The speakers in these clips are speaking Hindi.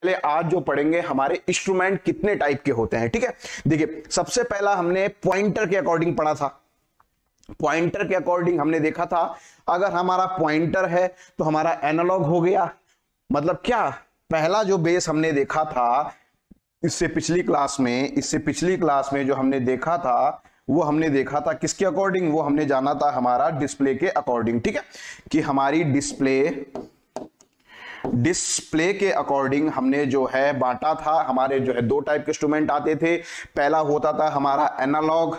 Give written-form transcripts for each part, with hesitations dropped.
पहले आज जो पढ़ेंगे हमारे इंस्ट्रूमेंट कितने टाइप के होते हैं। ठीक है, देखिए सबसे पहला हमने पॉइंटर के अकॉर्डिंग पढ़ा था। पॉइंटर के अकॉर्डिंग हमने देखा था अगर हमारा पॉइंटर है तो हमारा एनालॉग हो गया। मतलब क्या, पहला जो बेस हमने देखा था इससे पिछली क्लास में जो हमने देखा था वो हमने देखा था किसके अकॉर्डिंग, वो हमने जाना था हमारा डिस्प्ले के अकॉर्डिंग। ठीक है, कि हमारी डिस्प्ले के अकॉर्डिंग हमने जो है बांटा था। हमारे जो है दो टाइप के इंस्ट्रूमेंट आते थे, पहला होता था हमारा एनालॉग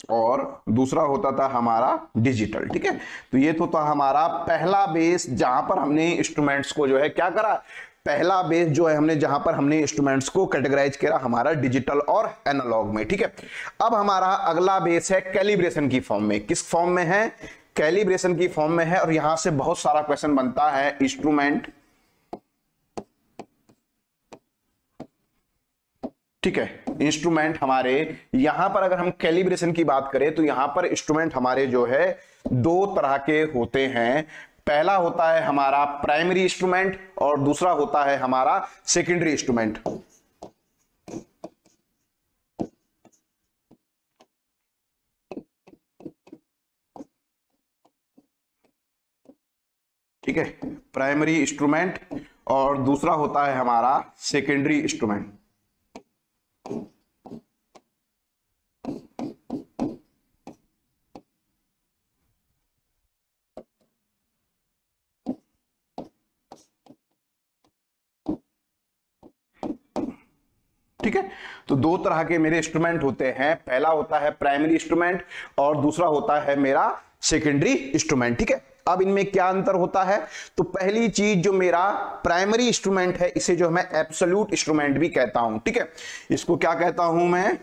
और दूसरा होता था हमारा डिजिटल। ठीक है, तो ये तो था हमारा पहला बेस जहां पर हमने इंस्ट्रूमेंट्स को जो है क्या करा, पहला बेस जो है हमने जहां पर हमने इंस्ट्रूमेंट्स को कैटेगराइज करा हमारा डिजिटल और एनालॉग में। ठीक है, अब हमारा अगला बेस है कैलिब्रेशन की फॉर्म में। किस फॉर्म में है, कैलिब्रेशन की फॉर्म में है। और यहां से बहुत सारा क्वेश्चन बनता है। इंस्ट्रूमेंट, ठीक है, इंस्ट्रूमेंट हमारे यहां पर अगर हम कैलिब्रेशन की बात करें तो यहां पर इंस्ट्रूमेंट हमारे जो है दो तरह के होते हैं। पहला होता है हमारा प्राइमरी इंस्ट्रूमेंट और दूसरा होता है हमारा सेकेंडरी इंस्ट्रूमेंट। ठीक है, प्राइमरी इंस्ट्रूमेंट और दूसरा होता है हमारा सेकेंडरी इंस्ट्रूमेंट। ठीक है, तो दो तरह के मेरे इंस्ट्रूमेंट होते हैं। पहला होता है प्राइमरी इंस्ट्रूमेंट और दूसरा होता है मेरा सेकेंडरी इंस्ट्रूमेंट। ठीक है, अब इनमें क्या अंतर होता है, तो पहली चीज जो मेरा प्राइमरी इंस्ट्रूमेंट है इसे जो मैं एब्सोल्यूट इंस्ट्रूमेंट भी कहता हूं। ठीक है, इसको क्या कहता हूं मैं,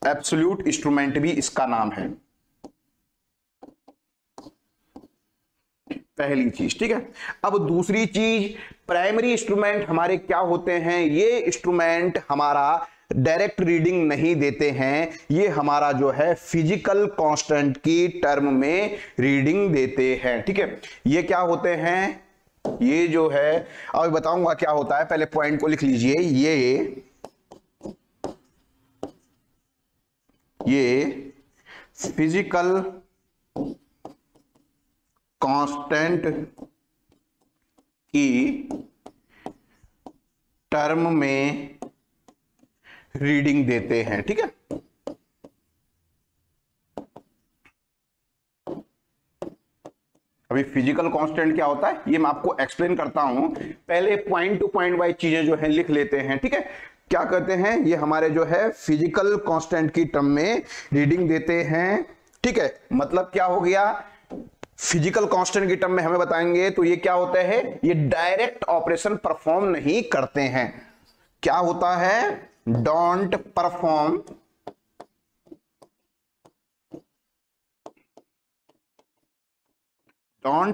एब्सोल्यूट इंस्ट्रूमेंट भी इसका नाम है, पहली चीज। ठीक है, अब दूसरी चीज, प्राइमरी इंस्ट्रूमेंट हमारे क्या होते हैं, ये इंस्ट्रूमेंट हमारा डायरेक्ट रीडिंग नहीं देते हैं, ये हमारा जो है फिजिकल कांस्टेंट की टर्म में रीडिंग देते हैं। ठीक है, ये क्या होते हैं, ये जो है अब बताऊंगा क्या होता है, पहले पॉइंट को लिख लीजिए। ये फिजिकल कांस्टेंट की टर्म में रीडिंग देते हैं। ठीक है, अभी फिजिकल कांस्टेंट क्या होता है ये मैं आपको एक्सप्लेन करता हूं, पहले पॉइंट टू पॉइंट वाइज चीजें जो है लिख लेते हैं। ठीक है, क्या कहते हैं, ये हमारे जो है फिजिकल कांस्टेंट की टर्म में रीडिंग देते हैं। ठीक है, मतलब क्या हो गया, फिजिकल कांस्टेंट की टर्म में हमें बताएंगे तो ये क्या होता है, ये डायरेक्ट ऑपरेशन परफॉर्म नहीं करते हैं। क्या होता है, डोंट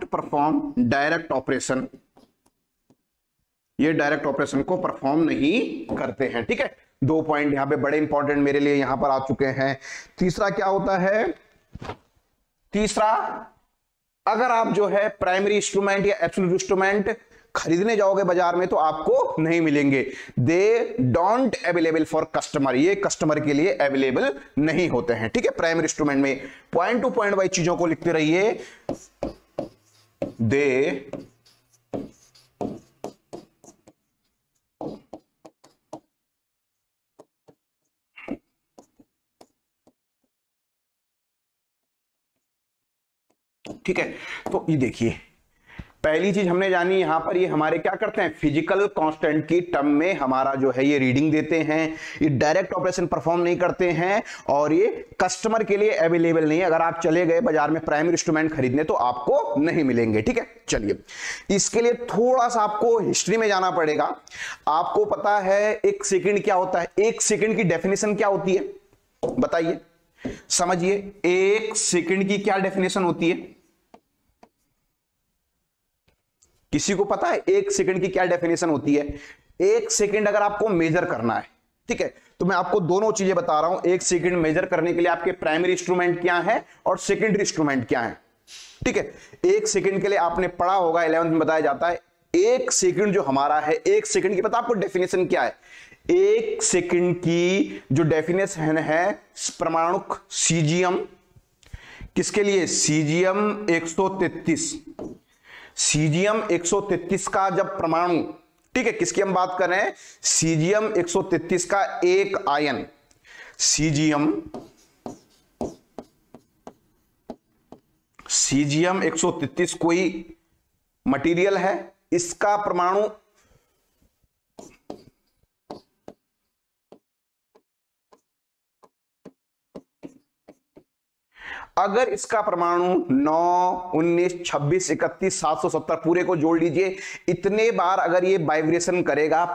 परफॉर्म डायरेक्ट ऑपरेशन, ये डायरेक्ट ऑपरेशन को परफॉर्म नहीं करते हैं। ठीक है, दो पॉइंट यहां पे बड़े इंपॉर्टेंट मेरे लिए यहां पर आ चुके हैं। तीसरा क्या होता है, तीसरा अगर आप जो है प्राइमरी इंस्ट्रूमेंट या एब्सोल्यूट इंस्ट्रूमेंट खरीदने जाओगे बाजार में तो आपको नहीं मिलेंगे, they don't available for customer, ये कस्टमर के लिए अवेलेबल नहीं होते हैं। ठीक है, प्राइमरी इंस्ट्रूमेंट में पॉइंट टू पॉइंट वाइज चीजों को लिखते रहिए। दे ठीक है, तो ये देखिए पहली चीज हमने जानी, यहां पर ये हमारे क्या करते हैं, फिजिकल कांस्टेंट की टर्म में हमारा जो है ये रीडिंग देते हैं, ये डायरेक्ट ऑपरेशन परफॉर्म नहीं करते हैं और ये कस्टमर के लिए अवेलेबल नहीं है। अगर आप चले गए बाजार में प्राइमरी इंस्ट्रूमेंट खरीदने तो आपको नहीं मिलेंगे। ठीक है, चलिए इसके लिए थोड़ा सा आपको हिस्ट्री में जाना पड़ेगा। आपको पता है एक सेकंड क्या होता है, एक सेकंड की डेफिनेशन क्या होती है, बताइए, समझिए, एक सेकंड की क्या डेफिनेशन होती है, किसी को पता है एक सेकंड की क्या डेफिनेशन होती है? एक सेकंड अगर आपको मेजर करना है, ठीक है, तो मैं आपको दोनों चीजें बता रहा हूं। एक सेकंड मेजर करने के लिए आपके प्राइमरी इंस्ट्रूमेंट क्या है और सेकेंडरी इंस्ट्रूमेंट क्या है। ठीक है, 1 सेकंड के लिए आपने पढ़ा होगा 11th में बताया जाता है 1 सेकंड जो हमारा है, 1 सेकंड की पता आपको डेफिनेशन क्या है? 1 सेकंड की जो डेफिनेशन है परमाणुक सीजियम, किसके लिए? सीजियम 133, सीजियम 133 का जब परमाणु, ठीक है, किसकी हम बात कर रहे हैं? सीजियम 133 का एक आयन, सीजियम 133 कोई मटेरियल है, इसका परमाणु अगर इसका परमाणु 9, 19, 26, 31, 770 पूरे को जोड़ लीजिए, इतने बार अगर ये वाइब्रेशन करेगा,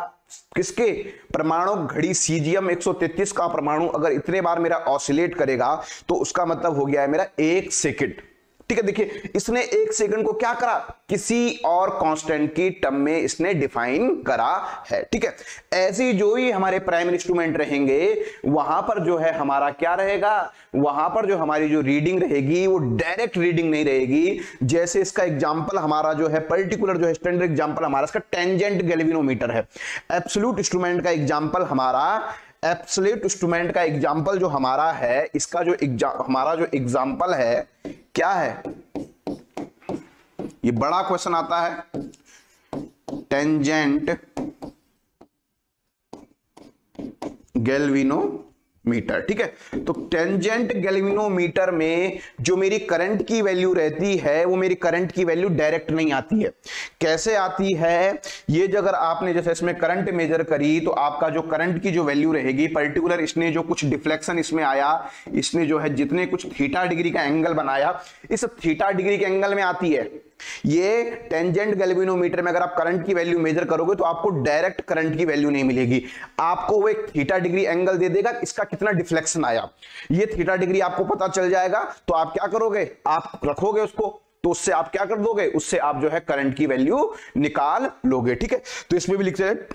किसके? परमाणु घड़ी सीजियम 133 का परमाणु अगर इतने बार मेरा ऑसिलेट करेगा तो उसका मतलब हो गया है मेरा 1 सेकंड। ठीक है, देखिए इसने 1 सेकंड को क्या करा? किसी और कांस्टेंट की टर्म में इसने डिफाइन करा है। ठीक है, ऐसी जो ही हमारे प्राइमरी इंस्ट्रूमेंट रहेंगे वहां पर जो है हमारा क्या रहेगा? वहां पर जो हमारी जो रीडिंग रहेगी वो डायरेक्ट रीडिंग नहीं रहेगी। जैसे इसका एग्जांपल हमारा जो है पर्टिकुलर जो है स्टैंडर्ड एग्जांपल हमारा इसका टेंजेंट गैल्वेनोमीटर है। एब्सोल्यूट इंस्ट्रूमेंट का एग्जांपल हमारा, एब्सोल्यूट इंस्ट्रूमेंट का एग्जांपल जो हमारा है, इसका जो हमारा जो एग्जांपल है क्या है? ये बड़ा क्वेश्चन आता है, टेंजेंट गैल्वेनोमीटर। ठीक है, तो टेंजेंट गैल्वेनोमीटर में जो मेरी करंट की वैल्यू रहती है वो मेरी करंट की वैल्यू डायरेक्ट नहीं आती है। कैसे आती है? ये जो अगर आपने जैसे इसमें करंट मेजर करी तो आपका जो करंट की जो वैल्यू रहेगी, पर्टिकुलर इसने जो कुछ डिफ्लेक्शन इसमें आया, इसने जो है जितने कुछ थीटा डिग्री का एंगल बनाया, इस थीटा डिग्री के एंगल में आती है। ये टेंजेंट गैल्वेनोमीटर में अगर आप करंट की वैल्यू मेजर करोगे तो आपको डायरेक्ट करंट की वैल्यू नहीं मिलेगी, आपको वो एक थीटा डिग्री एंगल दे देगा, इसका कितना डिफ्लेक्शन आया, ये थीटा डिग्री आपको पता चल जाएगा। तो आप क्या करोगे? आप रखोगे उसको, तो उससे आप क्या कर दोगे? उससे आप जो है करंट की वैल्यू निकाल लोगे। ठीक है, तो इसमें भी लिखते हैं।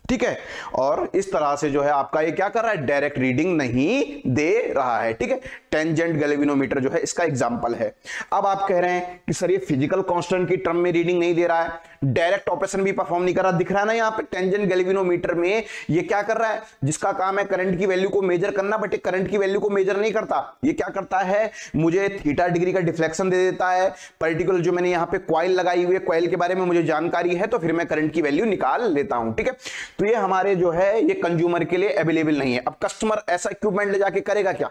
ठीक है, और इस तरह से जो है आपका ये क्या कर रहा है? डायरेक्ट रीडिंग नहीं दे रहा है। ठीक है, टेंजेंट गैल्वेनोमीटर जो है इसका एग्जांपल है। अब आप कह रहे हैं कि सर ये फिजिकल कांस्टेंट की टर्म में रीडिंग नहीं दे रहा है, डायरेक्ट ऑपरेशन भी परफॉर्म नहीं कर रहा, दिख रहा है ना यहाँ पे टेंजेंट गैल्वेनोमीटर में ये क्या कर रहा है? जिसका काम है करंट की वैल्यू को मेजर करना, बट ये करंट की वैल्यू को मेजर नहीं करता, ये क्या करता है? मुझे थीटा डिग्री का डिफ्लेक्शन दे देता है। पर्टिकुलर जो मैंने यहाँ पे कॉइल लगाई हुई है, कॉइल के बारे में मुझे जानकारी है तो फिर मैं करंट की वैल्यू निकाल लेता हूं। ठीक है, तो ये हमारे जो है ये कंज्यूमर के लिए अवेलेबल नहीं है। अब कस्टमर ऐसा इक्विपमेंट ले जाके करेगा क्या?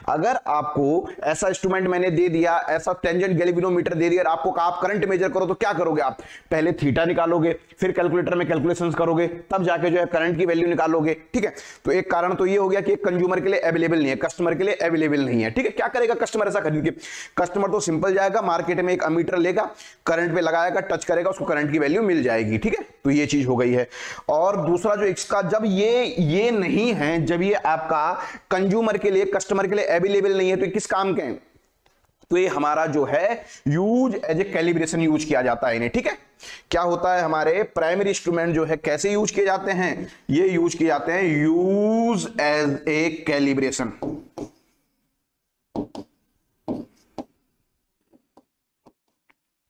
अगर आपको ऐसा इंस्ट्रूमेंट मैंने दे दिया, ऐसा टेंजेंट गैल्वेनोमीटर दे दिया और आपको कहा आप करंट मेजर करो, तो क्या करोगे? आप पहले थीटा निकालोगे, फिर कैलकुलेटर में कैलकुलेशंस करोगे, तब जाके जो है करंट की वैल्यू निकालोगे। ठीक है, तो एक कारण तो ये हो गया कि कंज्यूमर के लिए अवेलेबल नहीं है, कस्टमर के लिए अवेलेबल नहीं है। ठीक है, क्या करेगा कस्टमर ऐसा खरीद के? कस्टमर तो सिंपल जाएगा मार्केट में, एक अमीटर लेगा, करंट पे लगाएगा, टच करेगा, उसको करंट की वैल्यू मिल जाएगी। ठीक है, तो ये चीज हो गई है। और दूसरा जो इसका, जब ये नहीं है, जब ये आपका कंज्यूमर के लिए, कस्टमर के लिए अवेलेबल नहीं है, तो किस काम के हैं? तो ये हमारा जो है use as a calibration use किया जाता है इन्हें। ठीक है, क्या होता है हमारे प्राइमरी इंस्ट्रूमेंट जो है कैसे यूज किए जाते हैं? ये यूज किए जाते हैं यूज एज ए कैलिब्रेशन।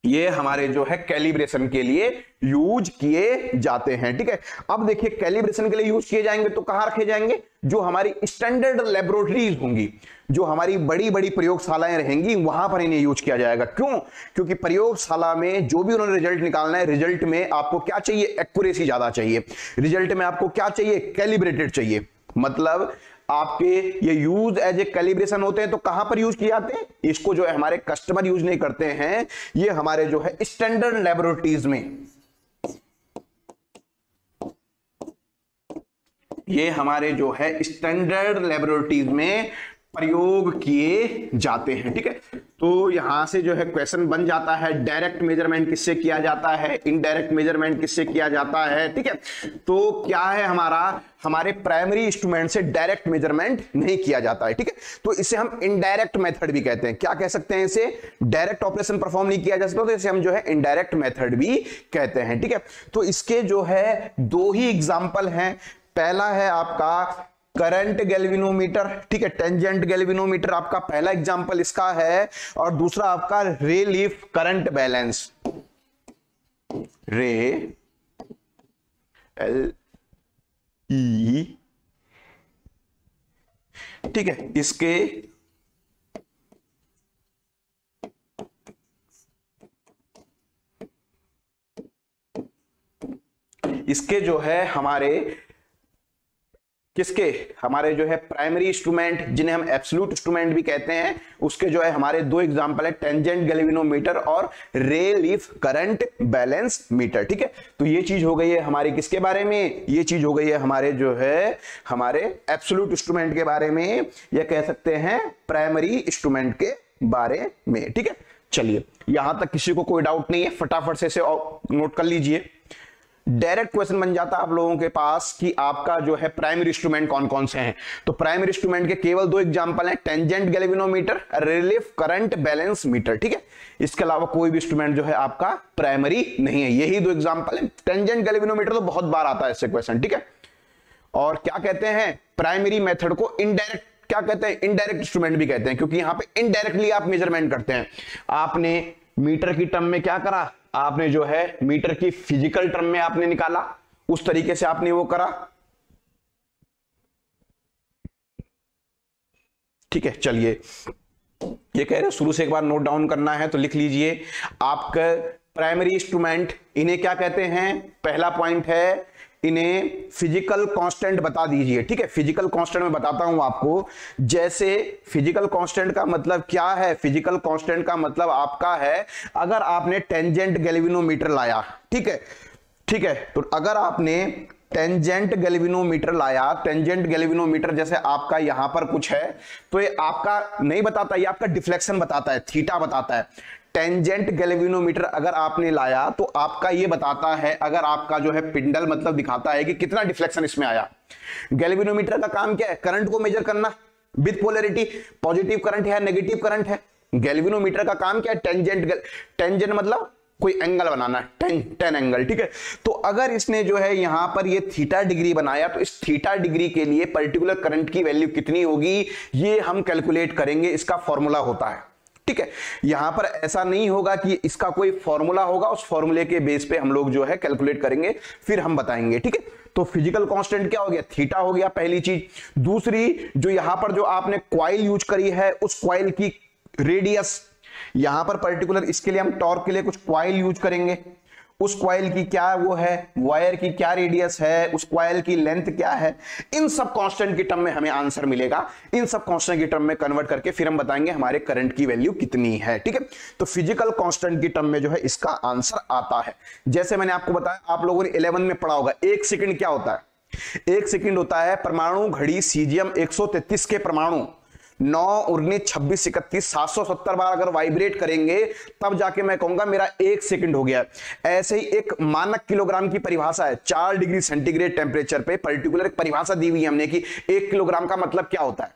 ये हमारे जो है कैलिब्रेशन के लिए यूज किए जाते हैं। ठीक है, अब देखिए कैलिब्रेशन के लिए यूज किए जाएंगे तो कहां रखे जाएंगे? जो हमारी स्टैंडर्ड लेबोरेटरीज होंगी, जो हमारी बड़ी बड़ी प्रयोगशालाएं रहेंगी, वहां पर इन्हें यूज किया जाएगा। क्यों? क्योंकि प्रयोगशाला में जो भी उन्होंने रिजल्ट निकालना है, रिजल्ट में आपको क्या चाहिए? एक्यूरेसी ज्यादा चाहिए। रिजल्ट में आपको क्या चाहिए? कैलिब्रेटेड चाहिए। मतलब आपके ये यूज एज ए कैलिब्रेशन होते हैं तो कहां पर यूज किए जाते हैं? इसको जो है हमारे कस्टमर यूज नहीं करते हैं, ये हमारे जो है स्टैंडर्ड लेबोरेटरीज में, ये हमारे जो है स्टैंडर्ड लेबोरेटरीज में प्रयोग किए जाते हैं। ठीक है, तो यहां से जो है क्वेश्चन बन जाता है डायरेक्ट मेजरमेंट किससे किया जाता है, इनडायरेक्ट मेजरमेंट किससे किया जाता है। ठीक है, तो क्या है हमारे प्राइमरी इंस्ट्रूमेंट से डायरेक्ट मेजरमेंट नहीं किया जाता है। ठीक है, तो इसे हम इनडायरेक्ट मेथड भी कहते हैं। क्या कह सकते हैं इसे? डायरेक्ट ऑपरेशन परफॉर्म नहीं किया जा सकता, तो इसे हम जो है इनडायरेक्ट मेथड भी कहते हैं। ठीक है, तो इसके जो है दो ही एग्जाम्पल हैं। पहला है आपका करंट गैल्वेनोमीटर, ठीक है, टेंजेंट गैल्वेनोमीटर आपका पहला एग्जांपल इसका है, और दूसरा आपका रे लीफ करंट बैलेंस, रे एल ई, ठीक है, इसके जो है हमारे जो है प्राइमरी इंस्ट्रूमेंट, जिन्हें हम एब्सोल्यूट इंस्ट्रूमेंट भी कहते हैं, उसके जो है हमारे दो एग्जांपल है, टेंजेंट गैल्वेनोमीटर और रे लीफ करंट बैलेंस मीटर, ठीक है। तो ये चीज हो गई है हमारी किसके बारे में, ये चीज हो गई है हमारे जो है हमारे एब्सोल्यूट इंस्ट्रूमेंट के बारे में, या कह सकते हैं प्राइमरी इंस्ट्रूमेंट के बारे में, ठीक है। चलिए यहां तक किसी को कोई डाउट नहीं है, फटाफट से इसे नोट कर लीजिए। डायरेक्ट क्वेश्चन बन जाता है आप लोगों के पास कि आपका जो है प्राइमरी इंस्ट्रूमेंट कौन कौन से हैं। तो प्राइमरी इंस्ट्रूमेंट के केवल दो एग्जांपल हैं, tangent galvanometer, relief current balance meter, ठीक है। इसके अलावा कोई भी इंस्ट्रूमेंट जो है आपका प्राइमरी नहीं है, यही दो एग्जांपल हैं। टेंजेंट गैल्वेनोमीटर तो बहुत बार आता है इससे क्वेश्चन, ठीक है। और क्या कहते हैं प्राइमरी मेथड को, इनडायरेक्ट क्या कहते हैं, इनडायरेक्ट इंस्ट्रूमेंट भी कहते हैं, क्योंकि यहां पे इनडायरेक्टली आप मेजरमेंट करते हैं। आपने मीटर की टर्म में क्या करा, आपने जो है मीटर की फिजिकल टर्म में आपने निकाला, उस तरीके से आपने वो करा, ठीक है। चलिए ये कह रहे हैं शुरू से एक बार नोट डाउन करना है तो लिख लीजिए। आपका प्राइमरी इंस्ट्रूमेंट इन्हें क्या कहते हैं, पहला पॉइंट है इन्हें फिजिकल कांस्टेंट बता दीजिए, ठीक है। फिजिकल कांस्टेंट मैं बताता हूं आपको, जैसे फिजिकल कांस्टेंट का मतलब क्या है, फिजिकल कांस्टेंट का मतलब आपका है अगर आपने टेंजेंट गैल्वेनोमीटर लाया, ठीक है, ठीक है, तो अगर आपने टेंजेंट गैल्वेनोमीटर लाया, टेंजेंट गैल्वेनोमीटर जैसे आपका यहां पर कुछ है, तो ये आपका नहीं बताता, ये आपका डिफ्लेक्शन बताता है, थीटा बताता है। टेंजेंट गैल्वेनोमीटर अगर आपने लाया तो आपका ये बताता है, अगर आपका जो है पिंडल मतलब दिखाता है कि कितना डिफ्लेक्शन इसमें आया। गैल्वेनोमीटर का काम क्या है, करंट को मेजर करना विद पोलैरिटी, पॉजिटिव करंट है नेगेटिव करंट है। गैल्वेनोमीटर का काम क्या है, टेंजेंट मतलब कोई एंगल बनाना, टेन एंगल, ठीक है। तो अगर इसने जो है यहां पर ये थीटा डिग्री बनाया, तो इस थीटा डिग्री के लिए पर्टिकुलर करंट की वैल्यू कितनी होगी ये हम कैलकुलेट करेंगे, इसका फॉर्मूला होता है, ठीक है। यहां पर ऐसा नहीं होगा कि इसका कोई फॉर्मूला होगा, उस फॉर्मूले के बेस पे हम लोग जो है कैलकुलेट करेंगे, फिर हम बताएंगे, ठीक है। तो फिजिकल कांस्टेंट क्या हो गया, थीटा हो गया पहली चीज। दूसरी जो यहां पर जो आपने कॉइल यूज करी है, उस कॉइल की रेडियस, यहां पर पर्टिकुलर इसके लिए हम टॉर्क के लिए कुछ कॉइल यूज करेंगे, उस कॉइल की क्या वो है, वायर की क्या रेडियस है, उस कॉइल की लेंथ क्या है, इन सब कांस्टेंट की टर्म में हमें आंसर मिलेगा। इन सब कांस्टेंट की टर्म में कन्वर्ट करके फिर हम बताएंगे हमारे करंट की वैल्यू कितनी है, ठीक है। तो फिजिकल कांस्टेंट की टर्म में जो है इसका आंसर आता है। जैसे मैंने आपको बताया, आप लोगों ने 11 में पढ़ा होगा, 1 सेकंड क्या होता है, 1 सेकंड होता है परमाणु घड़ी सीजियम 133 के परमाणु 9 19 26 31 770 बार अगर वाइब्रेट करेंगे तब जाके मैं कहूंगा मेरा 1 सेकंड हो गया। ऐसे ही एक मानक किलोग्राम की परिभाषा है, 4 डिग्री सेंटीग्रेड टेम्परेचर पे पर्टिकुलर एक परिभाषा दी हुई है हमने कि 1 किलोग्राम का मतलब क्या होता है।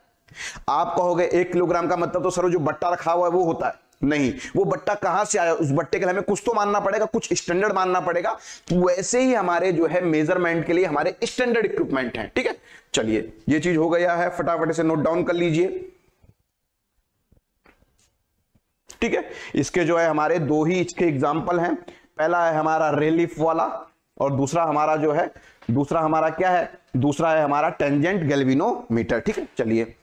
आप कहोगे 1 किलोग्राम का मतलब तो सर जो बट्टा रखा हुआ है वो होता है, नहीं, वो बट्टा कहां से आया, उस बट्टे के लिए हमें कुछ तो मानना पड़ेगा, कुछ स्टैंडर्ड मानना पड़ेगा। तो वैसे ही हमारे जो है मेजरमेंट के लिए हमारे स्टैंडर्ड इक्विपमेंट हैं, ठीक है। चलिए ये चीज हो गया है, फटाफट से नोट डाउन कर लीजिए, ठीक है। इसके जो है हमारे दो ही इसके एग्जाम्पल हैं, पहला है हमारा रिलीफ वाला और दूसरा हमारा जो है, दूसरा हमारा क्या है, दूसरा है हमारा टेंजेंट गैल्वेनोमीटर, ठीक है। चलिए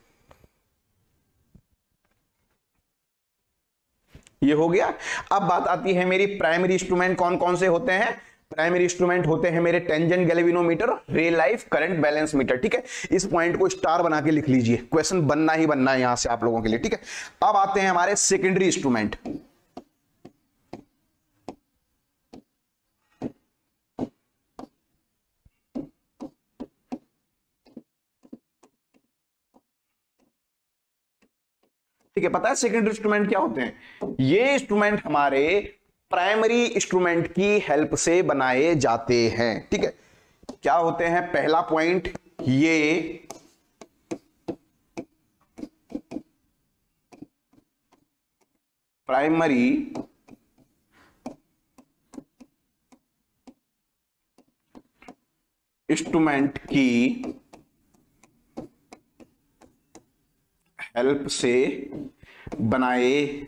ये हो गया। अब बात आती है मेरी प्राइमरी इंस्ट्रूमेंट कौन कौन से होते हैं। प्राइमरी इंस्ट्रूमेंट होते हैं मेरे टेंजेंट गैल्वेनोमीटर, रे लाइफ करंट बैलेंस मीटर, ठीक है। इस पॉइंट को स्टार बना के लिख लीजिए, क्वेश्चन बनना ही बनना है यहां से आप लोगों के लिए, ठीक है। अब आते हैं हमारे सेकेंडरी इंस्ट्रूमेंट। ठीक है, पता है सेकेंडरी इंस्ट्रूमेंट क्या होते हैं, ये इंस्ट्रूमेंट हमारे प्राइमरी इंस्ट्रूमेंट की हेल्प से बनाए जाते हैं, ठीक है। क्या होते हैं, पहला पॉइंट, ये प्राइमरी इंस्ट्रूमेंट की हेल्प से बनाए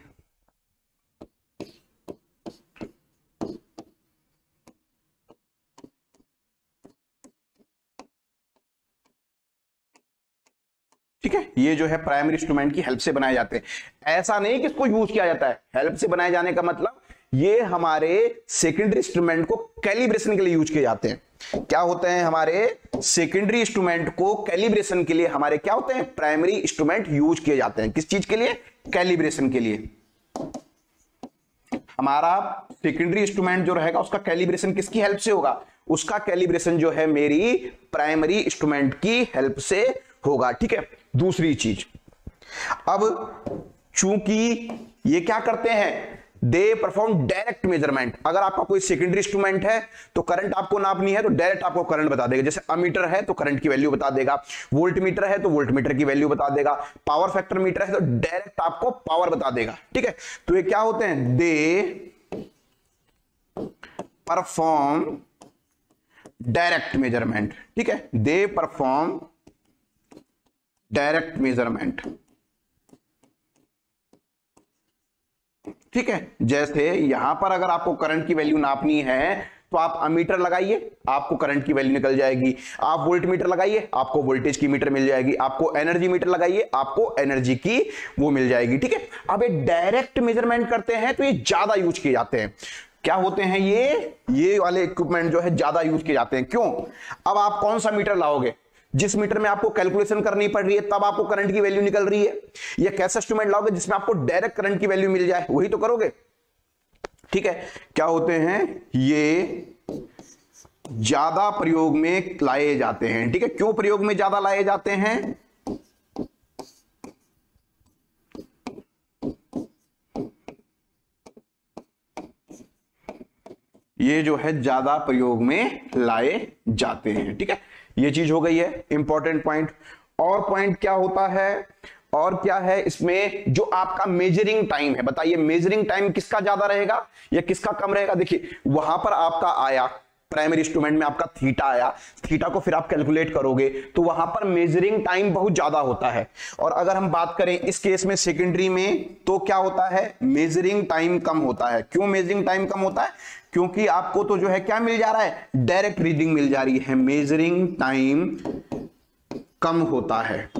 ठीक है। ये जो है प्राइमरी इंस्ट्रूमेंट की हेल्प से बनाए जाते हैं। ऐसा नहीं कि इसको यूज किया जाता है। हेल्प से बनाए जाने का मतलब ये हमारे सेकेंडरी इंस्ट्रूमेंट को कैलिब्रेशन के लिए यूज किए जाते हैं। क्या होते हैं हमारे सेकेंडरी इंस्ट्रूमेंट को कैलिब्रेशन के लिए हमारे क्या होते हैं प्राइमरी इंस्ट्रूमेंट यूज किए जाते हैं। किस चीज के लिए? कैलिब्रेशन के लिए। हमारा सेकेंडरी इंस्ट्रूमेंट जो रहेगा उसका कैलिब्रेशन किसकी हेल्प से होगा? उसका कैलिब्रेशन जो है मेरी प्राइमरी इंस्ट्रूमेंट की हेल्प से होगा। ठीक है। दूसरी चीज, अब चूंकि ये क्या करते हैं, दे परफॉर्म डायरेक्ट मेजरमेंट। अगर आपका कोई सेकेंडरी इंस्ट्रूमेंट है तो करंट आपको नापनी है तो डायरेक्ट आपको करंट बता देगा। जैसे अमीटर है तो करंट की वैल्यू बता देगा, वोल्ट मीटर है तो वोल्ट मीटर की वैल्यू बता देगा, पावर फैक्टर मीटर है तो डायरेक्ट आपको पावर बता देगा। ठीक है। तो ये क्या होते हैं? They perform direct measurement. ठीक है। They perform direct measurement. ठीक है। जैसे यहां पर अगर आपको करंट की वैल्यू नापनी है तो आप अमीटर लगाइए, आपको करंट की वैल्यू निकल जाएगी। आप वोल्ट मीटर लगाइए, आपको वोल्टेज की मीटर मिल जाएगी। आपको एनर्जी मीटर लगाइए, आपको एनर्जी की वो मिल जाएगी। ठीक है। अब ये डायरेक्ट मेजरमेंट करते हैं तो ये ज्यादा यूज किए जाते हैं। क्या होते हैं ये वाले इक्विपमेंट जो है ज्यादा यूज किए जाते हैं। क्यों? अब आप कौन सा मीटर लाओगे? जिस मीटर में आपको कैलकुलेशन करनी पड़ रही है तब आपको करंट की वैल्यू निकल रही है, या कैसा इंस्ट्रूमेंट लाओगे जिसमें आपको डायरेक्ट करंट की वैल्यू मिल जाए, वही तो करोगे। ठीक है। क्या होते हैं? ये ज्यादा प्रयोग में लाए जाते हैं। ठीक है। क्यों प्रयोग में ज्यादा लाए जाते हैं? ये जो है ज्यादा प्रयोग में लाए जाते हैं। ठीक है। ये चीज हो गई है इंपॉर्टेंट पॉइंट। और पॉइंट क्या होता है, और क्या है इसमें, जो आपका मेजरिंग टाइम है, बताइए मेजरिंग टाइम किसका ज्यादा रहेगा या किसका कम रहेगा? देखिए वहां पर आपका आया प्राइमरी इंस्ट्रूमेंट में आपका थीटा आया, थीटा को फिर आप कैलकुलेट करोगे तो वहां पर मेजरिंग टाइम बहुत ज्यादा होता है। और अगर हम बात करें इस केस में सेकेंडरी में तो क्या होता है? मेजरिंग टाइम कम होता है। क्यों मेजरिंग टाइम कम होता है? क्योंकि आपको तो जो है क्या मिल जा रहा है? डायरेक्ट रीडिंग मिल जा रही है। मेजरिंग टाइम कम होता है,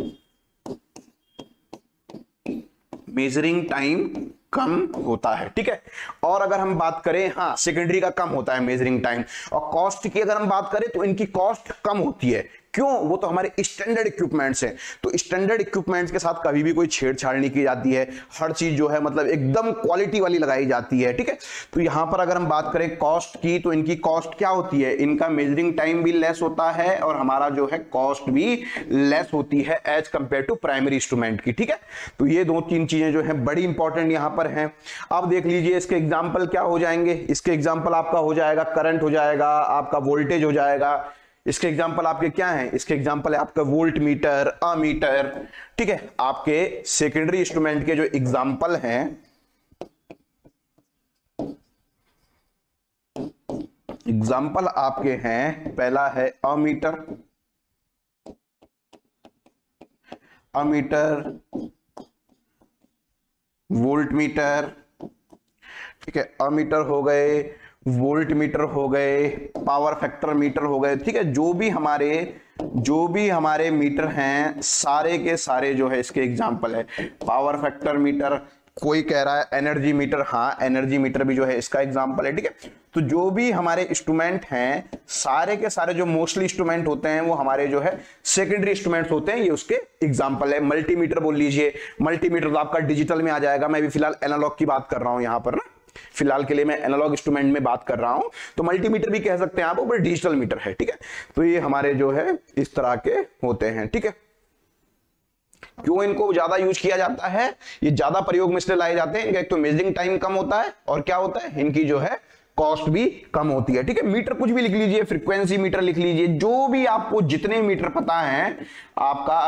मेजरिंग टाइम कम होता है। ठीक है। और अगर हम बात करें, हाँ सेकेंडरी का कम होता है मेजरिंग टाइम। और कॉस्ट की अगर हम बात करें तो इनकी कॉस्ट कम होती है। क्यों? वो तो हमारे स्टैंडर्ड इक्विपमेंट्स हैं, तो स्टैंडर्ड इक्विपमेंट्स के साथ कभी भी कोई छेड़छाड़ नहीं की जाती है। हर चीज जो है मतलब एकदम क्वालिटी वाली लगाई जाती है। ठीक है। तो यहां पर अगर हम बात करें कॉस्ट की तो इनकी कॉस्ट क्या होती है? इनका मेजरिंग टाइम भी लेस होता है और हमारा जो है कॉस्ट भी लेस होती है as compare to primary instrument की। ठीक है। तो ये दो तीन चीजें जो है बड़ी इंपॉर्टेंट यहां पर हैं। अब देख लीजिए इसके एग्जाम्पल क्या हो जाएंगे। इसके एग्जाम्पल आपका हो जाएगा करंट, हो जाएगा आपका वोल्टेज, हो जाएगा इसके एग्जाम्पल आपके क्या हैं? इसके एग्जाम्पल है आपका वोल्ट मीटर, अमीटर। ठीक है। आपके सेकेंडरी इंस्ट्रूमेंट के जो एग्जाम्पल हैं, एग्जाम्पल आपके हैं, पहला है अमीटर, अमीटर, वोल्ट मीटर। ठीक है। अमीटर हो गए, वोल्ट मीटर हो गए, पावर फैक्टर मीटर हो गए। ठीक है। जो भी हमारे मीटर हैं सारे के सारे जो है इसके एग्जाम्पल है। पावर फैक्टर मीटर, कोई कह रहा है एनर्जी मीटर, हाँ एनर्जी मीटर भी जो है इसका एग्जाम्पल है। ठीक है। तो जो भी हमारे इंस्ट्रूमेंट हैं सारे के सारे जो मोस्टली इंस्ट्रूमेंट होते हैं वो हमारे जो है सेकेंडरी इंस्ट्रूमेंट्स होते हैं, ये उसके एग्जाम्पल है। मल्टीमीटर बोल लीजिए, मल्टीमीटर तो आपका डिजिटल में आ जाएगा। मैं भी फिलहाल एनालॉग की बात कर रहा हूं यहां पर ना, फिलहाल के लिए मैं एनालॉग इंस्ट्रूमेंट में बात कर रहा हूं। तो मल्टीमीटर भी कह सकते हैं आप, पर डिजिटल मीटर है। ठीक है। तो ये हमारे जो है इस तरह के होते हैं। ठीक है। क्यों इनको ज्यादा यूज किया जाता है? ये ज्यादा प्रयोग में इसलिए लाए जाते हैं, एक तो मेजरिंग टाइम कम होता है और क्या होता है इनकी जो है कॉस्ट भी कम होती है। ठीक है। मीटर कुछ भी लिख लीजिए, फ्रीक्वेंसी मीटर लिख लीजिए, जो भी आपको जितने मीटर पता है आपका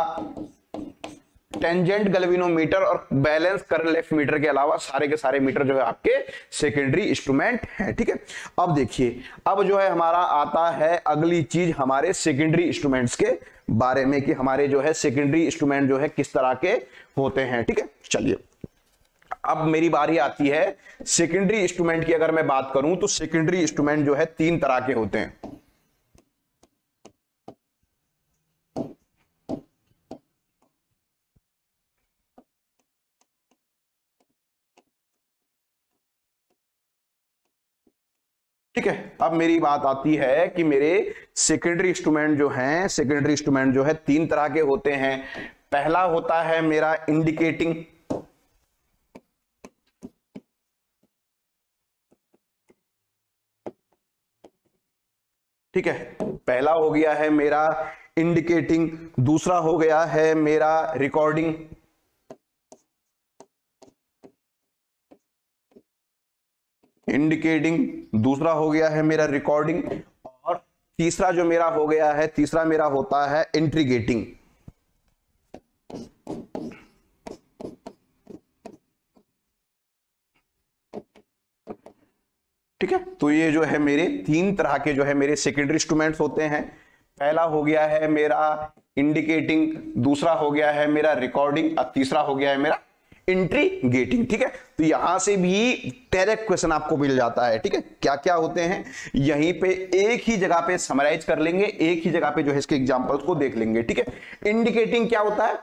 टेंजेंट गैल्वेनोमीटर और बैलेंस करंट लेफ्ट मीटर के अलावा सारे के सारे मीटर जो है आपके सेकेंडरी इंस्ट्रूमेंट हैं। ठीक है, अब देखिए, अब जो है हमारा आता है अगली चीज हमारे सेकेंडरी इंस्ट्रूमेंट्स के बारे में कि हमारे जो है सेकेंडरी इंस्ट्रूमेंट जो है किस तरह के होते हैं। ठीक है, चलिए अब मेरी बारी आती है सेकेंडरी इंस्ट्रूमेंट की। अगर मैं बात करूं तो सेकेंडरी इंस्ट्रूमेंट जो है 3 तरह के होते हैं। ठीक है, अब मेरी बात आती है कि मेरे सेकेंडरी इंस्ट्रूमेंट जो हैं, सेकेंडरी इंस्ट्रूमेंट जो है 3 तरह के होते हैं। पहला होता है मेरा इंडिकेटिंग, ठीक है, पहला हो गया है मेरा इंडिकेटिंग, दूसरा हो गया है मेरा रिकॉर्डिंग, इंडिकेटिंग, दूसरा हो गया है मेरा रिकॉर्डिंग, और तीसरा जो मेरा हो गया है, तीसरा मेरा होता है इंट्रीगेटिंग। ठीक है, तो ये जो है मेरे 3 तरह के जो है मेरे सेकेंडरी इंस्ट्रूमेंट्स होते हैं। पहला हो गया है मेरा इंडिकेटिंग, दूसरा हो गया है मेरा रिकॉर्डिंग, और तीसरा हो गया है मेरा इंट्रीगेटिंग। ठीक है, तो यहां से भी डायरेक्ट क्वेश्चन आपको मिल जाता है। ठीक है, क्या क्या होते हैं यहीं पे एक ही जगह पे समराइज कर लेंगे, एक ही जगह पे जो है इसके एग्जांपल्स को देख लेंगे। ठीक है, इंडिकेटिंग क्या होता है?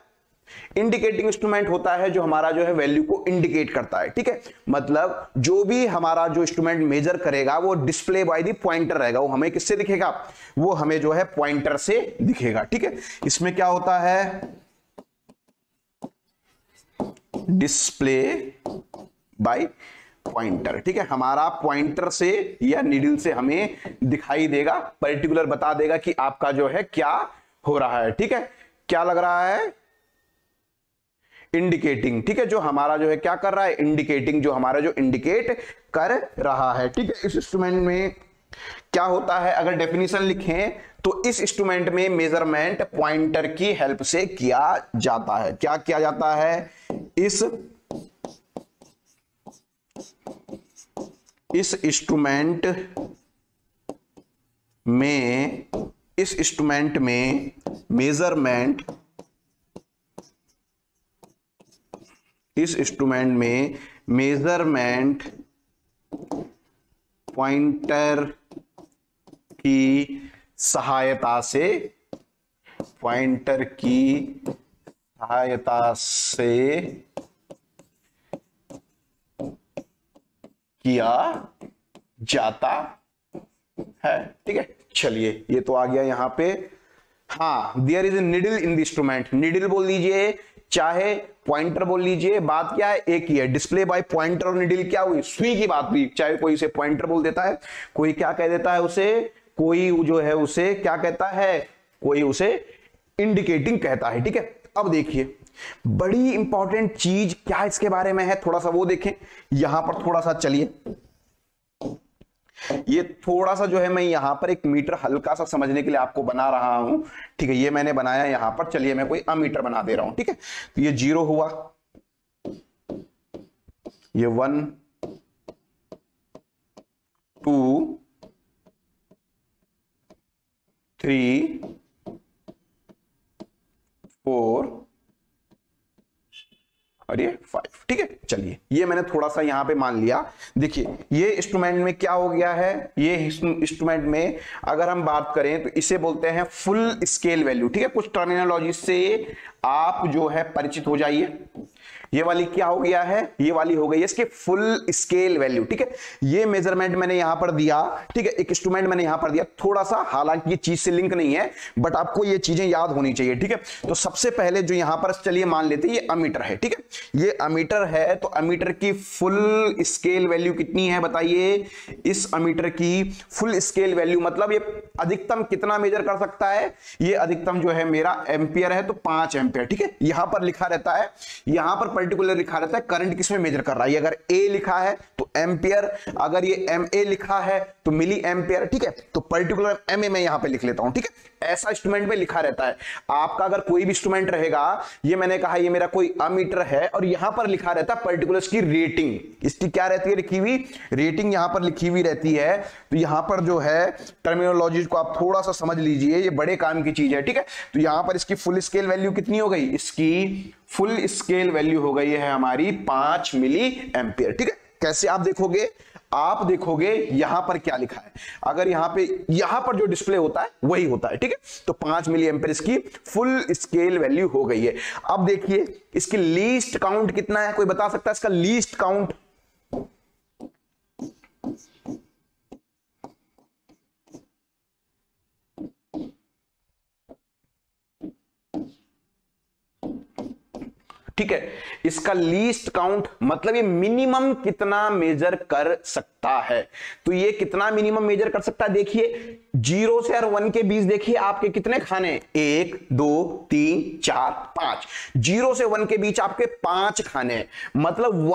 इंडिकेटिंग इंस्ट्रूमेंट होता है जो हमारा जो है वैल्यू को इंडिकेट करता है। ठीक है, मतलब जो भी हमारा जो इंस्ट्रूमेंट मेजर करेगा वो डिस्प्ले बाय द पॉइंटर रहेगा। वो हमें किससे दिखेगा? वो हमें जो है पॉइंटर से दिखेगा। ठीक है, इसमें क्या होता है? Display bye pointer. ठीक है, हमारा पॉइंटर से या नीडल से हमें दिखाई देगा, पर्टिकुलर बता देगा कि आपका जो है क्या हो रहा है। ठीक है, क्या लग रहा है? इंडिकेटिंग। ठीक है, जो हमारा जो है क्या कर रहा है? इंडिकेटिंग, जो हमारा जो इंडिकेट कर रहा है। ठीक है, इस इंस्ट्रूमेंट में क्या होता है? अगर डेफिनेशन लिखें तो इस इंस्ट्रूमेंट में मेजरमेंट पॉइंटर की हेल्प से किया जाता है। क्या किया जाता है? इस इंस्ट्रूमेंट में मेजरमेंट, इस इंस्ट्रूमेंट में मेजरमेंट पॉइंटर की सहायता से, पॉइंटर की सहायता से किया जाता है। ठीक है, चलिए ये तो आ गया यहां पे। हाँ, there is a needle in the instrument. Needle बोल लीजिए चाहे पॉइंटर बोल लीजिए, बात क्या है? एक ही है। डिस्प्ले बाय पॉइंटर और निडल क्या हुई? सुई की बात हुई। चाहे कोई उसे पॉइंटर बोल देता है, कोई क्या कह देता है उसे, कोई जो है उसे क्या कहता है, कोई उसे इंडिकेटिंग कहता है। ठीक है, अब देखिए बड़ी इंपॉर्टेंट चीज क्या इसके बारे में है, थोड़ा सा वो देखें यहां पर। थोड़ा सा चलिए, ये थोड़ा सा जो है मैं यहां पर एक मीटर हल्का सा समझने के लिए आपको बना रहा हूं। ठीक है, ये मैंने बनाया यहां पर। चलिए मैं कोई अमीटर बना दे रहा हूं। ठीक है, तो ये 0 हुआ, ये 1 2 3 4 और ये 5। ठीक है, चलिए ये मैंने थोड़ा सा यहां पे मान लिया। देखिए ये इंस्ट्रूमेंट में क्या हो गया है, ये इंस्ट्रूमेंट में अगर हम बात करें तो इसे बोलते हैं फुल स्केल वैल्यू। ठीक है, कुछ टर्मिनोलॉजी से आप जो है परिचित हो जाइए। ये वाली क्या हो गया है? ये वाली हो गई है इसके फुल स्केल वैल्यू। ठीक है, ये मेजरमेंट मैंने यहां पर दिया। ठीक है, एक इंस्ट्रूमेंट मैंने यहां पर दिया। थोड़ा सा, हालांकि ये चीज से लिंक नहीं है, बट आपको ये चीजें याद होनी चाहिए। ठीक है, तो सबसे पहले जो यहां पर चलिए मान लेते हैं ये अमीटर है। ठीक है, ये अमीटर है, तो अमीटर की फुल स्केल वैल्यू कितनी है बताइए? इस अमीटर की फुल स्केल वैल्यू मतलब ये अधिकतम कितना मेजर कर सकता है? ये अधिकतम जो है मेरा एम्पियर है, तो 5 एम्पियर। ठीक है, यहां पर लिखा रहता है, यहां पर पर्टिकुलर लिखा रहता है करंट किसमें मेजर कर रहा है। अगर ए लिखा है तो एम्पियर, अगर ये एम ए लिखा है तो मिली एम्पियर, ठीक है। तो पर्टिकुलर एम ए मैं यहां पे लिख लेता हूं, ठीक है। ऐसा इंस्ट्रूमेंट में लिखा रहता है। आपका अगर कोई भी इंस्ट्रूमेंट रहेगा, ये मैंने कहा ये मेरा कोई अमीटर है और यहां पर लिखा रहता है पर्टिकुलर इसकी रेटिंग, इसकी क्या रहती है लिखी हुई, रेटिंग यहां पर लिखी हुई रहती है। तो यहां पर जो है टर्मिनोलॉजी को आप थोड़ा सा समझ लीजिए, ये बड़े काम की चीज है, ठीक है। तो यहां पर इसकी फुल स्केल वैल्यू कितनी हो गई, इसकी फुल स्केल वैल्यू हो गई है हमारी 5 मिली एम्पियर, ठीक है। कैसे आप देखोगे, आप देखोगे यहां पर क्या लिखा है, अगर यहां पर जो डिस्प्ले होता है वही होता है, ठीक है। तो 5 मिली एम्पियर इसकी फुल स्केल वैल्यू हो गई है। अब देखिए इसकी लीस्ट काउंट कितना है, कोई बता सकता है इसका लीस्ट काउंट? ठीक है, इसका लीस्ट काउंट मतलब ये मिनिमम कितना मेजर कर सकता है। तो ये कितना मिनिमम मेजर कर सकता है, देखिए 0 से और 1 के बीच देखिए आपके कितने खाने, 1 2 3 4 5, 0 से 1 के बीच आपके 5 खाने, मतलब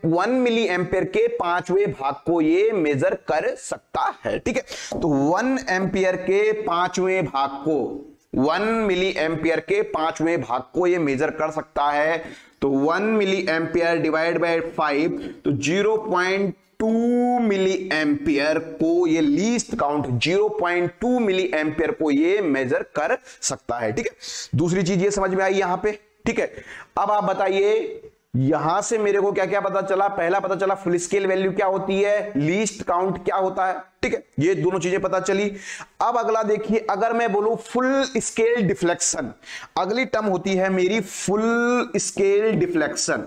1 मिली एम्पियर के 5वें भाग को ये मेजर कर सकता है, ठीक है। तो 1 एम्पियर के 5वें भाग को, 1 मिली एम्पियर के 5वें भाग को ये मेजर कर सकता है। तो 1 मिली एम्पियर डिवाइड बाय 5, तो 0.2 मिली एम्पियर को ये लीस्ट काउंट 0.2 मिली एम्पियर को ये मेजर कर सकता है, ठीक है। दूसरी चीज ये समझ में आई यहां पे, ठीक है। अब आप बताइए यहां से मेरे को क्या क्या पता चला, पहला पता चला फुल स्केल वैल्यू क्या होती है, लीस्ट काउंट क्या होता है, ठीक है। ये दोनों चीजें पता चली। अब अगला देखिए, अगर मैं बोलूं फुल स्केल डिफ्लेक्शन, अगली टर्म होती है मेरी फुल स्केल डिफ्लेक्शन,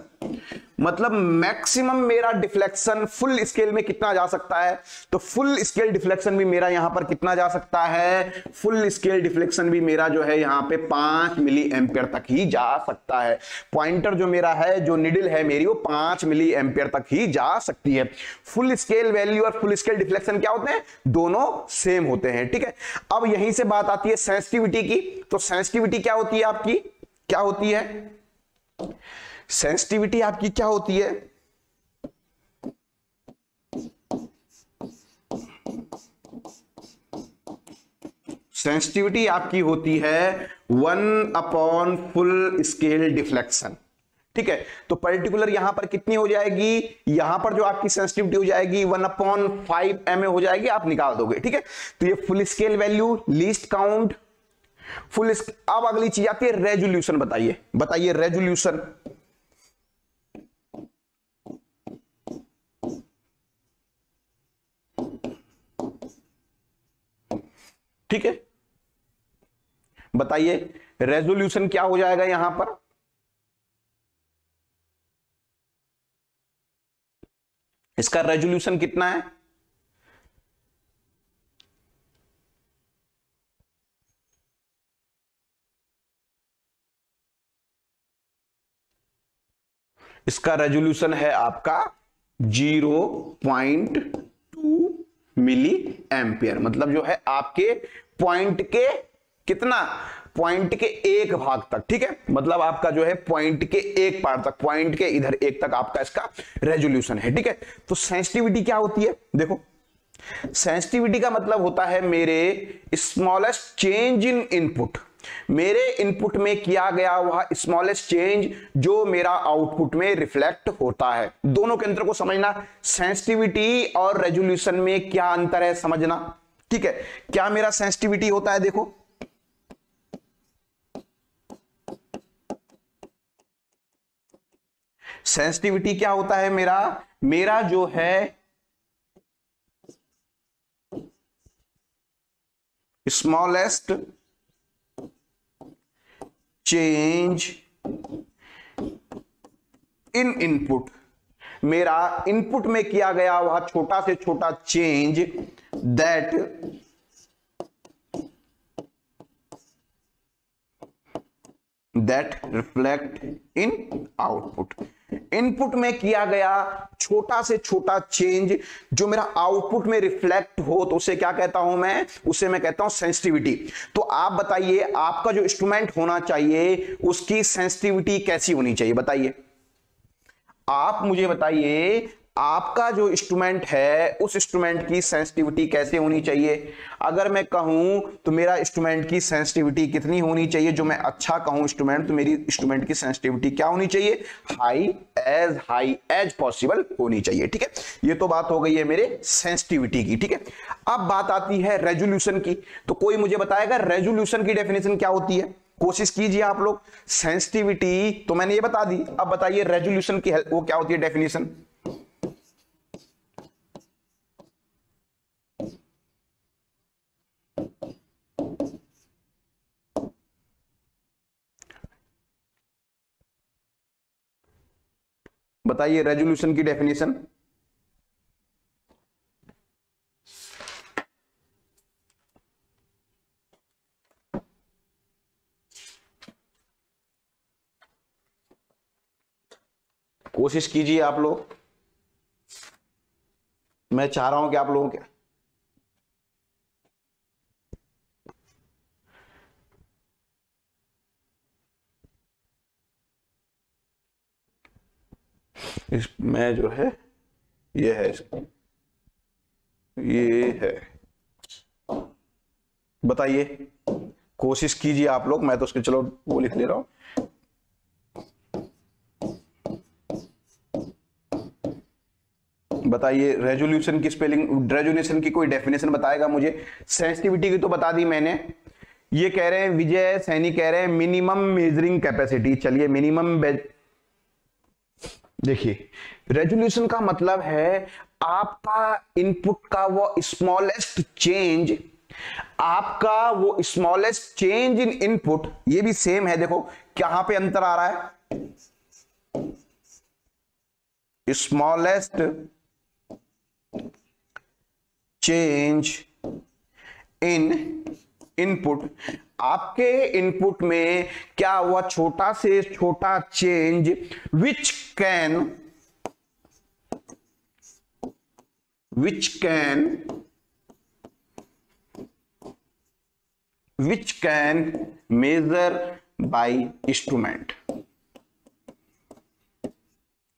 मतलब मैक्सिमम मेरा डिफ्लेक्शन फुल स्केल में कितना जा सकता है। तो फुल स्केल डिफ्लेक्शन भी मेरा यहां पर कितना जा सकता है, फुल स्केल डिफ्लेक्शन भी मेरा जो है यहां पे 5 मिली एम्पियर तक ही जा सकता है। पॉइंटर जो मेरा है, जो निडल है मेरी, वो 5 मिली एम्पियर तक ही जा सकती है। फुल स्केल वैल्यू और फुल स्केल डिफ्लेक्शन क्या होते हैं, दोनों सेम होते हैं, ठीक है। अब यहीं से बात आती है सेंसिटिविटी की। तो सेंसिटिविटी क्या होती है आपकी, क्या होती है सेंसिटिविटी आपकी, क्या होती है, सेंसिटिविटी आपकी होती है 1 अपॉन फुल स्केल डिफ्लेक्शन, ठीक है। तो पर्टिकुलर यहां पर कितनी हो जाएगी, यहां पर जो आपकी सेंसिटिविटी हो जाएगी 1/5 MA हो जाएगी, आप निकाल दोगे, ठीक है। तो ये full scale value, least count, full. अब अगली चीज आती है रेजोल्यूशन। बताइए रेजोल्यूशन, ठीक है। बताइए रेजोल्यूशन क्या हो जाएगा यहां पर, इसका रेजोल्यूशन कितना है, इसका रेजोल्यूशन है आपका 0.2 मिली एम्पियर, मतलब जो है आपके पॉइंट के कितना, पॉइंट के एक भाग तक, ठीक है। मतलब आपका जो है पॉइंट के एक पार्ट तक, पॉइंट के इधर एक तक आपका इसका रेजोल्यूशन है, ठीक है। तो सेंसिटिविटी क्या होती है, देखो सेंसिटिविटी का मतलब होता है मेरे स्मॉलेस्ट चेंज इन इनपुट, मेरे इनपुट में किया गया वह स्मॉलेस्ट चेंज जो मेरा आउटपुट में रिफ्लेक्ट होता है। दोनों के अंतर को समझना, सेंसिटिविटी और रेजोल्यूशन में क्या अंतर है समझना, ठीक है। क्या मेरा सेंसिटिविटी होता है, देखो सेंसिटिविटी क्या होता है मेरा जो है स्मॉलेस्ट चेंज इन इनपुट, मेरा इनपुट में किया गया वह छोटा से छोटा change that reflect in output, input में किया गया छोटा से छोटा चेंज जो मेरा आउटपुट में रिफ्लेक्ट हो, तो उसे क्या कहता हूं मैं, उसे मैं कहता हूं सेंसिटिविटी। तो आप बताइए आपका जो इंस्ट्रूमेंट होना चाहिए उसकी सेंसिटिविटी कैसी होनी चाहिए, बताइए आप मुझे बताइए आपका जो इंस्ट्रूमेंट है उस इंस्ट्रूमेंट की सेंसिटिविटी कैसे होनी चाहिए। अगर मैं कहूं तो मेरा इंस्ट्रूमेंट की सेंसिटिविटी कितनी होनी चाहिए, जो मैं अच्छा कहूं इंस्ट्रूमेंट, तो मेरी इंस्ट्रूमेंट की सेंसिटिविटी क्या होनी चाहिए, हाई एज पॉसिबल होनी चाहिए। ठीक है, ये तो बात हो गई है मेरे सेंसिटिविटी की। ठीक है, अब बात आती है रेजोल्यूशन की। तो कोई मुझे बताएगा रेजोल्यूशन की डेफिनेशन क्या होती है, कोशिश कीजिए आप लोग। सेंसिटिविटी तो मैंने ये बता दी, अब बताइए रेजोल्यूशन की वो क्या होती है डेफिनेशन। बताइए रेजोल्यूशन की डेफिनेशन। कोशिश कीजिए आप लोग, मैं चाह रहा हूं कि आप लोगों के इसमें जो है ये है, ये है, बताइए कोशिश कीजिए आप लोग। मैं तो उसके चलो वो लिख ले रहा हूं। बताइए रेजोल्यूशन की स्पेलिंग, रेजोल्यूशन की कोई डेफिनेशन बताएगा मुझे। सेंसिटिविटी की तो बता दी मैंने। ये कह रहे हैं विजय सैनी, कह रहे हैं मिनिमम मेजरिंग कैपेसिटी। चलिए मिनिमम, देखिए रेजोल्यूशन का मतलब है आपका इनपुट का वो स्मॉलेस्ट चेंज, आपका वो स्मॉलेस्ट चेंज इन इनपुट। ये भी सेम है, देखो कहां पे अंतर आ रहा है, स्मॉलेस्ट चेंज इन इनपुट। आपके इनपुट में क्या हुआ, छोटा से छोटा change which can measure by instrument.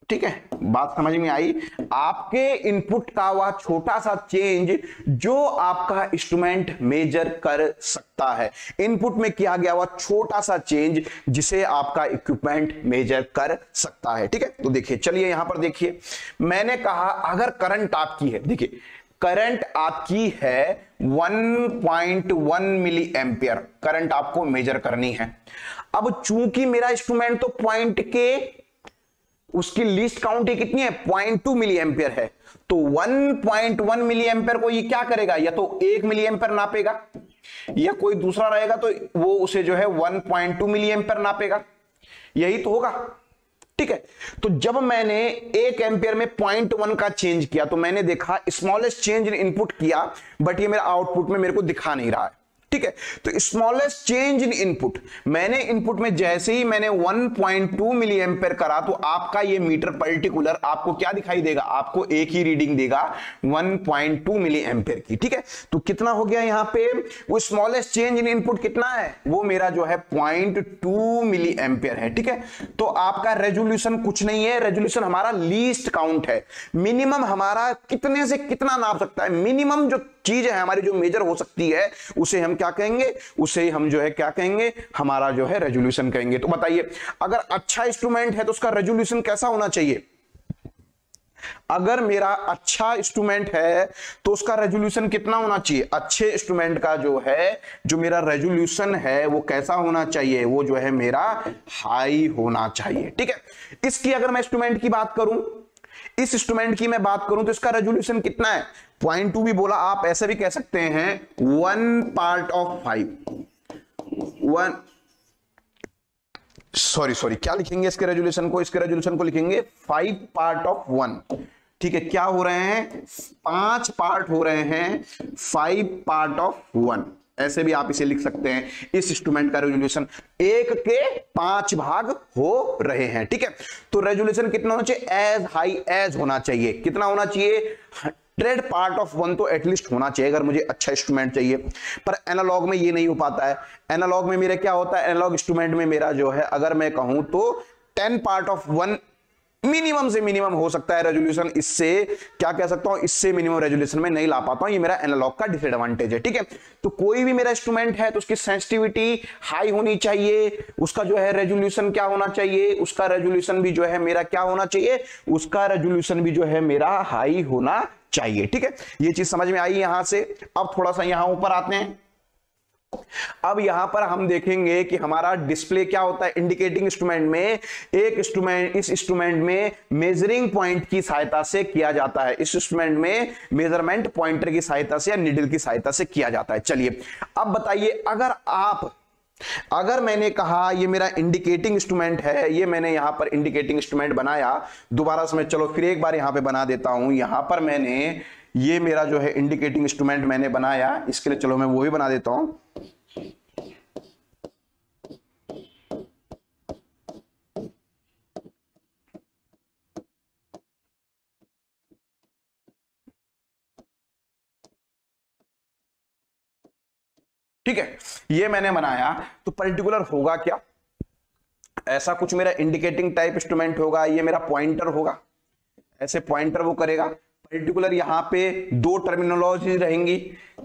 ठीक है, बात समझ में आई। आपके इनपुट का वह छोटा सा चेंज जो आपका इंस्ट्रूमेंट मेजर कर सकता है। इनपुट में किया गया वह छोटा सा चेंज जिसे आपका इक्विपमेंट मेजर कर सकता है। ठीक है, तो देखिए चलिए यहां पर देखिए, मैंने कहा अगर करंट आपकी है, देखिए करंट आपकी है 1.1 मिली एम्पियर, करंट आपको मेजर करनी है। अब चूंकि मेरा इंस्ट्रूमेंट तो पॉइंट के उसकी लीस्ट काउंट कितनी है, 0.2 मिली एम्पियर है, तो 1.1 मिली एम्पियर को ये क्या करेगा, या तो 1 मिली एम्पियर नापेगा, या कोई दूसरा रहेगा तो वो उसे जो है 1.2 मिली एम्पियर नापेगा, यही तो होगा। ठीक है, तो जब मैंने 1 एम्पियर में 0.1 का चेंज किया तो मैंने देखा स्मॉलेस्ट चेंज इन इनपुट किया, बट ये मेरा आउटपुट में मेरे को दिखा नहीं रहा है। ठीक है, तो स्मॉलेस्ट चेंज इन इनपुट, मैंने इनपुट में जैसे ही मैंने 1.2 मिली एम्पियर करा तो आपका ये मीटर पर्टिकुलर आपको क्या दिखाई देगा, आपको एक ही रीडिंग देगा 1.2 मिली एम्पियर की। ठीक है, तो कितना हो गया यहां पे, वो स्मॉलेस्ट चेंज इन इनपुट कितना है, वो मेरा जो है 0.2 मिली एम्पियर है। ठीक है, तो आपका रेजोल्यूशन कुछ नहीं है, रेजोल्यूशन हमारा लीस्ट काउंट है। मिनिमम हमारा कितने से कितना नाप सकता है, मिनिमम जो चीज है हमारी जो मेजर हो सकती है उसे हम क्या कहेंगे, उसे हम जो है क्या कहेंगे, हमारा जो है रेजोल्यूशन कहेंगे। तो बताइए अगर अच्छा इंस्ट्रूमेंट है तो उसका रेजोल्यूशन कैसा होना चाहिए। अगर मेरा अच्छा इंस्ट्रूमेंट है तो उसका रेजोल्यूशन कितना होना चाहिए, अच्छे इंस्ट्रूमेंट का जो है जो मेरा रेजोल्यूशन है वो कैसा होना चाहिए, वो जो है मेरा हाई होना चाहिए। ठीक है, इसकी अगर मैं इंस्ट्रूमेंट की बात करूं, इस इंस्ट्रूमेंट की मैं बात करूं तो इसका रेजोल्यूशन कितना है, 0.2 भी बोला, आप ऐसे भी कह सकते हैं 1/5, सॉरी क्या लिखेंगे इसके रेजोल्यूशन को, इसके रेजोल्यूशन को लिखेंगे 5/1। ठीक है, क्या हो रहे हैं, 5 पार्ट हो रहे हैं, 5/1, ऐसे भी आप इसे लिख सकते हैं। इस इंस्ट्रूमेंट का रेजोल्यूशन 1 के 5 भाग हो रहे हैं। ठीक है, तो रेजोल्यूशन कितना होना चाहिए, एज हाई एज होना चाहिए। कितना होना चाहिए, 100/1 तो एटलीस्ट होना चाहिए अगर मुझे अच्छा इंस्ट्रूमेंट चाहिए। पर एनालॉग में ये नहीं हो पाता है। एनालॉग में मेरा क्या होता है, एनालॉग इंस्ट्रूमेंट में मेरा जो है अगर मैं कहूं तो 10/1 मिनिमम से मिनिमम हो सकता है रेजोल्यूशन, इससे क्या कह सकता हूं, इससे मिनिमम रेजोल्यूशन में नहीं ला पाता हूं, ये मेरा एनालॉग का डिसएडवांटेज है। ठीक है, तो कोई भी मेरा इंस्ट्रूमेंट है तो उसकी सेंसिटिविटी हाई होनी चाहिए, उसका जो है रेजोल्यूशन क्या होना चाहिए, उसका रेजोल्यूशन भी जो है मेरा क्या होना चाहिए, उसका रेजोल्यूशन भी जो है मेरा हाई होना चाहिए। ठीक है, ये चीज समझ में आई यहां से। अब थोड़ा सा यहां ऊपर आते हैं। अब यहां पर हम देखेंगे कि हमारा डिस्प्ले क्या होता है इंडिकेटिंग इंस्ट्रूमेंट में। एक इंस्ट्रूमेंट, इस इंस्ट्रूमेंट में मेजरिंग पॉइंट की सहायता से किया जाता है, इस इंस्ट्रूमेंट में मेजरमेंट पॉइंटर की सहायता से या निडल की सहायता से किया जाता है। चलिए अब बताइए, अगर मैंने कहा ये मेरा इंडिकेटिंग इंस्ट्रूमेंट है, ये मैंने यहां पर इंडिकेटिंग इंस्ट्रूमेंट बनाया, दोबारा से मैं चलो फिर एक बार यहां पे बना देता हूं। यहां पर मैंने ये मेरा जो है इंडिकेटिंग इंस्ट्रूमेंट मैंने बनाया, इसके लिए चलो मैं वो भी बना देता हूं। ठीक है, ये मैंने बनाया, तो पर्टिकुलर होगा क्या, ऐसा कुछ मेरा इंडिकेटिंग टाइप इंस्ट्रूमेंट होगा, ये मेरा पॉइंटर होगा, ऐसे पॉइंटर वो करेगा। पर्टिकुलर यहां पे दो टर्मिनोलॉजी रहेंगी,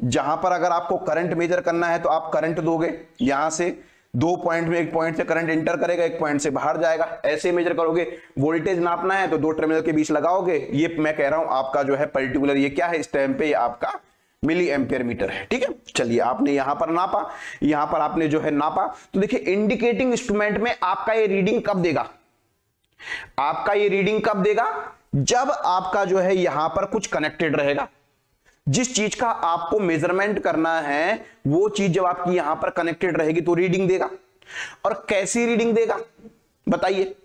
जहां पर अगर आपको करंट मेजर करना है तो आप करंट दोगे, यहां से दो पॉइंट में, एक पॉइंट से करंट एंटर करेगा, एक पॉइंट से बाहर जाएगा, ऐसे मेजर करोगे। वोल्टेज नापना है तो दो टर्मिनल के बीच लगाओगे, ये मैं कह रहा हूं आपका जो है पर्टिकुलर ये क्या है, इस टाइम पे ये आपका मिली एम्पियर मीटर है। ठीक है, चलिए आपने यहां पर नापा, यहां पर आपने जो है नापा, तो देखिए इंडिकेटिंग इंस्ट्रूमेंट में आपका ये रीडिंग कब देगा, आपका ये रीडिंग कब देगा, जब आपका जो है यहां पर कुछ कनेक्टेड रहेगा, जिस चीज का आपको मेजरमेंट करना है वो चीज जब आपकी यहां पर कनेक्टेड रहेगी तो रीडिंग देगा। और कैसी रीडिंग देगा बताइए,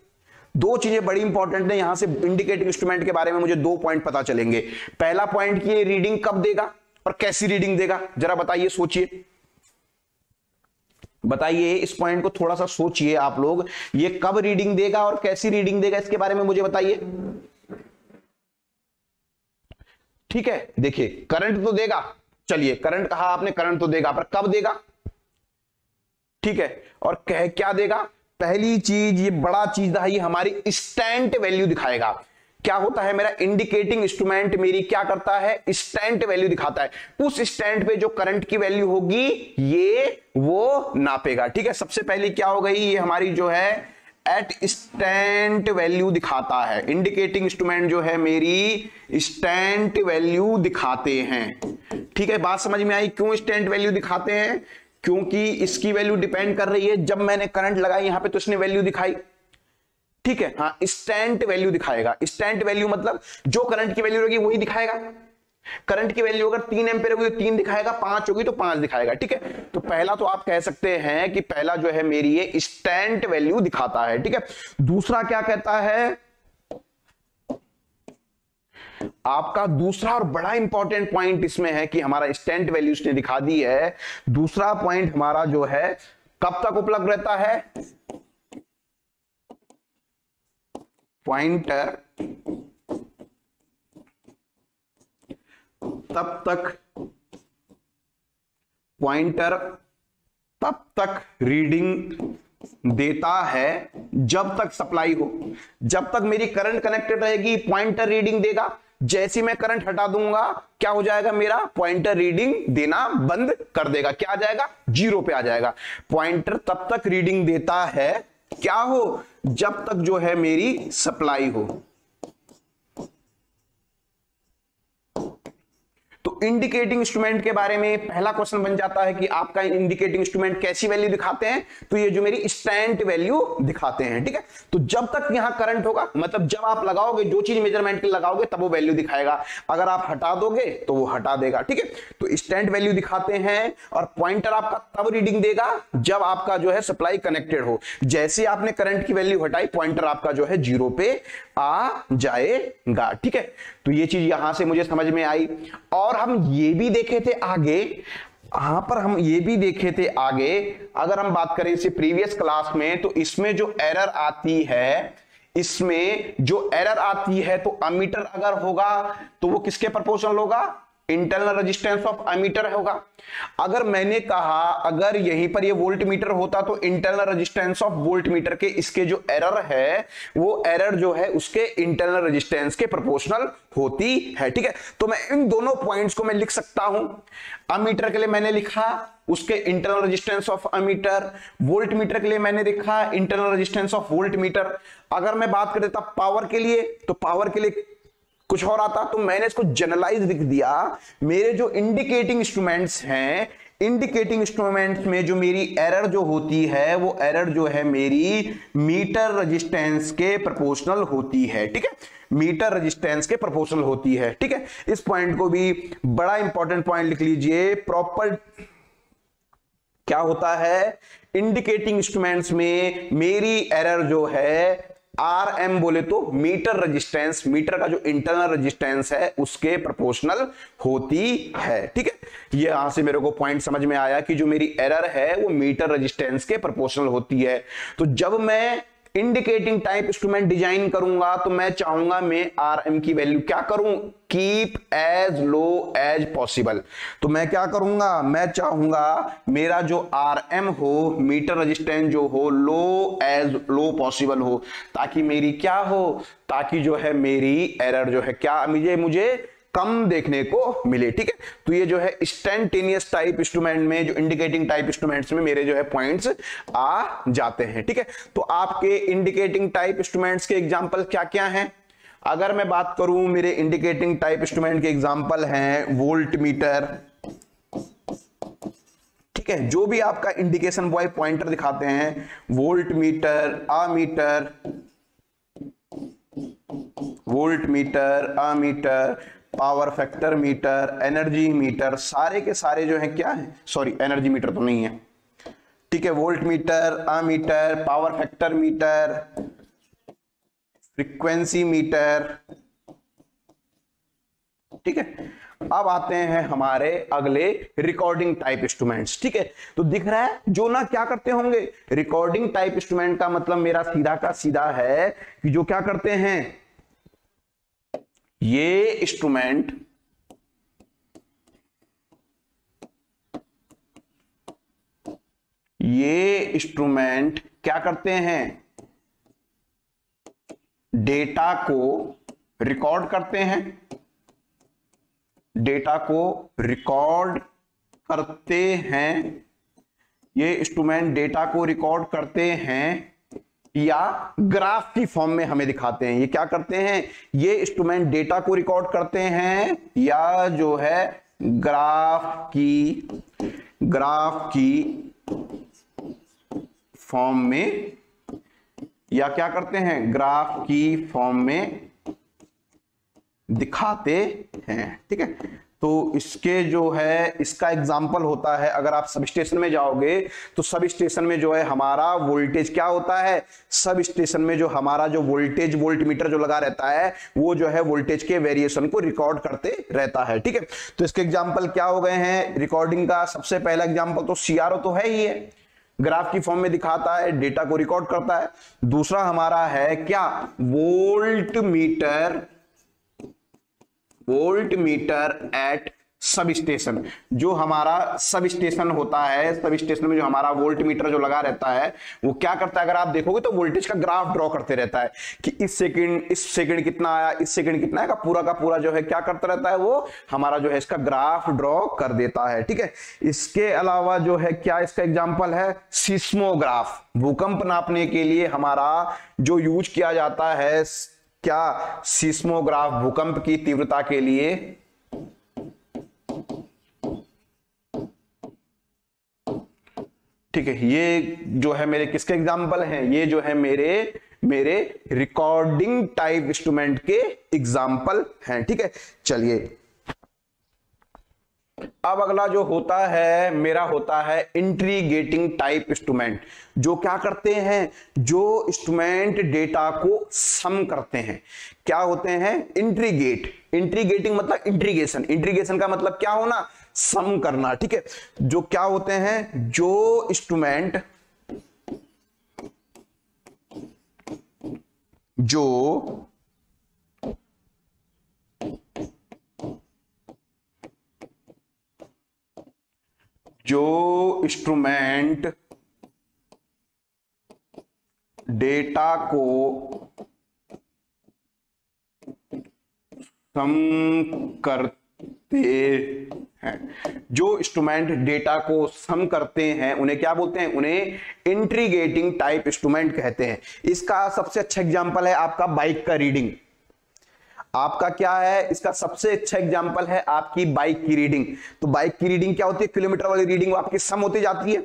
दो चीजें बड़ी इंपॉर्टेंट है यहां से इंडिकेटिंग इंस्ट्रूमेंट के बारे में मुझे दो पॉइंट पता चलेंगे। पहला पॉइंट की रीडिंग कब देगा और कैसी रीडिंग देगा, जरा बताइए, सोचिए, बताइए इस पॉइंट को थोड़ा सा सोचिए आप लोग, ये कब रीडिंग देगा और कैसी रीडिंग देगा, इसके बारे में मुझे बताइए। ठीक है, देखिए करंट तो देगा, चलिए करंट कहा आपने, करंट तो देगा, पर कब देगा, ठीक है, और क्या देगा, पहली चीज ये बड़ा चीज है, ये हमारी स्टैंड वैल्यू दिखाएगा। क्या होता है मेरा इंडिकेटिंग इंस्ट्रूमेंट मेरी क्या करता है, स्टैंड वैल्यू दिखाता है, उस स्टैंड पे जो करंट की वैल्यू होगी ये वो नापेगा। ठीक है, सबसे पहले क्या हो गई, ये हमारी जो है एट स्टैंड वैल्यू दिखाता है, इंडिकेटिंग इंस्ट्रूमेंट जो है मेरी स्टैंड वैल्यू दिखाते हैं। ठीक है, बात समझ में आई, क्यों स्टैंड वैल्यू दिखाते हैं, क्योंकि इसकी वैल्यू डिपेंड कर रही है, जब मैंने करंट लगाई यहां पे तो इसने वैल्यू दिखाई। ठीक है, हाँ स्टैंड वैल्यू दिखाएगा, स्टैंड वैल्यू मतलब जो करंट की वैल्यू होगी वही दिखाएगा। करंट की वैल्यू अगर 3 एम्पीयर होगी तो 3 दिखाएगा, 5 होगी तो 5 दिखाएगा। ठीक है, तो पहला तो आप कह सकते हैं कि पहला जो है मेरी ये स्टैंड वैल्यू दिखाता है। ठीक है, दूसरा क्या कहता है, आपका दूसरा और बड़ा इंपॉर्टेंट पॉइंट इसमें है कि हमारा स्टैंड वैल्यू उसने दिखा दी है। दूसरा पॉइंट हमारा जो है कब तक उपलब्ध रहता है, पॉइंटर तब तक रीडिंग देता है जब तक सप्लाई हो, जब तक मेरी करंट कनेक्टेड रहेगी पॉइंटर रीडिंग देगा, जैसे मैं करंट हटा दूंगा क्या हो जाएगा, मेरा पॉइंटर रीडिंग देना बंद कर देगा, क्या आ जाएगा, 0 पे आ जाएगा। पॉइंटर तब तक रीडिंग देता है क्या हो, जब तक जो है मेरी सप्लाई हो। तो इंडिकेटिंग इंस्ट्रूमेंट के बारे में पहला क्वेश्चन बन जाता है कि आपका इंडिकेटिंग इंस्ट्रूमेंट कैसी वैल्यू दिखाते हैं, तो ये जो मेरी स्टैंड वैल्यू दिखाते हैं। ठीक है, तो जब तक यहां करंट होगा, मतलब जब आप लगाओगे जो चीज मेजरमेंट के लगाओगे तब वो वैल्यू दिखाएगा, अगर आप हटा दोगे तो वो हटा देगा। ठीक है, तो स्टैंड वैल्यू दिखाते हैं और पॉइंटर आपका तब रीडिंग देगा जब आपका जो है सप्लाई कनेक्टेड हो, जैसे आपने करंट की वैल्यू हटाई पॉइंटर आपका जो है 0 पे आ जाएगा। ठीक है, तो ये चीज यहां से मुझे समझ में आई। और हम ये भी देखे थे आगे, यहां पर हम ये भी देखे थे आगे, अगर हम बात करें इसे प्रीवियस क्लास में, तो इसमें जो एरर आती है, इसमें जो एरर आती है तो अमीटर अगर होगा तो वो किसके प्रोपोर्शनल होगा, इंटरनल रेजिस्टेंस ऑफ अमीटर होगा। अगर मैंने कहा अगर यहीं पर ये वोल्ट मीटर होता तो internal resistance of volt meter के इसके जो एरर है वो एरर जो है उसके इंटरनल रेजिस्टेंस के प्रोपोर्शनल होती है। ठीक है, तो मैं इन दोनों पॉइंट्स को मैं लिख सकता हूं। अमीटर के लिए मैंने लिखा उसके internal resistance of ammeter, volt meter के लिए मैंने लिखा internal resistance of volt meter. अगर मैं बात कर देता पावर के लिए तो पावर के लिए कुछ और आता, तो मैंने इसको जनरलाइज लिख दिया। मेरे जो इंडिकेटिंग इंस्ट्रूमेंट्स हैं, इंडिकेटिंग इंस्ट्रूमेंट्स में जो मेरी एरर जो होती है वो एरर जो है मेरी मीटर रेजिस्टेंस के प्रोपोर्शनल होती है। ठीक है, मीटर रेजिस्टेंस के प्रोपोर्शनल होती है। ठीक है, इस पॉइंट को भी बड़ा इंपॉर्टेंट पॉइंट लिख लीजिए। प्रॉपर क्या होता है, इंडिकेटिंग इंस्ट्रूमेंट्स में मेरी एरर जो है आर एम बोले तो मीटर रेजिस्टेंस, मीटर का जो इंटरनल रेजिस्टेंस है उसके प्रोपोर्शनल होती है। ठीक है, ये यहां से मेरे को पॉइंट समझ में आया कि जो मेरी एरर है वो मीटर रेजिस्टेंस के प्रोपोर्शनल होती है। तो जब मैं इंडिकेटिंग टाइप इंस्ट्रूमेंट डिजाइन करूंगा तो मैं चाहूंगा मैं आर एम की वैल्यू क्या करूं, keep as low as possible. तो मैं क्या करूंगा, मैं चाहूंगा मेरा जो आर एम हो, मीटर रेजिस्टेंस जो हो, लो एज लो पॉसिबल हो, ताकि मेरी क्या हो, ताकि जो है मेरी एरर जो है क्या मुझे कम देखने को मिले। ठीक है, तो ये जो है इंस्टेंटेनियस टाइप इंस्ट्रूमेंट में, जो इंडिकेटिंग टाइप इंस्ट्रूमेंट्स में मेरे जो है पॉइंट्स आ जाते हैं। ठीक है, तो आपके इंडिकेटिंग टाइप इंस्ट्रूमेंट्स के एग्जांपल क्या क्या हैं? अगर मैं बात करूं मेरे इंडिकेटिंग टाइप इंस्ट्रूमेंट के एग्जांपल हैं वोल्ट मीटर। ठीक है, जो भी आपका इंडिकेशन बॉय पॉइंटर दिखाते हैं, volt meter, ammeter, volt meter, ammeter, power factor metre, energy meter, सारे के सारे जो है क्या है, सॉरी एनर्जी मीटर तो नहीं है। ठीक है, volt meter, ammeter, power factor metre, frequency meter. ठीक है, अब आते हैं हमारे अगले रिकॉर्डिंग टाइप इंस्ट्रूमेंट्स। ठीक है, तो दिख रहा है जो ना क्या करते होंगे, रिकॉर्डिंग टाइप इंस्ट्रूमेंट का मतलब मेरा सीधा का सीधा है कि जो क्या करते हैं, ये इंस्ट्रूमेंट क्या करते हैं, डेटा को रिकॉर्ड करते हैं, डेटा को रिकॉर्ड करते हैं। ये इंस्ट्रूमेंट डेटा को रिकॉर्ड करते हैं या ग्राफ की फॉर्म में हमें दिखाते हैं। ये क्या करते हैं, ये इंस्ट्रूमेंट डेटा को रिकॉर्ड करते हैं या जो है ग्राफ की फॉर्म में, या क्या करते हैं, ग्राफ की फॉर्म में दिखाते हैं। ठीक है, तो इसके जो है इसका एग्जाम्पल होता है, अगर आप सब स्टेशन में जाओगे तो सब स्टेशन में जो है हमारा वोल्टेज क्या होता है, सब स्टेशन में जो हमारा जो वोल्टेज वोल्ट मीटर जो लगा रहता है वो जो है वोल्टेज के वेरिएशन को रिकॉर्ड करते रहता है। ठीक है, तो इसके एग्जाम्पल क्या हो गए हैं रिकॉर्डिंग का, सबसे पहला एग्जाम्पल तो सीआरओ तो है ही है, ग्राफ की फॉर्म में दिखाता है, डेटा को रिकॉर्ड करता है। दूसरा हमारा है क्या, volt meter at sub station. जो हमारा सब स्टेशन होता है, सब स्टेशन में जो हमारा वोल्ट मीटर जो लगा रहता है वो क्या करता है, अगर आप देखोगे तो वोल्टेज का ग्राफ ड्रॉ करते रहता है कि इस सेकंड कितना आया, इस सेकंड कितना आएगा, पूरा का पूरा जो है क्या करता रहता है, वो हमारा जो है इसका ग्राफ ड्रॉ कर देता है। ठीक है, इसके अलावा जो है क्या इसका एग्जाम्पल है, सिस्मोग्राफ, भूकंप नापने के लिए हमारा जो यूज किया जाता है क्या, सिस्मोग्राफ, भूकंप की तीव्रता के लिए। ठीक है, ये जो है मेरे किसके एग्जाम्पल हैं, ये जो है मेरे रिकॉर्डिंग टाइप इंस्ट्रूमेंट के एग्जाम्पल हैं। ठीक है, चलिए अब अगला जो होता है मेरा होता है इंट्रीगेटिंग टाइप इंस्ट्रूमेंट। जो क्या करते हैं, जो इंस्ट्रूमेंट डेटा को सम करते हैं, क्या होते हैं, इंट्रीगेटिंग मतलब इंट्रीगेशन का मतलब क्या होना, सम करना। ठीक है, जो क्या होते हैं, जो इंस्ट्रूमेंट जो इंस्ट्रूमेंट डेटा को सम करते हैं, जो इंस्ट्रूमेंट डेटा को सम करते हैं उन्हें क्या बोलते हैं? उन्हें इंट्रीगेटिंग टाइप इंस्ट्रूमेंट कहते हैं। इसका सबसे अच्छा एग्जांपल है आपका बाइक का रीडिंग। आपका क्या है इसका सबसे अच्छा एग्जांपल है आपकी बाइक की रीडिंग। तो बाइक की रीडिंग क्या होती है? किलोमीटर वाली रीडिंग वो आपकी सम होती जाती है।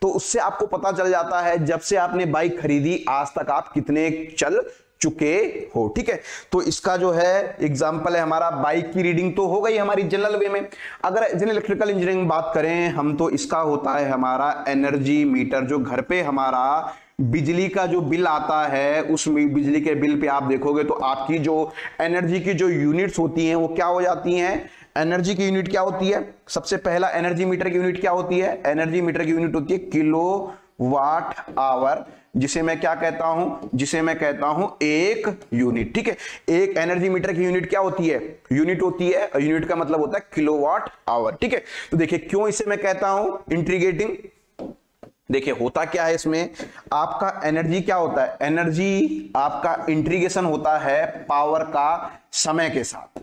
तो उससे आपको पता चल जाता है जब से आपने बाइक खरीदी आज तक आप कितने चल चुके हो। ठीक है, तो इसका जो है एग्जांपल है हमारा बाइक की रीडिंग। तो हो गई हमारी जनरल वे में। अगर जनरल इलेक्ट्रिकल इंजीनियरिंग बात करें हम तो इसका होता है हमारा एनर्जी मीटर। जो घर पे हमारा बिजली का जो बिल आता है उस बिजली के बिल पे आप देखोगे तो आपकी जो एनर्जी की जो यूनिट्स होती हैं वो क्या हो जाती हैं? एनर्जी की यूनिट क्या होती है? सबसे पहला एनर्जी मीटर की यूनिट क्या होती है? एनर्जी मीटर की यूनिट होती है किलो वाट आवर, जिसे मैं क्या कहता हूं? जिसे मैं कहता हूं एक यूनिट। ठीक है, एक एनर्जी मीटर की यूनिट क्या होती है? यूनिट होती है। यूनिट का मतलब होता है किलोवाट आवर। ठीक है, तो देखिए क्यों इसे मैं कहता हूं इंट्रीगेटिंग। देखिए होता क्या है इसमें, आपका एनर्जी क्या होता है? एनर्जी आपका इंट्रीगेशन होता है पावर का समय के साथ।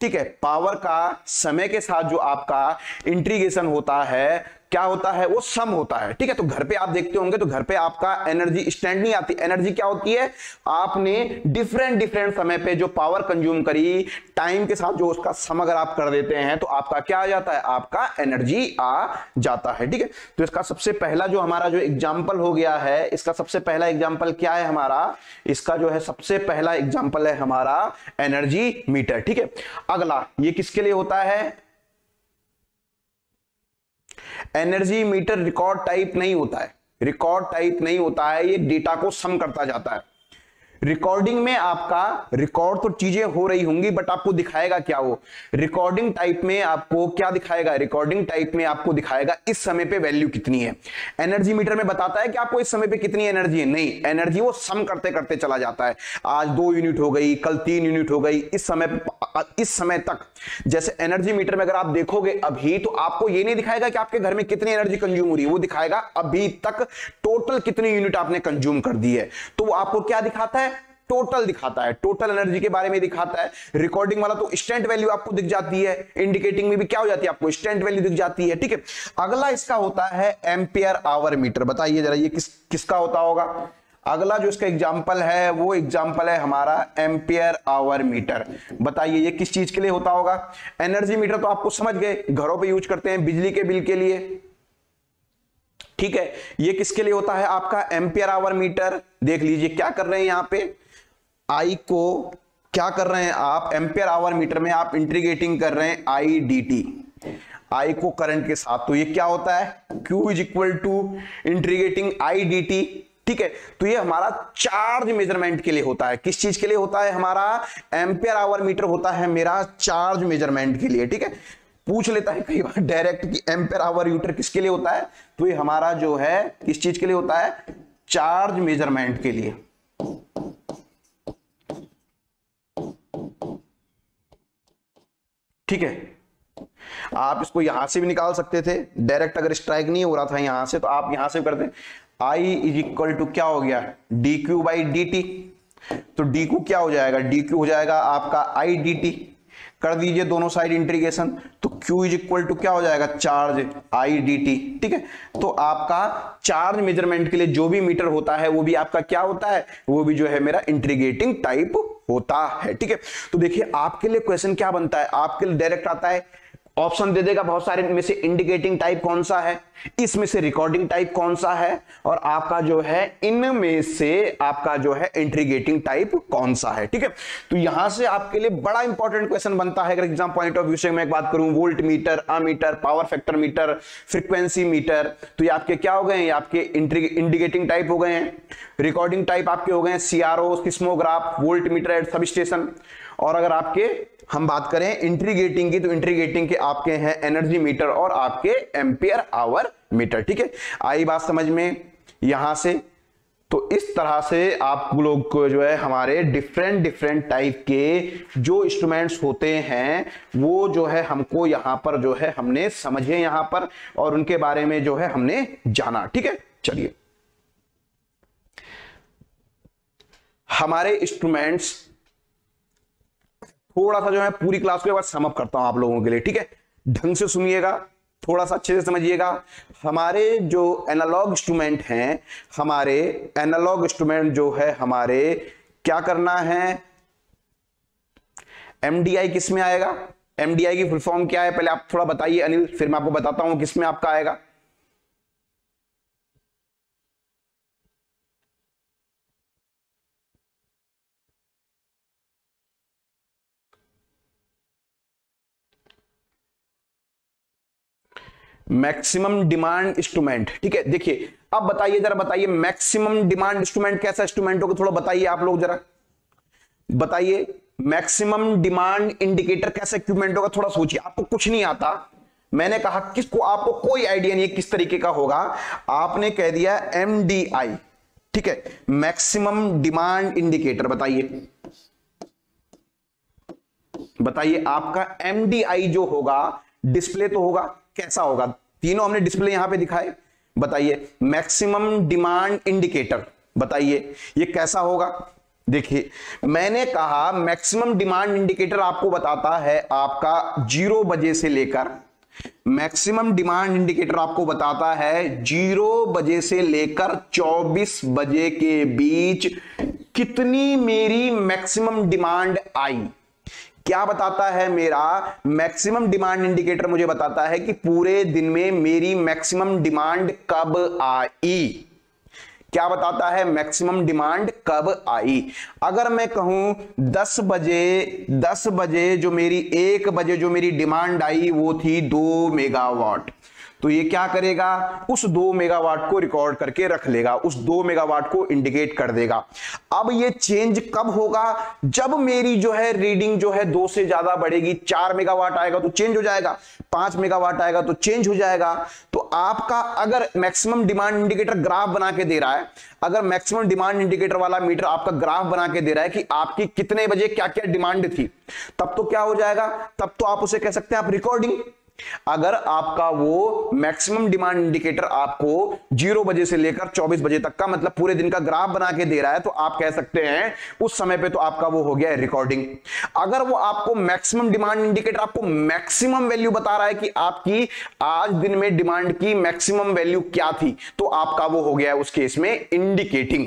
ठीक है, पावर का समय के साथ जो आपका इंट्रीगेशन होता है क्या होता है? वो सम होता है। ठीक है, तो घर पे आप देखते होंगे तो घर पे आपका एनर्जी स्टैंड नहीं आती। एनर्जी क्या होती है? आपने डिफरेंट समय पे जो पावर कंज्यूम करी टाइम के साथ जो उसका सम अगर आप कर देते हैं तो आपका क्या आ जाता है? आपका एनर्जी आ जाता है। ठीक है, तो इसका सबसे पहला जो हमारा जो एग्जाम्पल हो गया है, इसका सबसे पहला एग्जाम्पल क्या है हमारा? इसका जो है सबसे पहला एग्जाम्पल है हमारा एनर्जी मीटर। ठीक है, अगला ये किसके लिए होता है? एनर्जी मीटर रिकॉर्ड टाइप नहीं होता है। रिकॉर्ड टाइप नहीं होता है, ये डेटा को सम करता जाता है। रिकॉर्डिंग में आपका रिकॉर्ड तो चीजें हो रही होंगी बट आपको दिखाएगा क्या? वो रिकॉर्डिंग टाइप में आपको क्या दिखाएगा? रिकॉर्डिंग टाइप में आपको दिखाएगा इस समय पे वैल्यू कितनी है। एनर्जी मीटर में बताता है कि आपको इस समय पे कितनी एनर्जी है? नहीं, एनर्जी वो सम करते करते चला जाता है। आज 2 यूनिट हो गई, कल 3 यूनिट हो गई, इस समय तक। जैसे एनर्जी मीटर में अगर आप देखोगे अभी तो आपको ये नहीं दिखाएगा कि आपके घर में कितनी एनर्जी कंज्यूम हो रही है, वो दिखाएगा अभी तक टोटल कितनी यूनिट आपने कंज्यूम कर दी है। तो वो आपको क्या दिखाता है? टोटल दिखाता है, टोटल एनर्जी के बारे में दिखाता है। रिकॉर्डिंग वाला तो इंस्टेंट वैल्यू आपको दिख जाती है। इंडिकेटिंग में भी क्या हो जाती है? आपको इंस्टेंट वैल्यू दिख जाती है। ठीक है, अगला इसका होता है एम्पियर आवर मीटर। बताइए जरा ये किसका होता होगा? अगला जो इसका एग्जाम्पल है वो एग्जाम्पल है हमारा एम्पियर आवर मीटर। बताइए ये किस चीज के लिए होता होगा? एनर्जी मीटर तो आपको समझ गए, घरों पे यूज करते हैं बिजली के बिल के लिए। ठीक है, ये किसके लिए होता है? आपका एम्पियर आवर मीटर। देख लीजिए क्या कर रहे हैं यहाँ पे, आई को क्या कर रहे हैं आप? एम्पियर आवर मीटर में आप इंटीग्रेटिंग कर रहे हैं आई डी टी, आई को करंट के साथ। तो ये क्या होता है? Q is equal to integrating I D T. ठीक है, तो ये हमारा चार्ज मेजरमेंट के लिए होता है। किस चीज के लिए होता है? हमारा एम्पियर आवर मीटर होता है मेरा चार्ज मेजरमेंट के लिए। ठीक है, पूछ लेता है कई बार डायरेक्ट कि एम्पियर आवर मीटर किसके लिए होता है? तो ये हमारा जो है किस चीज के लिए होता है? चार्ज मेजरमेंट के लिए। ठीक है, आप इसको यहां से भी निकाल सकते थे डायरेक्ट, अगर स्ट्राइक नहीं हो रहा था यहां से तो आप यहां से करते। आई इज इक्वल टू क्या हो गया? D Q by D T. तो डी क्यू क्या हो जाएगा? डी क्यू हो जाएगा आपका आई डी टी। कर दीजिए दोनों साइड इंटीग्रेशन, तो Q इज इक्वल टू क्या हो जाएगा? Charge I D T. ठीक है, तो आपका चार्ज मेजरमेंट के लिए जो भी मीटर होता है वो भी आपका क्या होता है? वो भी जो है मेरा इंटीग्रेटिंग टाइप होता है। ठीक है, तो देखिए आपके लिए क्वेश्चन क्या बनता है? आपके लिए डायरेक्ट आता है, ऑप्शन दे देगा बहुत सारे, में से इंडिकेटिंग टाइप कौन सा है, इसमें से रिकॉर्डिंग टाइप कौन सा है, और आपका जो है इनमें से आपका जो है इंटीग्रेटिंग टाइप कौन सा है। ठीक है, तो यहां से आपके लिए बड़ा इंपॉर्टेंट क्वेश्चन बनता है। अगर एग्जाम पॉइंट ऑफ व्यू से मैं एक बात करूं, volt meter, ammeter, power factor metre, frequency meter, तो ये आपके क्या हो गए हैं? आपके इंडिकेटिंग टाइप हो गए हैं। रिकॉर्डिंग टाइप आपके हो गए हैं CRO, seismograph, volt meter at sub station. और अगर आपके हम बात करें इंटीग्रेटिंग की, तो इंटीग्रेटिंग के आपके हैं एनर्जी मीटर और आपके एम्पियर आवर मीटर। ठीक है, आई बात समझ में? यहां से तो इस तरह से आप लोग को जो है हमारे डिफरेंट टाइप के जो इंस्ट्रूमेंट्स होते हैं वो जो है हमको यहां पर जो है हमने समझे यहां पर, और उनके बारे में जो है हमने जाना। ठीक है, चलिए हमारे इंस्ट्रूमेंट्स थोड़ा सा जो है पूरी क्लास के बाद समअप करता हूं आप लोगों के लिए। ठीक है, ढंग से सुनिएगा, थोड़ा सा अच्छे से समझिएगा। हमारे जो एनालॉग इंस्ट्रूमेंट हैं, हमारे एनालॉग इंस्ट्रूमेंट जो है हमारे क्या करना है, एमडीआई किस में आएगा, एमडीआई की फुल फॉर्म क्या है पहले आप थोड़ा बताइए अनिल, फिर मैं आपको बताता हूं किस में आपका आएगा। Maximum demand instrument. ठीक है, देखिए अब बताइए, जरा बताइए मैक्सिमम डिमांड इंस्ट्रूमेंट कैसा इंस्ट्रूमेंट होगा, थोड़ा बताइए आप लोग, जरा बताइए मैक्सिमम डिमांड इंडिकेटर कैसा इक्विपमेंट होगा, थोड़ा सोचिए। आपको कुछ नहीं आता, मैंने कहा किसको, आपको कोई आइडिया नहीं है किस तरीके का होगा, आपने कह दिया एमडीआई। ठीक है, मैक्सिमम डिमांड इंडिकेटर, बताइए बताइए आपका एमडीआई जो होगा डिस्प्ले तो होगा, कैसा होगा, तीनों हमने डिस्प्ले यहां पे दिखाए, बताइए मैक्सिमम डिमांड इंडिकेटर, बताइए ये कैसा होगा। देखिए मैंने कहा मैक्सिमम डिमांड इंडिकेटर आपको बताता है आपका 0 बजे से लेकर, मैक्सिमम डिमांड इंडिकेटर आपको बताता है 0 बजे से लेकर 24 बजे के बीच कितनी मेरी मैक्सिमम डिमांड आई। क्या बताता है मेरा मैक्सिमम डिमांड इंडिकेटर, मुझे बताता है कि पूरे दिन में मेरी मैक्सिमम डिमांड कब आई। क्या बताता है मैक्सिमम डिमांड कब आई। अगर मैं कहूं 10 बजे जो मेरी 1 बजे जो मेरी डिमांड आई वो थी 2 मेगावाट, तो ये क्या करेगा, उस 2 मेगावाट को रिकॉर्ड करके रख लेगा, उस 2 मेगावाट को इंडिकेट कर देगा। अब ये चेंज कब होगा, जब मेरी जो है रीडिंग जो है 2 से ज्यादा बढ़ेगी, 4 मेगावाट आएगा तो चेंज हो जाएगा, 5 मेगावाट आएगा तो चेंज हो जाएगा। तो आपका अगर मैक्सिमम डिमांड इंडिकेटर ग्राफ बना के दे रहा है, अगर मैक्सिमम डिमांड इंडिकेटर वाला मीटर आपका ग्राफ बना के दे रहा है कि आपकी कितने बजे क्या क्या डिमांड थी, तब तो क्या हो जाएगा, तब तो आप उसे कह सकते हैं आप रिकॉर्डिंग। अगर आपका वो मैक्सिमम डिमांड इंडिकेटर आपको 0 बजे से लेकर 24 बजे तक का मतलब पूरे दिन का ग्राफ बना के दे रहा है, तो आप कह सकते हैं उस समय पे तो आपका वो हो गया है रिकॉर्डिंग। अगर वो आपको मैक्सिमम डिमांड इंडिकेटर आपको मैक्सिमम वैल्यू बता रहा है कि आपकी आज दिन में डिमांड की मैक्सिमम वैल्यू क्या थी, तो आपका वो हो गया है उस केस में इंडिकेटिंग।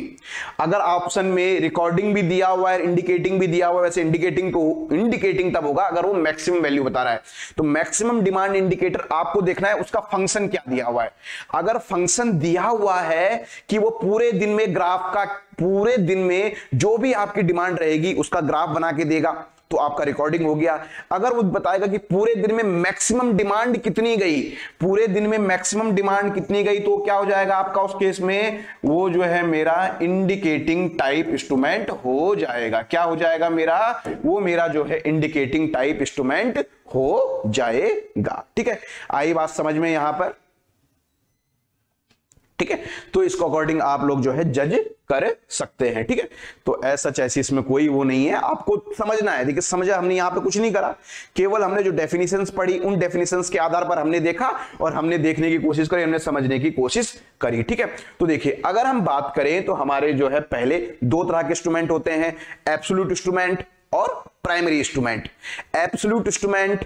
अगर ऑप्शन में रिकॉर्डिंग भी दिया हुआ है, इंडिकेटिंग भी दिया हुआ है, वैसे इंडिकेटिंग तब होगा अगर वो मैक्सिमम वैल्यू बता रहा है। तो मैक्सिमम डिमांड इंडिकेटर आपको देखना है उसका फंक्शन क्या दिया हुआ है। अगर फंक्शन दिया हुआ है कि वो पूरे दिन में ग्राफ का, पूरे दिन में जो भी आपकी डिमांड रहेगी उसका ग्राफ बना के देगा, तो आपका रिकॉर्डिंग हो गया। अगर वो बताएगा कि पूरे दिन में मैक्सिमम डिमांड कितनी गई, पूरे दिन में मैक्सिमम डिमांड कितनी गई, तो क्या हो जाएगा आपका उस केस में, वो जो है मेरा इंडिकेटिंग टाइप इंस्ट्रूमेंट हो जाएगा। क्या हो जाएगा मेरा, वो मेरा जो है इंडिकेटिंग टाइप इंस्ट्रूमेंट हो जाएगा। ठीक है, आई बात समझ में यहां पर। ठीक है, तो इसको अकॉर्डिंग आप लोग जो है जज कर सकते हैं। ठीक है, तो ऐसा ऐसी इसमें कोई वो नहीं है, आपको समझना है। देखिए समझा, हमने यहां पे कुछ नहीं करा, केवल हमने जो डेफिनेशंस पढ़ी उन डेफिनेशंस के आधार पर हमने देखा और हमने देखने की कोशिश करी, हमने समझने की कोशिश करी। ठीक है, तो देखिए अगर हम बात करें तो हमारे जो है पहले 2 तरह के इंस्ट्रूमेंट होते हैं, एब्सोल्यूट इंस्ट्रूमेंट और प्राइमरी इंस्ट्रूमेंट। एब्सोल्यूट इंस्ट्रूमेंट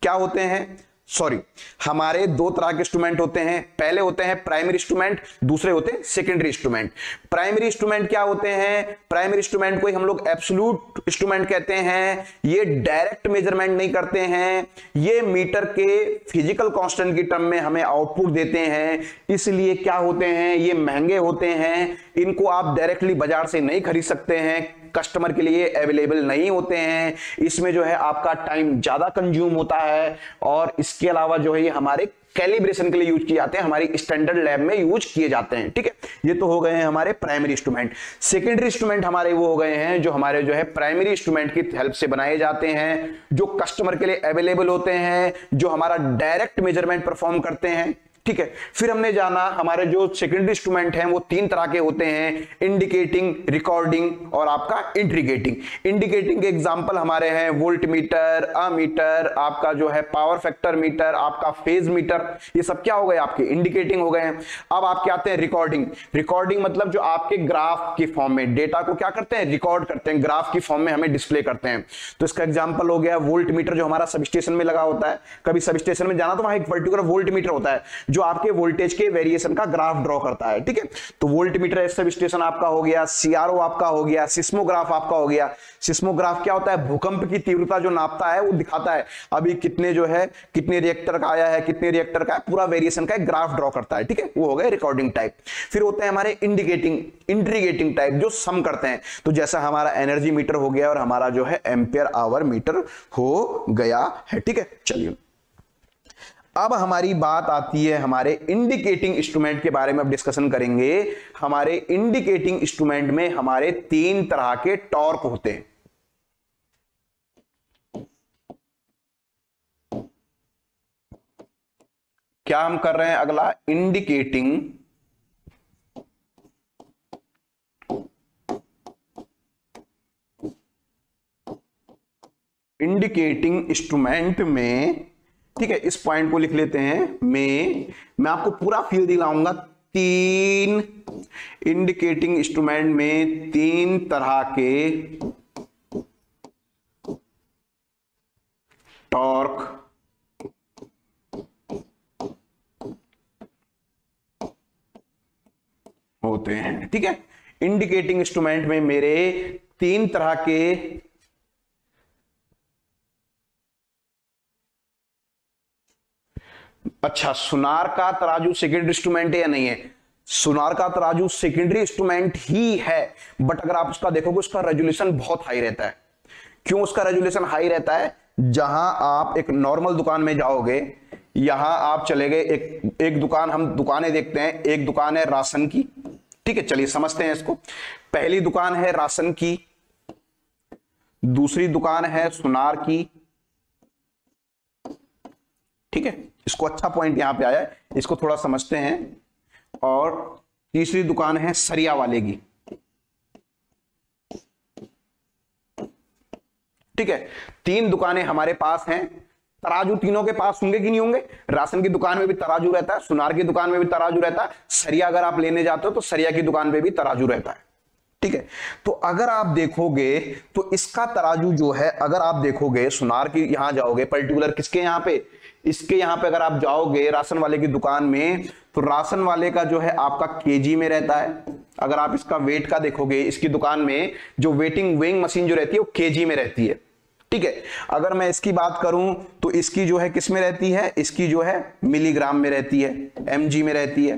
क्या होते हैं, सॉरी, हमारे 2 तरह के इंस्ट्रूमेंट होते हैं, पहले होते हैं प्राइमरी इंस्ट्रूमेंट, दूसरे होते हैं सेकेंडरी इंस्ट्रूमेंट। प्राइमरी इंस्ट्रूमेंट क्या होते हैं, प्राइमरी इंस्ट्रूमेंट को हम लोग एब्सोल्यूट इंस्ट्रूमेंट कहते हैं। ये डायरेक्ट मेजरमेंट नहीं करते हैं, ये मीटर के फिजिकल कांस्टेंट की टर्म में हमें आउटपुट देते हैं, इसलिए क्या होते हैं, ये महंगे होते हैं, इनको आप डायरेक्टली बाजार से नहीं खरीद सकते हैं, कस्टमर के लिए अवेलेबल नहीं होते हैं, इसमें जो है आपका टाइम ज्यादा कंज्यूम होता है, और इसके अलावा जो है ये हमारे कैलिब्रेशन के लिए यूज किए जाते हैं, हमारी स्टैंडर्ड लैब में यूज किए जाते हैं। ठीक है, ये तो हो गए हैं हमारे प्राइमरी इंस्ट्रूमेंट। सेकेंडरी इंस्ट्रूमेंट हमारे वो हो गए हैं जो हमारे जो है प्राइमरी इंस्ट्रूमेंट की हेल्प से बनाए जाते हैं, जो कस्टमर के लिए अवेलेबल होते हैं, जो हमारा डायरेक्ट मेजरमेंट परफॉर्म करते हैं। ठीक है। फिर हमने जाना हमारे जो सेकेंडरी इंस्ट्रूमेंट हैं वो तीन तरह के होते हैं, इंडिकेटिंग, रिकॉर्डिंग और आपका इंडिकेटिंग। इंडिकेटिंग के एग्जांपल हमारे हैं वोल्ट मीटर, अमीटर, आपका जो है पावर फैक्टर मीटर, आपका फेज मीटर, ये सब क्या हो गए आपके इंडिकेटिंग हो गए हैं। अब आपके आते हैं रिकॉर्डिंग। रिकॉर्डिंग मतलब जो आपके ग्राफ की फॉर्म में डेटा को क्या करते हैं, रिकॉर्ड करते हैं, ग्राफ की फॉर्म में हमें डिस्प्ले करते हैं। तो इसका एग्जांपल हो गया वोल्ट मीटर, जो हमारा सब स्टेशन में लगा होता है। कभी सब स्टेशन में जाना तो वहां एक पर्टिकुलर वोल्ट मीटर होता है जो आपके वोल्टेज के वेरिएशन का ग्राफ ड्रॉ करता है, ठीक है। तो वोल्ट मीटर सब स्टेशन आपका हो गया, सीआरओ आपका हो गया, सिस्मोग्राफ आपका हो गया। सिस्मोग्राफ क्या होता है, भूकंप की तीव्रता जो नापता है, वो दिखाता है अभी कितने जो है कितने रिएक्टर का आया है, कितने रिएक्टर का है, पूरा वेरिएशन का एक ग्राफ ड्रॉ करता है, ठीक है। वो हो गए रिकॉर्डिंग टाइप। फिर होते हैं हमारे इंडिकेटिंग, इंट्रीगेटिंग टाइप, जो सम करते हैं। तो जैसा हमारा एनर्जी मीटर हो गया और हमारा जो है एम्पियर आवर मीटर हो गया है, ठीक है। चलिए अब हमारी बात आती है हमारे इंडिकेटिंग इंस्ट्रूमेंट के बारे में अब डिस्कशन करेंगे। हमारे इंडिकेटिंग इंस्ट्रूमेंट में हमारे तीन तरह के टॉर्क होते हैं। क्या हम कर रहे हैं, अगला इंडिकेटिंग इंस्ट्रूमेंट में, ठीक है, इस पॉइंट को लिख लेते हैं। मैं आपको पूरा फील दिलाऊंगा। तीन इंडिकेटिंग इंस्ट्रूमेंट में तीन तरह के टॉर्क होते हैं, ठीक है। इंडिकेटिंग इंस्ट्रूमेंट में मेरे तीन तरह के अच्छा, सुनार का तराजू सेकेंडरी इंस्ट्रूमेंट है या नहीं है? सुनार का तराजू सेकेंडरी इंस्ट्रूमेंट ही है, बट अगर आप उसका देखोगे उसका रेजोल्यूशन बहुत हाई रहता है। क्यों उसका रेजोल्यूशन हाई रहता है? जहां आप एक नॉर्मल दुकान में जाओगे, यहां आप चले गए एक दुकान, हम दुकानें देखते हैं। एक दुकान है राशन की, ठीक है, चलिए समझते हैं इसको। पहली दुकान है राशन की, दूसरी दुकान है सुनार की, ठीक है। इसको अच्छा पॉइंट यहां पे आया है, इसको थोड़ा समझते हैं। और तीसरी दुकान है सरिया वाले की, ठीक है। तीन दुकानें हमारे पास हैं। तराजू तीनों के पास होंगे कि नहीं होंगे? राशन की दुकान में भी तराजू रहता है, सुनार की दुकान में भी तराजू रहता है, सरिया अगर आप लेने जाते हो तो सरिया की दुकान पे भी तराजू रहता है, ठीक है। तो अगर आप देखोगे तो इसका तराजू जो है, अगर आप देखोगे सुनार की, यहां जाओगे पर्टिकुलर किसके यहां पे, इसके यहां पे अगर आप जाओगे राशन वाले की दुकान में, तो राशन वाले का जो है आपका केजी में रहता है। अगर आप इसका वेट का देखोगे, इसकी दुकान में जो वेइंग मशीन जो रहती है वो केजी में रहती है, ठीक है। अगर मैं इसकी बात करूं तो इसकी जो है किस में रहती है, इसकी जो है मिलीग्राम में रहती है, एमजी में रहती है,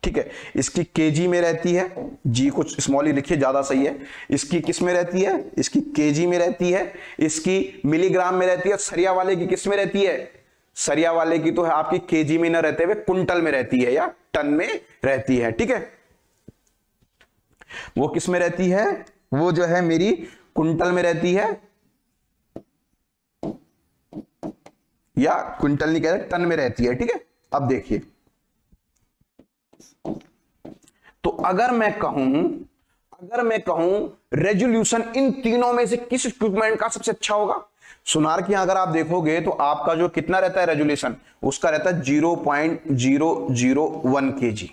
ठीक है। इसकी केजी में रहती है, जी कुछ स्मॉल ही लिखिए ज्यादा सही है। इसकी किस में रहती है, इसकी केजी में रहती है, इसकी मिलीग्राम में रहती है। सरिया वाले की किस में रहती है? सरिया वाले की तो है आपकी केजी में न रहते हुए कुंटल में रहती है या टन में रहती है, ठीक है। वो किस में रहती है? वो जो है मेरी कुंटल में रहती है, या क्विंटल नहीं कह रहे, टन में रहती है, ठीक है। अब देखिए, तो अगर मैं कहूं रेजोल्यूशन इन तीनों में से किस इक्विपमेंट का सबसे अच्छा होगा? सुनार की अगर आप देखोगे तो आपका जो कितना रहता है रेजोल्यूशन, उसका रहता है 0.001 kg,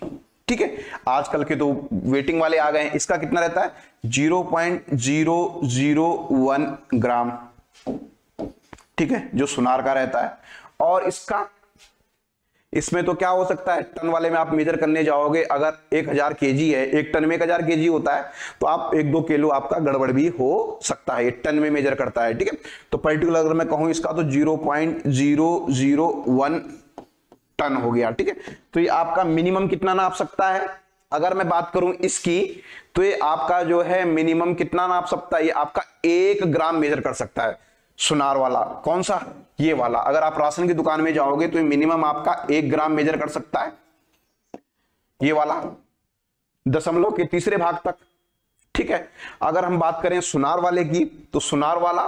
ठीक है। आजकल के तो वेटिंग वाले आ गए हैं, इसका कितना रहता है 0.001 ग्राम, ठीक है, जो सुनार का रहता है। और इसमें तो क्या हो सकता है, टन वाले में आप मेजर करने जाओगे, अगर 1000 kg है, एक टन में 1000 kg होता है, तो आप 1-2 किलो आपका गड़बड़ भी हो सकता है, ये टन में मेजर करता है, ठीक है। तो पर्टिकुलर अगर मैं कहूं इसका तो 0.001 टन हो गया, ठीक है। तो ये आपका मिनिमम कितना नाप सकता है? अगर मैं बात करूं इसकी, तो ये आपका जो है मिनिमम कितना नाप सकता है? ये आपका 1 ग्राम मेजर कर सकता है, सुनार वाला। कौन सा? ये वाला। अगर आप राशन की दुकान में जाओगे तो मिनिमम आपका 1 ग्राम मेजर कर सकता है, ये वाला, दशमलव के तीसरे भाग तक, ठीक है। अगर हम बात करें सुनार वाले की, तो सुनार वाला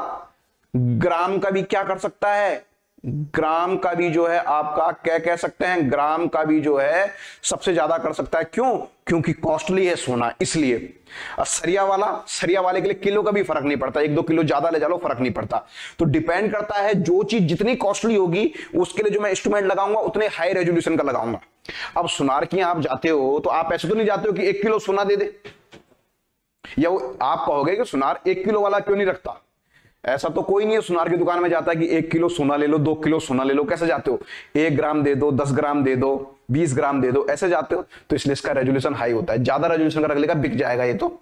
ग्राम का भी क्या कर सकता है, ग्राम का भी जो है आपका क्या कह सकते हैं, ग्राम का भी जो है सबसे ज्यादा कर सकता है। क्यों? क्योंकि कॉस्टली है सोना, इसलिए। सरिया वाले के लिए किलो का भी फर्क नहीं पड़ता, 1-2 किलो ज्यादा ले जा लो फर्क नहीं पड़ता। तो डिपेंड करता है, जो चीज जितनी कॉस्टली होगी उसके लिए जो मैं इंस्ट्रूमेंट लगाऊंगा उतने हाई रेजोल्यूशन का लगाऊंगा। अब सोनार की आप जाते हो तो आप ऐसे तो नहीं जाते हो कि 1 किलो सोना दे दे, या आप कहोगे कि सुनार 1 किलो वाला क्यों नहीं रखता। ऐसा तो कोई नहीं है सुनार की दुकान में जाता है कि 1 किलो सोना ले लो, 2 किलो सोना ले लो। कैसे जाते हो? 1 ग्राम दे दो, 10 ग्राम दे दो, 20 ग्राम दे दो, ऐसे जाते हो। तो इसलिए इसका रेजोल्यूशन हाई होता है। ज्यादा रेजोल्यूशन का रख लेगा, बिक जाएगा ये। तो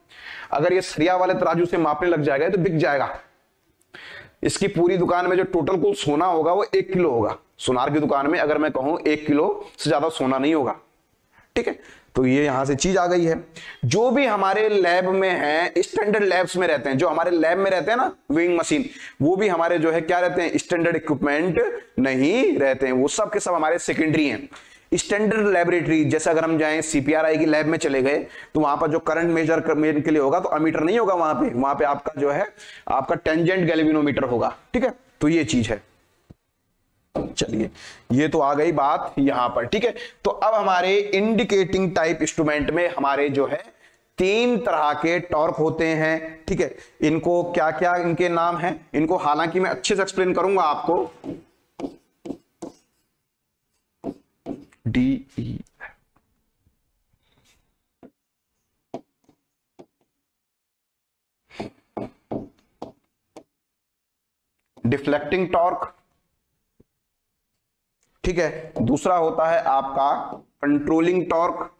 अगर ये सरिया वाले तराजू से मापने लग जाएगा तो बिक जाएगा। इसकी पूरी दुकान में जो टोटल कुल सोना होगा वो 1 किलो होगा। सुनार की दुकान में अगर मैं कहूं 1 किलो से ज्यादा सोना नहीं होगा। ठीक है, तो ये यहां से चीज आ गई है। जो भी हमारे लैब में है, स्टैंडर्ड लैब्स में रहते हैं, जो हमारे लैब में रहते हैं ना वेइंग मशीन, वो भी हमारे जो है क्या रहते हैं, स्टैंडर्ड इक्विपमेंट नहीं रहते हैं। वो सब के सब हमारे सेकेंडरी हैं। स्टैंडर्ड लेबोरेटरी, जैसे अगर हम जाएं सीपीआरआई की लैब में चले गए तो वहां पर जो करंट मेजर करने के लिए होगा तो अमीटर नहीं होगा वहां पे आपका जो है आपका टेंजेंट गैल्वेनोमीटर होगा। ठीक है, तो ये चीज है। चलिए, ये तो आ गई बात यहां पर। ठीक है, तो अब हमारे इंडिकेटिंग टाइप इंस्ट्रूमेंट में हमारे जो है 3 तरह के टॉर्क होते हैं। ठीक है, इनको क्या क्या इनके नाम हैं, इनको हालांकि मैं अच्छे से एक्सप्लेन करूंगा आपको। DE deflecting torque. ठीक है, दूसरा होता है आपका controlling torque.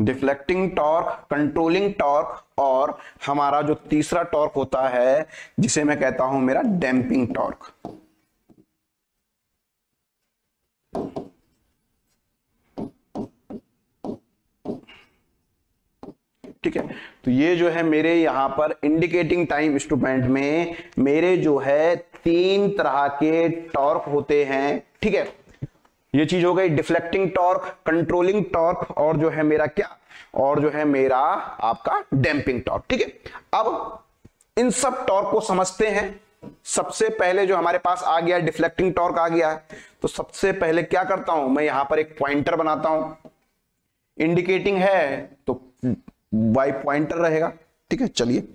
Deflecting torque, controlling torque, और हमारा जो तीसरा टॉर्क होता है जिसे मैं कहता हूं मेरा डैंपिंग टॉर्क। ठीक है, तो ये जो है मेरे यहां पर इंडिकेटिंग टाइम इंस्ट्रूमेंट में मेरे जो है 3 तरह के टॉर्क होते हैं। ठीक है, ये चीज हो गई डिफ्लेक्टिंग टॉर्क, कंट्रोलिंग टॉर्क, और जो है मेरा क्या, और जो है मेरा आपका डैंपिंग टॉर्क। ठीक है, अब इन सब टॉर्क को समझते हैं। सबसे पहले जो हमारे पास आ गया डिफ्लेक्टिंग टॉर्क आ गया है, तो सबसे पहले क्या करता हूं मैं, यहां पर एक पॉइंटर बनाता हूं। इंडिकेटिंग है तो वाई पॉइंटर रहेगा। ठीक है, चलिए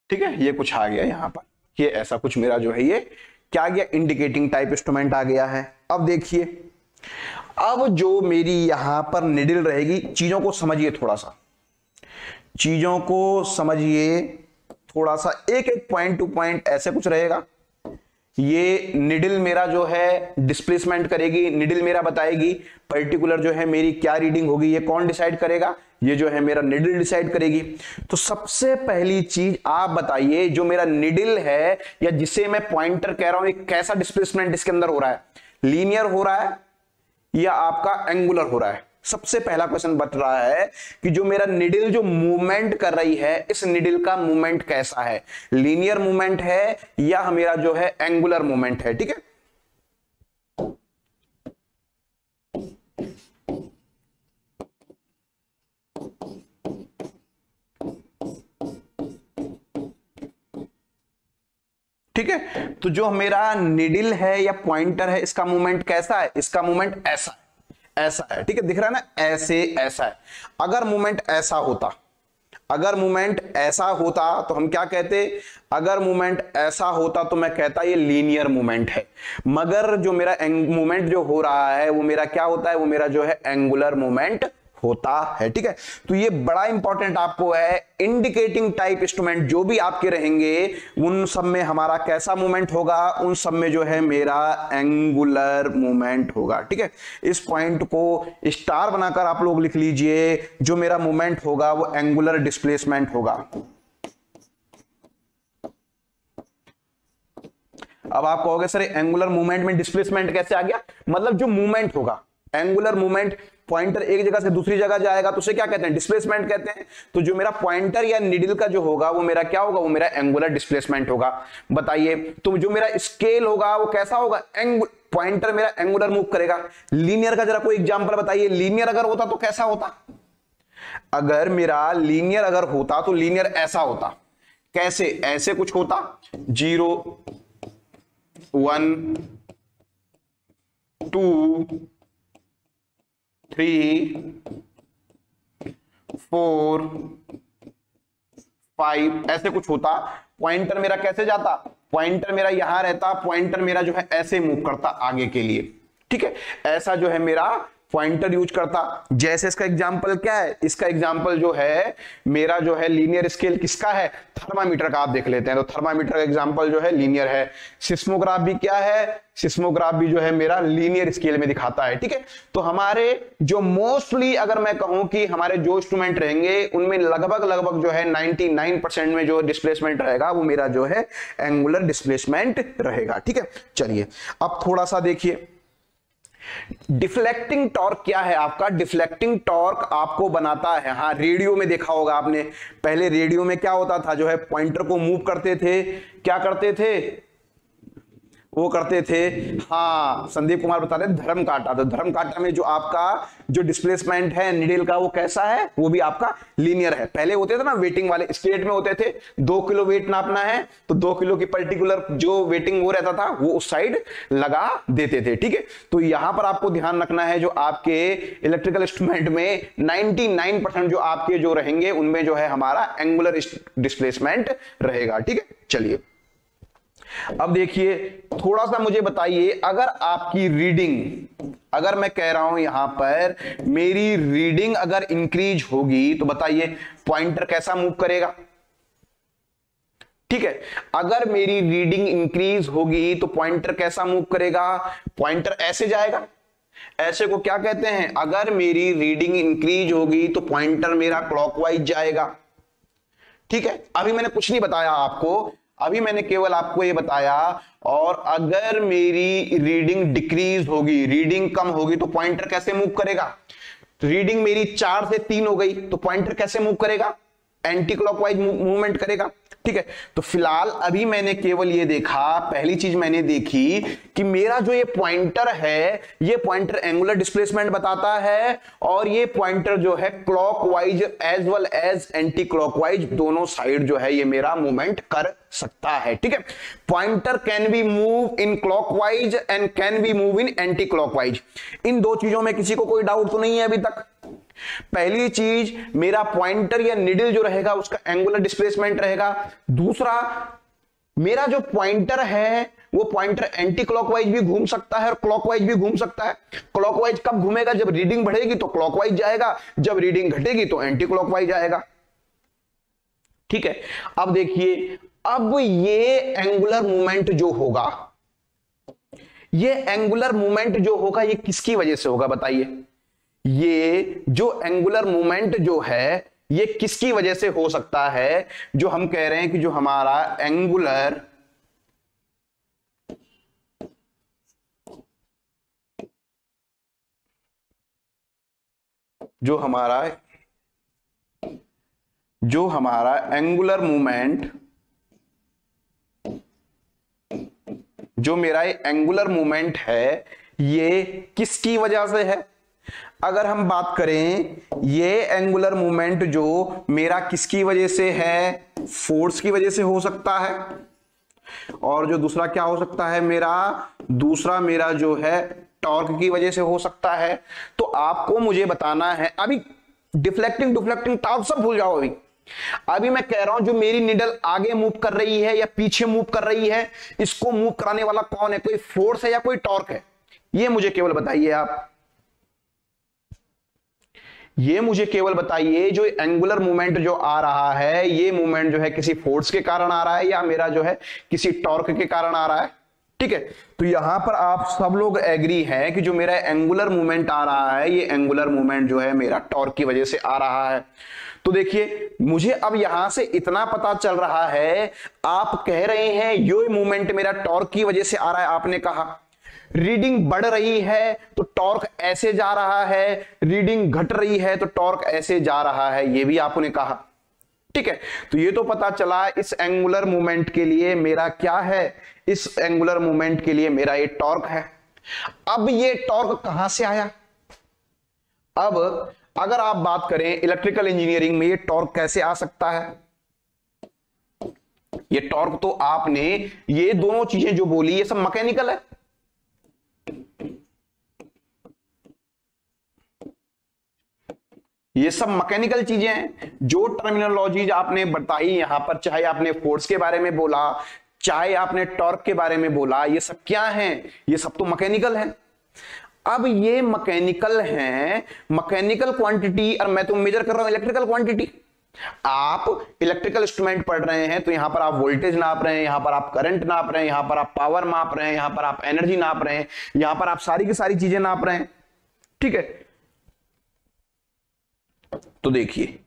ठीक है, ये कुछ आ गया यहां पर। ये ऐसा कुछ मेरा जो है ये क्या आ गया, इंडिकेटिंग टाइप इंस्ट्रूमेंट आ गया है। अब देखिए, अब जो मेरी यहां पर निडल रहेगी, चीजों को समझिए थोड़ा सा, चीजों को समझिए थोड़ा सा, एक एक पॉइंट टू पॉइंट ऐसे कुछ रहेगा। ये निडल मेरा जो है डिस्प्लेसमेंट करेगी, निडल मेरा बताएगी पर्टिकुलर जो है मेरी क्या रीडिंग होगी। ये कौन डिसाइड करेगा, ये जो है मेरा निडल डिसाइड करेगी। तो सबसे पहली चीज आप बताइए, जो मेरा निडल है या जिसे मैं पॉइंटर कह रहा हूं, एक कैसा डिस्प्लेसमेंट इसके अंदर हो रहा है, लीनियर हो रहा है या आपका एंगुलर हो रहा है। सबसे पहला क्वेश्चन बता रहा है कि जो मेरा निडल जो मूवमेंट कर रही है, इस निडल का मूवमेंट कैसा है, लीनियर मूवमेंट है या मेरा जो है एंगुलर मूवमेंट है। ठीक है, ठीक है, तो जो मेरा निडल है या पॉइंटर है, इसका मूवमेंट कैसा है, इसका मूवमेंट ऐसा है, ऐसा है। ठीक है, दिख रहा है ना, ऐसे ऐसा है। अगर मूवमेंट ऐसा होता, अगर मूवमेंट ऐसा होता तो हम क्या कहते, अगर मूवमेंट ऐसा होता तो मैं कहता ये लीनियर मूवमेंट है। मगर जो मेरा मूवमेंट जो हो रहा है वो मेरा क्या होता है, वो मेरा जो है एंगुलर मूवमेंट होता है। ठीक है, तो ये बड़ा इंपॉर्टेंट आपको है। इंडिकेटिंग टाइप इंस्ट्रूमेंट जो भी आपके रहेंगे उन सब में हमारा कैसा मूवमेंट होगा, उन सब में जो है मेरा एंगुलर मूवमेंट होगा। ठीक है, इस पॉइंट को स्टार बनाकर आप लोग लिख लीजिए, जो मेरा मूवमेंट होगा वो एंगुलर डिस्प्लेसमेंट होगा। अब आप कहोगे सर एंगुलर मूवमेंट में डिस्प्लेसमेंट कैसे आ गया? मतलब जो मूवमेंट होगा, एंगुलर मूवमेंट, पॉइंटर एक जगह से दूसरी जगह जाएगा तो उसे क्या कहते हैं? डिस्प्लेसमेंट कहते हैं। तो जो मेरा पॉइंटर या निडल का जो होगा वो मेरा क्या होगा? वो मेरा एंगुलर डिस्प्लेसमेंट होगा। बताइए, तो जो मेरा स्केल होगा वो कैसा होगा? पॉइंटर मेरा एंगुलर मूव करेगा। लीनियर का जरा कोई एग्जांपल बताइए, लीनियर अगर होता तो कैसा होता? अगर मेरा लीनियर अगर होता तो लीनियर ऐसा होता। कैसे? ऐसे कुछ होता, 0 1 2 3 4 5 ऐसे कुछ होता। पॉइंटर मेरा कैसे जाता? पॉइंटर मेरा यहां रहता, पॉइंटर मेरा जो है ऐसे मूव करता आगे के लिए। ठीक है, ऐसा जो है मेरा पॉइंटर यूज करता। जैसे इसका एग्जांपल क्या है? इसका एग्जांपल जो है मेरा जो है लीनियर स्केल किसका है? थर्मामीटर का आप देख लेते हैं। तो थर्मामीटर का एग्जांपल जो है लीनियर है। सिस्मोग्राफ भी क्या है? सिस्मोग्राफ भी जो है मेरा लीनियर स्केल में दिखाता है। ठीक है, तो हमारे जो मोस्टली अगर मैं कहूं कि हमारे जो इंस्ट्रूमेंट रहेंगे उनमें लगभग जो है 99% में जो डिस्प्लेसमेंट रहेगा वो मेरा जो है एंगुलर डिस्प्लेसमेंट रहेगा। ठीक है, चलिए अब थोड़ा सा देखिए डिफ्लेक्टिंग टॉर्क क्या है आपका? डिफ्लेक्टिंग टॉर्क आपको बनाता है, हाँ रेडियो में देखा होगा आपने। पहले रेडियो में क्या होता था? जो है पॉइंटर को मूव करते थे, क्या करते थे? वो करते थे, हाँ संदीप कुमार बता रहे धर्म काटा। तो धर्म काटा में जो आपका जो डिस्प्लेसमेंट है निडल का वो कैसा है? वो भी आपका लीनियर है। पहले होते थे ना वेटिंग वाले, स्टेट में होते थे 2 किलो वेट नापना है तो 2 किलो की पर्टिकुलर जो वेटिंग वो रहता था वो उस साइड लगा देते थे। ठीक है, तो यहां पर आपको ध्यान रखना है जो आपके इलेक्ट्रिकल इंस्ट्रूमेंट में 99% जो आपके जो रहेंगे उनमें जो है हमारा एंगुलर डिस्प्लेसमेंट रहेगा। ठीक है, चलिए अब देखिए थोड़ा सा मुझे बताइए, अगर आपकी रीडिंग, अगर मैं कह रहा हूं यहां पर मेरी रीडिंग अगर इंक्रीज होगी तो बताइए पॉइंटर कैसा मूव करेगा? ठीक है, अगर मेरी रीडिंग इंक्रीज होगी तो पॉइंटर कैसा मूव करेगा? पॉइंटर ऐसे जाएगा। ऐसे को क्या कहते हैं? अगर मेरी रीडिंग इंक्रीज होगी तो पॉइंटर मेरा क्लॉकवाइज जाएगा। ठीक है, अभी मैंने कुछ नहीं बताया आपको, अभी मैंने केवल आपको ये बताया। और अगर मेरी रीडिंग डिक्रीज होगी, रीडिंग कम होगी तो पॉइंटर कैसे मूव करेगा? तो रीडिंग मेरी 4 से 3 हो गई तो पॉइंटर कैसे मूव करेगा? एंटी क्लॉकवाइज मूवमेंट करेगा। ठीक है, तो फिलहाल अभी मैंने केवल ये देखा, पहली चीज मैंने देखी कि मेरा जो ये पॉइंटर है ये पॉइंटर एंगुलर डिस्प्लेसमेंट बताता है और ये पॉइंटर जो है clockwise as well as anti clockwise दोनों साइड जो है ये मेरा मूवमेंट कर सकता है। ठीक है, pointer can be move in clockwise and can be move in anti clockwise. इन दो चीजों में किसी को कोई डाउट तो नहीं है अभी तक? पहली चीज मेरा पॉइंटर या निडल जो रहेगा उसका एंगुलर डिस्प्लेसमेंट रहेगा। दूसरा मेरा जो पॉइंटर है वो पॉइंटर एंटी क्लॉकवाइज भी घूम सकता है और क्लॉकवाइज भी घूम सकता है। क्लॉकवाइज कब घूमेगा? जब रीडिंग बढ़ेगी तो क्लॉकवाइज जाएगा, जब रीडिंग घटेगी तो एंटी क्लॉकवाइज आएगा। ठीक है, अब देखिए अब ये एंगुलर मूवमेंट जो होगा, ये एंगुलर मूवमेंट जो होगा ये किसकी वजह से होगा बताइए? ये जो एंगुलर मूवमेंट जो है ये किसकी वजह से हो सकता है? जो हम कह रहे हैं कि जो हमारा एंगुलर एंगुलर मूवमेंट, जो मेरा एंगुलर मूवमेंट है ये किसकी वजह से है? अगर हम बात करें ये एंगुलर मूवमेंट जो मेरा किसकी वजह से है? फोर्स की वजह से हो सकता है। और जो दूसरा क्या हो सकता है दूसरा मेरा जो है टॉर्क की वजह से हो सकता है। तो आपको मुझे बताना है, अभी डिफ्लेक्टिंग टॉर्क सब भूल जाओ। अभी मैं कह रहा हूं जो मेरी निडल आगे मूव कर रही है या पीछे मूव कर रही है, इसको मूव कराने वाला कौन है? कोई फोर्स है या कोई टॉर्क है? ये मुझे केवल बताइए आप। ये मुझे केवल बताइए जो एंगुलर मूवमेंट जो आ रहा है, ये मूवमेंट जो है किसी फोर्स के कारण आ रहा है या मेरा जो है किसी टॉर्क के कारण आ रहा है। ठीक है, तो यहां पर आप सब लोग एग्री हैं कि जो मेरा एंगुलर मूवमेंट आ रहा है, ये एंगुलर मूवमेंट जो है मेरा टॉर्क की वजह से आ रहा है। तो देखिए मुझे अब यहां से इतना पता चल रहा है, आप कह रहे हैं ये मूवमेंट मेरा टॉर्क की वजह से आ रहा है। आपने कहा रीडिंग बढ़ रही है तो टॉर्क ऐसे जा रहा है, रीडिंग घट रही है तो टॉर्क ऐसे जा रहा है, ये भी आपने कहा। ठीक है, तो ये तो पता चला इस एंगुलर मूवमेंट के लिए मेरा क्या है, इस एंगुलर मूवमेंट के लिए मेरा ये टॉर्क है। अब ये टॉर्क कहां से आया? अब अगर आप बात करें इलेक्ट्रिकल इंजीनियरिंग में, ये टॉर्क कैसे आ सकता है? ये टॉर्क तो आपने ये दोनों चीजें जो बोली ये सब मैकेनिकल है। ये सब मैकेनिकल चीजें हैं। जो टर्मिनोलॉजीज आपने बताई यहां पर, चाहे आपने फोर्स के बारे में बोला, चाहे आपने टॉर्क के बारे में बोला, ये सब क्या हैं? ये सब तो मैकेनिकल है। अब ये मैकेनिकल हैं, मैकेनिकल क्वांटिटी, और मैं तो मेजर कर रहा हूं इलेक्ट्रिकल क्वांटिटी। आप इलेक्ट्रिकल इंस्ट्रूमेंट पढ़ रहे हैं तो यहां पर आप वोल्टेज नाप रहे हैं, यहां पर आप करंट नाप रहे हैं, यहां पर आप पावर माप रहे हैं, यहां पर आप एनर्जी नाप रहे हैं, यहां पर आप सारी की सारी चीजें नाप रहे हैं। ठीक है, तो देखिए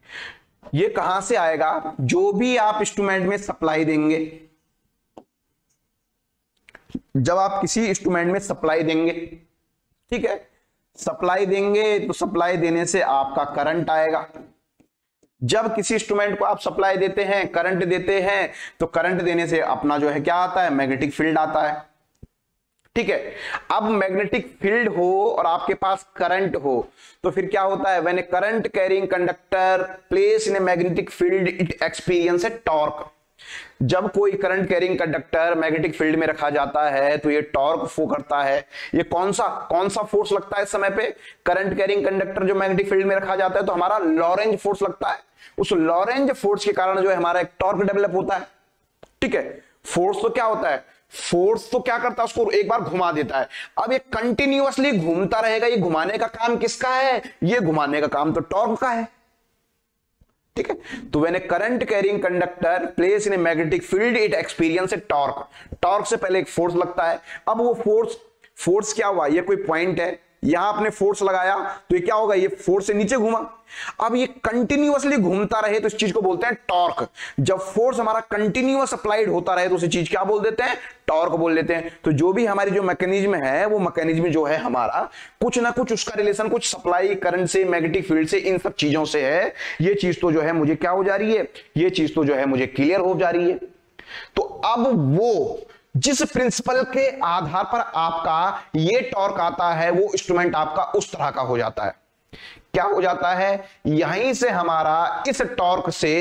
ये कहां से आएगा? जो भी आप इंस्ट्रूमेंट में सप्लाई देंगे, जब आप किसी इंस्ट्रूमेंट में सप्लाई देंगे, ठीक है, सप्लाई देंगे तो सप्लाई देने से आपका करंट आएगा। जब किसी इंस्ट्रूमेंट को आप सप्लाई देते हैं, करंट देते हैं, तो करंट देने से अपना जो है क्या आता है? मैग्नेटिक फील्ड आता है। ठीक है, अब मैग्नेटिक फील्ड हो और आपके पास करंट हो तो फिर क्या होता है? When A current carrying conductor place in a magnetic field it experience A torque. जब कोई current carrying conductor magnetic field में रखा जाता है तो ये टॉर्क फो करता है। ये कौन सा फोर्स लगता है इस समय पे? करंट कैरिंग कंडक्टर जो मैग्नेटिक फील्ड में रखा जाता है तो हमारा लॉरेंज फोर्स लगता है। उस लॉरेंज फोर्स के कारण जो है हमारा एक टॉर्क डेवलप होता है। ठीक है, फोर्स तो क्या होता है? फोर्स तो क्या करता है? उसको एक बार घुमा देता है। अब ये कंटिन्यूअसली घूमता रहेगा। ये घुमाने का काम किसका है? ये घुमाने का काम तो टॉर्क का है। ठीक है, तो when A current carrying conductor place in a magnetic field it experience A torque. Torque से पहले एक फोर्स लगता है। अब वो फोर्स क्या हुआ? ये कोई पॉइंट है, यहां आपने फोर्स लगाया तो ये क्या होगा? ये फोर्स से नीचे घूमा। अब ये कंटिन्यूअसली घूमता रहे तो इस चीज को बोलते हैं टॉर्क। जब फोर्स हमारा कंटिन्यूअस अप्लाइड होता रहे तो उसी चीज क्या बोल देते हैं? टॉर्क बोल देते हैं। तो जो भी हमारी जो मैकेनिज्म है, वो मैकेनिज्म जो है हमारा कुछ ना कुछ उसका रिलेशन कुछ सप्लाई करंट से, मैग्नेटिक फील्ड से, इन सब चीजों से है। ये चीज तो जो है मुझे क्या हो जा रही है? ये चीज तो जो है मुझे क्लियर हो जा रही है। तो अब वो जिस प्रिंसिपल के आधार पर आपका ये टॉर्क आता है, वो इंस्ट्रूमेंट आपका उस तरह का हो जाता है। क्या हो जाता है? यहीं से हमारा इस टॉर्क से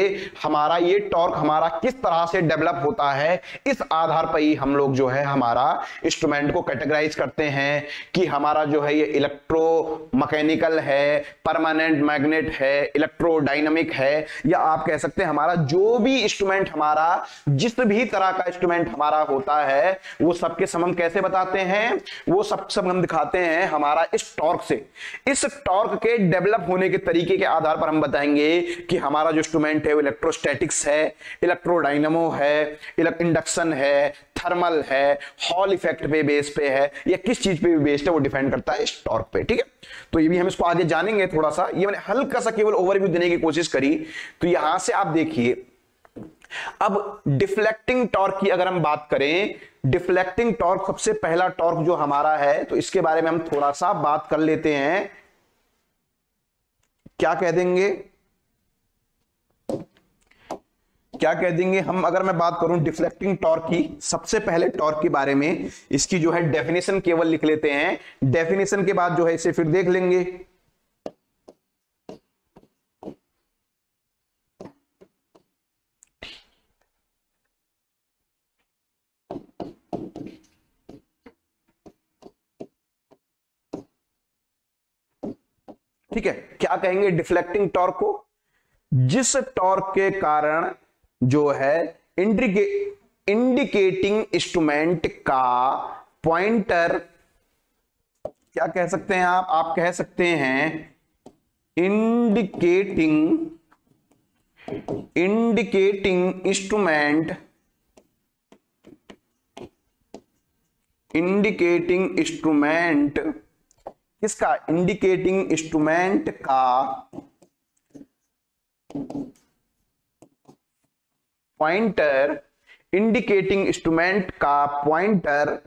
हमारा ये टॉर्क हमारा किस तरह से डेवलप होता है, इस आधार पर ही हम लोग जो है हमारा इंस्ट्रूमेंट को कैटेगराइज करते हैं कि हमारा जो है ये इलेक्ट्रो मैकेनिकल है, परमानेंट मैग्नेट है, इलेक्ट्रोडायनामिक है, या आप कह सकते हैं हमारा जो भी इंस्ट्रूमेंट, हमारा जिस भी तरह का इंस्ट्रूमेंट हमारा होता है, वो सबके सम हम कैसे बताते हैं? वो सब हम दिखाते हैं हमारा इस टॉर्क से। इस टॉर्क के डेवलप होने के तरीके के आधार पर हम बताएंगे कि हमारा जो इंस्ट्रूमेंट है वो इलेक्ट्रोस्टैटिक्स है, इलेक्ट्रोडायनामो है, इंडक्शन है, थर्मल है, हॉल इफेक्ट पे बेस पे है, या किस चीज पे भी बेस्ड है, वो डिपेंड करता है इस टॉर्क पे। ठीक है, तो ये भी हम इसको आगे जानेंगे थोड़ा सा। ये मैंने हल्का सा केवल ओवरव्यू देने की कोशिश करी। तो यहां से आप देखिए, अब डिफ्लेक्टिंग टॉर्क की अगर हम बात करें, डिफ्लेक्टिंग टॉर्क सबसे पहला टॉर्क जो हमारा है, तो इसके बारे में हम थोड़ा सा बात कर लेते हैं। क्या कह देंगे हम? अगर मैं बात करूं डिफ्लेक्टिंग टॉर्क की, सबसे पहले टॉर्क के बारे में इसकी जो है डेफिनेशन केवल लिख लेते हैं। डेफिनेशन के बाद जो है इसे फिर देख लेंगे। ठीक है, क्या कहेंगे डिफ्लेक्टिंग टॉर्क को? जिस टॉर्क के कारण जो है इंडिकेटिंग इंस्ट्रूमेंट का पॉइंटर, क्या कह सकते हैं आप कह सकते हैं इंडिकेटिंग इंस्ट्रूमेंट किसका, इंडिकेटिंग इंस्ट्रूमेंट का पॉइंटर, इंडिकेटिंग इंस्ट्रूमेंट का पॉइंटर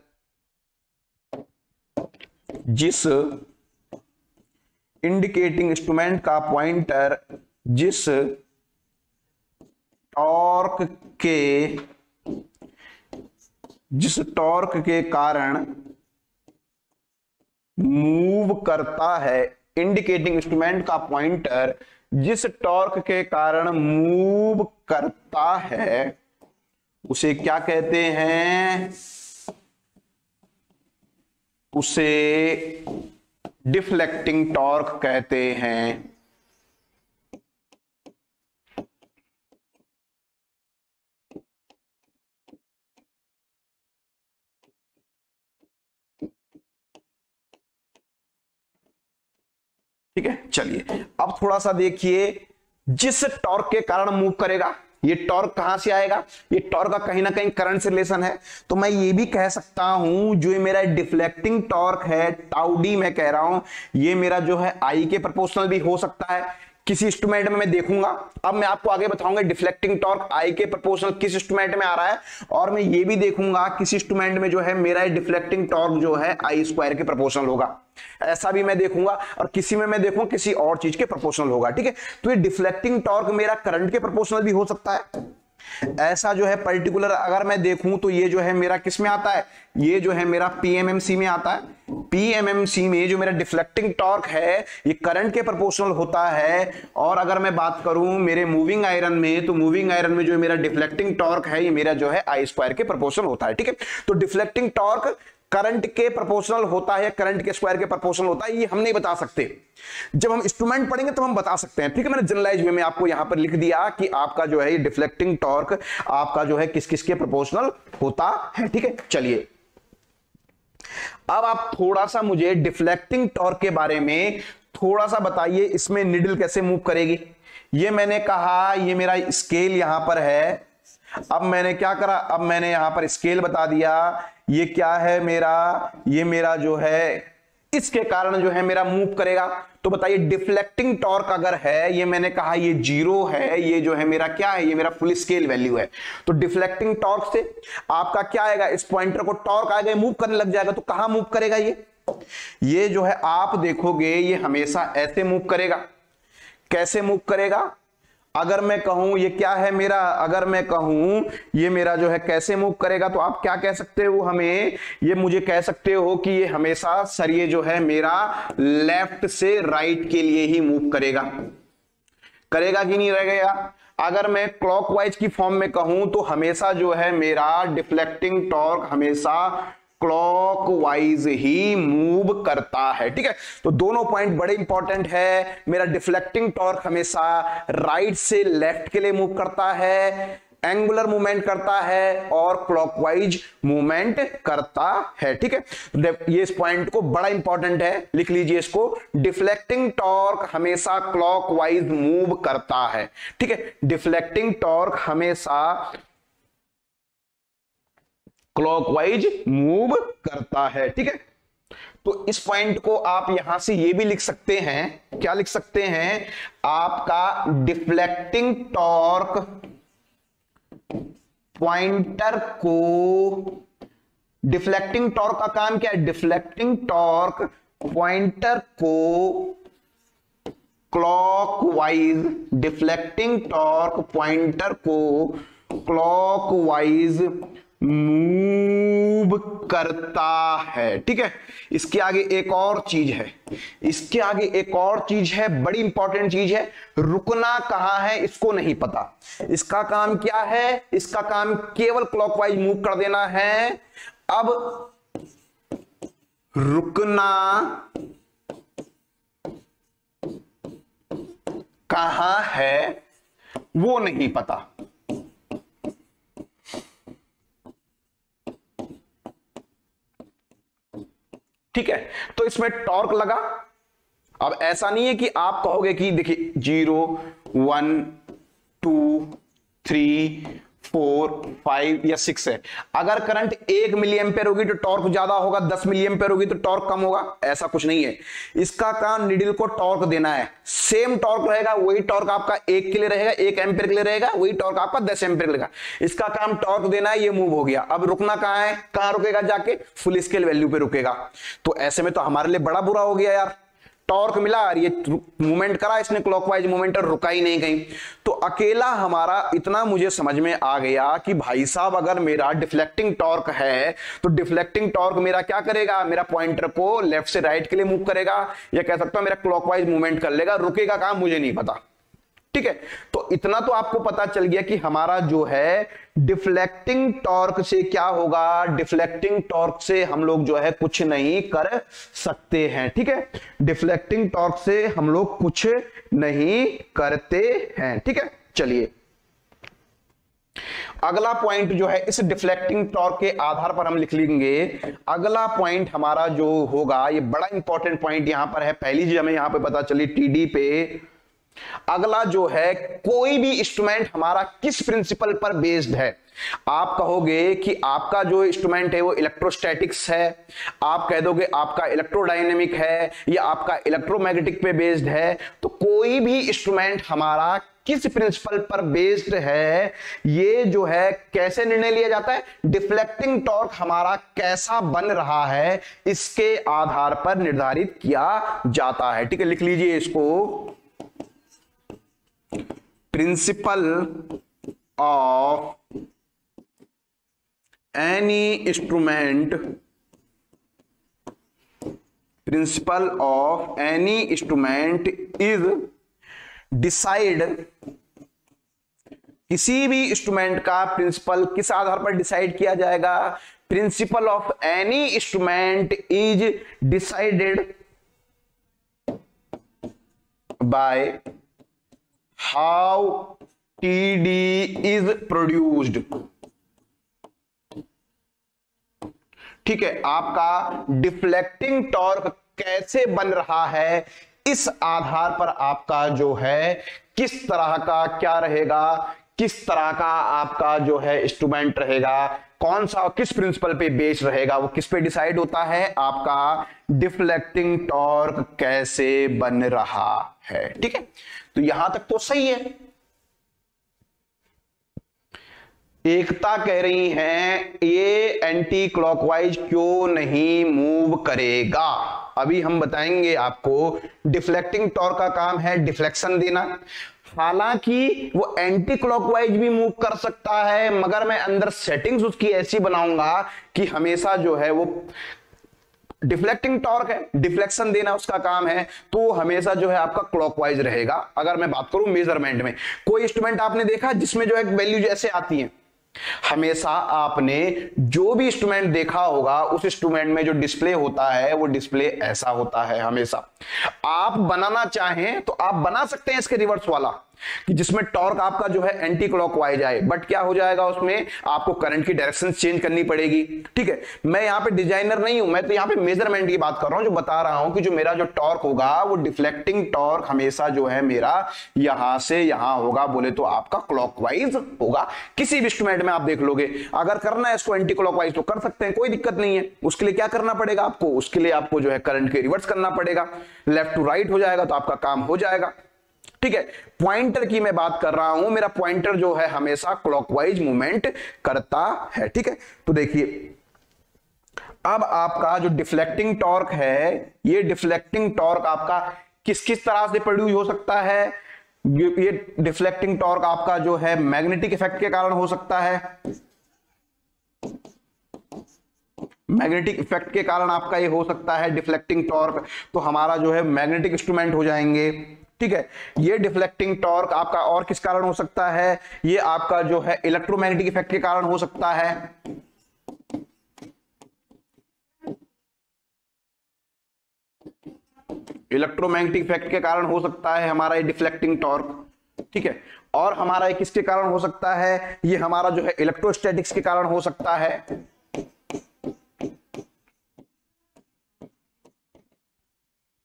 जिस इंडिकेटिंग इंस्ट्रूमेंट का पॉइंटर जिस टॉर्क के कारण मूव करता है, इंडिकेटिंग इंस्ट्रूमेंट का पॉइंटर जिस टॉर्क के कारण मूव करता है उसे क्या कहते हैं, उसे डिफ्लेक्टिंग टॉर्क कहते हैं। ठीक है, चलिए अब थोड़ा सा देखिए, जिस टॉर्क के कारण मूव करेगा, ये टॉर्क कहां से आएगा, ये टॉर्क का कहीं ना कहीं करंट से रिलेशन है। तो मैं ये भी कह सकता हूं जो ये मेरा डिफ्लेक्टिंग टॉर्क है टाउ डी, मैं कह रहा हूं ये मेरा जो है आई के प्रोपोर्शनल भी हो सकता है किसी इंस्ट्रूमेंट में, मैं देखूंगा। अब मैं आपको आगे बताऊंगा डिफ्लेक्टिंग टॉर्क आई के प्रोपोर्शनल किस इंस्ट्रूमेंट में आ रहा है, और मैं ये भी देखूंगा किस इंस्ट्रूमेंट में जो है मेरा डिफ्लेक्टिंग टॉर्क जो है आई स्क्वायर के प्रोपोर्शनल होगा, ऐसा भी मैं देखूंगा। और किसी में मैं देखूंगा किसी और चीज के प्रोपोर्शनल होगा। ठीक है, तो ये डिफ्लेक्टिंग टॉर्क मेरा करंट के प्रोपोर्शनल भी हो सकता है। ऐसा जो है पर्टिकुलर अगर मैं देखूं तो ये जो है मेरा किस में आता है, ये जो है मेरा पीएमएमसी में आता है। पीएमएमसी में जो मेरा डिफ्लेक्टिंग टॉर्क है ये करंट के प्रोपोर्शनल होता है। और अगर मैं बात करूं मेरे मूविंग आयरन में, तो मूविंग आयरन में जो मेरा डिफ्लेक्टिंग टॉर्क है ये मेरा जो है आई स्क्वायर के प्रोपोर्शनल होता है। ठीक है, तो डिफ्लेक्टिंग टॉर्क करंट के प्रोपोर्शनल होता है, करंट के स्क्वायर के प्रोपोर्शनल होता है, ये हम नहीं बता सकते। जब हम इंस्ट्रूमेंट पढ़ेंगे तो हम बता सकते हैं। ठीक है, मैंने जनरलाइज वे में आपको यहां पर लिख दिया कि आपका जो है ये डिफ्लेक्टिंग टॉर्क आपका जो है किस किस के प्रोपोर्शनल होता है। ठीक है, चलिए अब आप थोड़ा सा मुझे डिफ्लेक्टिंग टॉर्क के बारे में थोड़ा सा बताइए, इसमें निडल कैसे मूव करेगी। ये मैंने कहा ये मेरा स्केल यहां पर है। अब मैंने क्या करा, अब मैंने यहां पर स्केल बता दिया, ये क्या है मेरा, ये मेरा जो है इसके कारण जो है मेरा मूव करेगा। तो बताइए डिफ्लेक्टिंग टॉर्क अगर है, ये मैंने कहा ये 0 है, ये जो है मेरा क्या है, ये मेरा फुल स्केल वैल्यू है। तो डिफ्लेक्टिंग टॉर्क से आपका क्या आएगा, इस पॉइंटर को टॉर्क आएगा, मूव करने लग जाएगा। तो कहां मूव करेगा ये जो है आप देखोगे ये हमेशा ऐसे मूव करेगा। कैसे मूव करेगा, अगर मैं कहूं ये क्या है मेरा, अगर मैं कहूं ये मेरा जो है कैसे मूव करेगा, तो आप क्या कह सकते हो हमें, ये मुझे कह सकते हो कि ये हमेशा सर ये जो है मेरा लेफ्ट से राइट के लिए ही मूव करेगा। करेगा कि नहीं रहेगा। अगर मैं क्लॉकवाइज की फॉर्म में कहूं तो हमेशा जो है मेरा डिफ्लेक्टिंग टॉर्क हमेशा क्लॉकवाइज ही मूव करता है। ठीक है, तो दोनों पॉइंट बड़े इंपॉर्टेंट है। मेरा डिफ्लेक्टिंग टॉर्क हमेशा राइट से लेफ्ट के लिए मूव करता है, एंगुलर मूवमेंट करता है और क्लॉकवाइज मूवमेंट करता है। ठीक है, ये इस पॉइंट को बड़ा इंपॉर्टेंट है, लिख लीजिए इसको, डिफ्लेक्टिंग टॉर्क हमेशा क्लॉकवाइज मूव करता है। ठीक है, डिफ्लेक्टिंग टॉर्क हमेशा क्लॉकवाइज मूव करता है। ठीक है, तो इस पॉइंट को आप यहां से ये भी लिख सकते हैं, क्या लिख सकते हैं, आपका डिफ्लेक्टिंग टॉर्क पॉइंटर को, डिफ्लेक्टिंग टॉर्क का काम क्या है, डिफ्लेक्टिंग टॉर्क पॉइंटर को क्लॉकवाइज, डिफ्लेक्टिंग टॉर्क पॉइंटर को क्लॉकवाइज मूव करता है। ठीक है, इसके आगे एक और चीज है, इसके आगे एक और चीज है, बड़ी इंपॉर्टेंट चीज है, रुकना कहां है इसको नहीं पता। इसका काम क्या है, इसका काम केवल क्लॉकवाइज मूव कर देना है। अब रुकना कहां है वो नहीं पता। ठीक है, तो इसमें टॉर्क लगा, अब ऐसा नहीं है कि आप कहोगे कि देखिए 0 1 2 3 4 5 या 6 है। अगर करंट 1 मिली एम्पेयर होगी तो टॉर्क ज्यादा होगा, 10 मिली एम्पेयर होगी तो टॉर्क कम होगा, ऐसा कुछ नहीं है। इसका काम नीडल को टॉर्क देना है। सेम टॉर्क रहेगा, वही टॉर्क आपका 1 के लिए रहेगा, 1 एम्पेयर के लिए रहेगा, वही टॉर्क आपका 10 एम्पेयर के लिए रहेगा। इसका काम टॉर्क देना है, ये मूव हो गया। अब रुकना कहां है, कहां रुकेगा, जाके फुल स्केल वैल्यू पे रुकेगा। तो ऐसे में तो हमारे लिए बड़ा बुरा हो गया यार, टॉर्क मिला और ये मूवमेंट करा इसने क्लॉकवाइज मूवमेंट और रुका ही नहीं कहीं। तो अकेला हमारा इतना मुझे समझ में आ गया कि भाई साहब अगर मेरा डिफ्लेक्टिंग टॉर्क है तो डिफ्लेक्टिंग टॉर्क मेरा क्या करेगा, मेरा पॉइंटर को लेफ्ट से राइट के लिए मूव करेगा, या कह सकता हूं मेरा क्लॉकवाइज मूवमेंट कर लेगा, रुकेगा कहां मुझे नहीं पता। ठीक है, तो इतना तो आपको पता चल गया कि हमारा जो है डिफ्लेक्टिंग टॉर्क से क्या होगा, डिफ्लेक्टिंग टॉर्क से हम लोग जो है कुछ नहीं कर सकते हैं। ठीक है, डिफ्लेक्टिंग टॉर्क से हम लोग कुछ नहीं करते हैं। ठीक है, चलिए अगला पॉइंट जो है इस डिफ्लेक्टिंग टॉर्क के आधार पर हम लिख लेंगे। अगला पॉइंट हमारा जो होगा, ये बड़ा इंपॉर्टेंट पॉइंट यहां पर है, पहली चीज हमें यहां पे पता चली टीडी पे। अगला जो है कोई भी इंस्ट्रूमेंट हमारा किस प्रिंसिपल पर बेस्ड है। आप कहोगे कि आपका जो इंस्ट्रूमेंट है वो इलेक्ट्रोस्टैटिक्स है, आप कह दोगे आपका इलेक्ट्रोडायनेमिक है, या आपका इलेक्ट्रोमैग्नेटिक पे बेस्ड है। तो कोई भी इंस्ट्रूमेंट हमारा किस प्रिंसिपल पर बेस्ड है, ये जो है कैसे निर्णय लिया जाता है, डिफ्लेक्टिंग टॉर्क हमारा कैसा बन रहा है इसके आधार पर निर्धारित किया जाता है। ठीक है, लिख लीजिए इसको, principle of any instrument, principle of any instrument is decide, किसी भी इंस्ट्रूमेंट का प्रिंसिपल किस आधार पर डिसाइड किया जाएगा, principle of any instrument is decided by how TD is produced। ठीक है, आपका डिफ्लेक्टिंग टॉर्क कैसे बन रहा है इस आधार पर आपका जो है किस तरह का क्या रहेगा, किस तरह का आपका जो है इंस्ट्रूमेंट रहेगा, कौन सा किस प्रिंसिपल पे बेस रहेगा, वो किस पे डिसाइड होता है, आपका डिफ्लेक्टिंग टॉर्क कैसे बन रहा है। ठीक है, तो यहां तक तो सही है। एकता कह रही हैं ये एंटी क्लॉकवाइज क्यों नहीं मूव करेगा। अभी हम बताएंगे आपको, डिफ्लेक्टिंग टॉर्क का काम है डिफ्लेक्शन देना। हालांकि वो एंटी क्लॉकवाइज भी मूव कर सकता है, मगर मैं अंदर सेटिंग्स उसकी ऐसी बनाऊंगा कि हमेशा जो है वो डिफ्लेक्टिंग टॉर्क है, डिफ्लेक्शन देना उसका काम है, तो हमेशा जो है आपका क्लॉकवाइज रहेगा। अगर मैं बात करूं मेजरमेंट में, कोई इंस्ट्रूमेंट आपने देखा जिसमें जो एक वैल्यू जैसे आती है, हमेशा आपने जो भी इंस्ट्रूमेंट देखा होगा उस इंस्ट्रूमेंट में जो डिस्प्ले होता है वो डिस्प्ले ऐसा होता है। हमेशा आप बनाना चाहें तो आप बना सकते हैं इसके रिवर्स वाला, कि जिसमें टॉर्क आपका जो है एंटी क्लॉकवाइज आए, बट क्या हो जाएगा उसमें आपको करंट की डायरेक्शन चेंज करनी पड़ेगी। ठीक है, मैं यहां पे डिजाइनर नहीं हूं, मैं तो यहां पे मेजरमेंट की बात कर रहा हूं, जो बता रहा हूं कि जो मेरा जो टॉर्क होगा वो डिफ्लेक्टिंग टॉर्क हमेशा जो है मेरा यहां से यहां होगा, बोले तो आपका क्लॉकवाइज होगा। किसी भी इंस्ट्रूमेंट में आप देख लोगे, अगर करना है इसको एंटी क्लॉकवाइज तो कर सकते हैं, कोई दिक्कत नहीं है। उसके लिए क्या करना पड़ेगा आपको, उसके लिए आपको जो है करंट के रिवर्स करना पड़ेगा, लेफ्ट टू राइट हो जाएगा तो आपका काम हो जाएगा। ठीक है, पॉइंटर की मैं बात कर रहा हूं, मेरा पॉइंटर जो है हमेशा क्लॉकवाइज मूवमेंट करता है। ठीक है, तो देखिए अब आपका जो डिफ्लेक्टिंग टॉर्क है, ये डिफ्लेक्टिंग टॉर्क आपका किस किस तरह से प्रोड्यूस हो सकता है। ये डिफ्लेक्टिंग टॉर्क आपका जो है मैग्नेटिक इफेक्ट के कारण हो सकता है, मैग्नेटिक इफेक्ट के कारण आपका ये हो सकता है डिफ्लेक्टिंग टॉर्क, तो हमारा जो है मैग्नेटिक इंस्ट्रूमेंट हो जाएंगे। ठीक है, ये डिफ्लेक्टिंग टॉर्क आपका और किस कारण हो सकता है, ये आपका जो है इलेक्ट्रोमैग्नेटिक इफेक्ट के कारण हो सकता है। इलेक्ट्रोमैग्नेटिक इफेक्ट के कारण हो सकता है हमारा ये डिफ्लेक्टिंग टॉर्क। ठीक है, और हमारा ये किसके कारण हो सकता है, ये हमारा जो है इलेक्ट्रोस्टैटिक्स के कारण हो सकता है।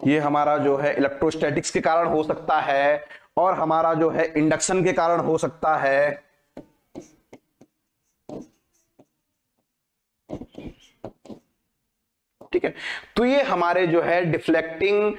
ये हमारा जो है इलेक्ट्रोस्टैटिक्स के कारण हो सकता है, और हमारा जो है इंडक्शन के कारण हो सकता है। ठीक है, तो ये हमारे जो है डिफ्लेक्टिंग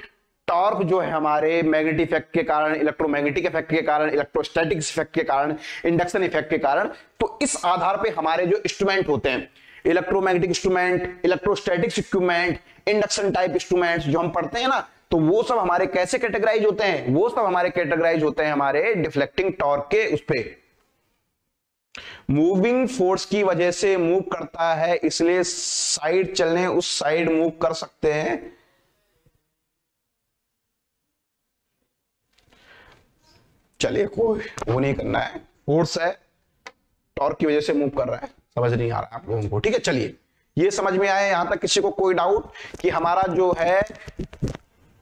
टॉर्क जो है हमारे मैग्नेटिक इफेक्ट के कारण, इलेक्ट्रोमैग्नेटिक इफेक्ट के कारण, इलेक्ट्रोस्टैटिक्स इफेक्ट के कारण, इंडक्शन इफेक्ट के कारण, तो इस आधार पे हमारे जो इंस्ट्रूमेंट होते हैं, electromagnetic instrument, electrostatics instrument, induction type instruments जो हम पढ़ते हैं ना, तो वो सब हमारे कैसे कैटेगराइज होते हैं? वो सब हमारे कैटेगराइज होते हैं हमारे डिफ्लेक्टिंग टॉर्क के उस पे। मूविंग फोर्स की वजह से मूव करता है, इसलिए साइड चलने उस साइड मूव कर सकते हैं। चलिए, कोई वो नहीं करना है, फोर्स है, टॉर्क की वजह से मूव कर रहा है, समझ नहीं आ रहा है आप लोगों को? ठीक है, चलिए ये समझ में आया यहां तक? किसी को कोई डाउट कि हमारा जो है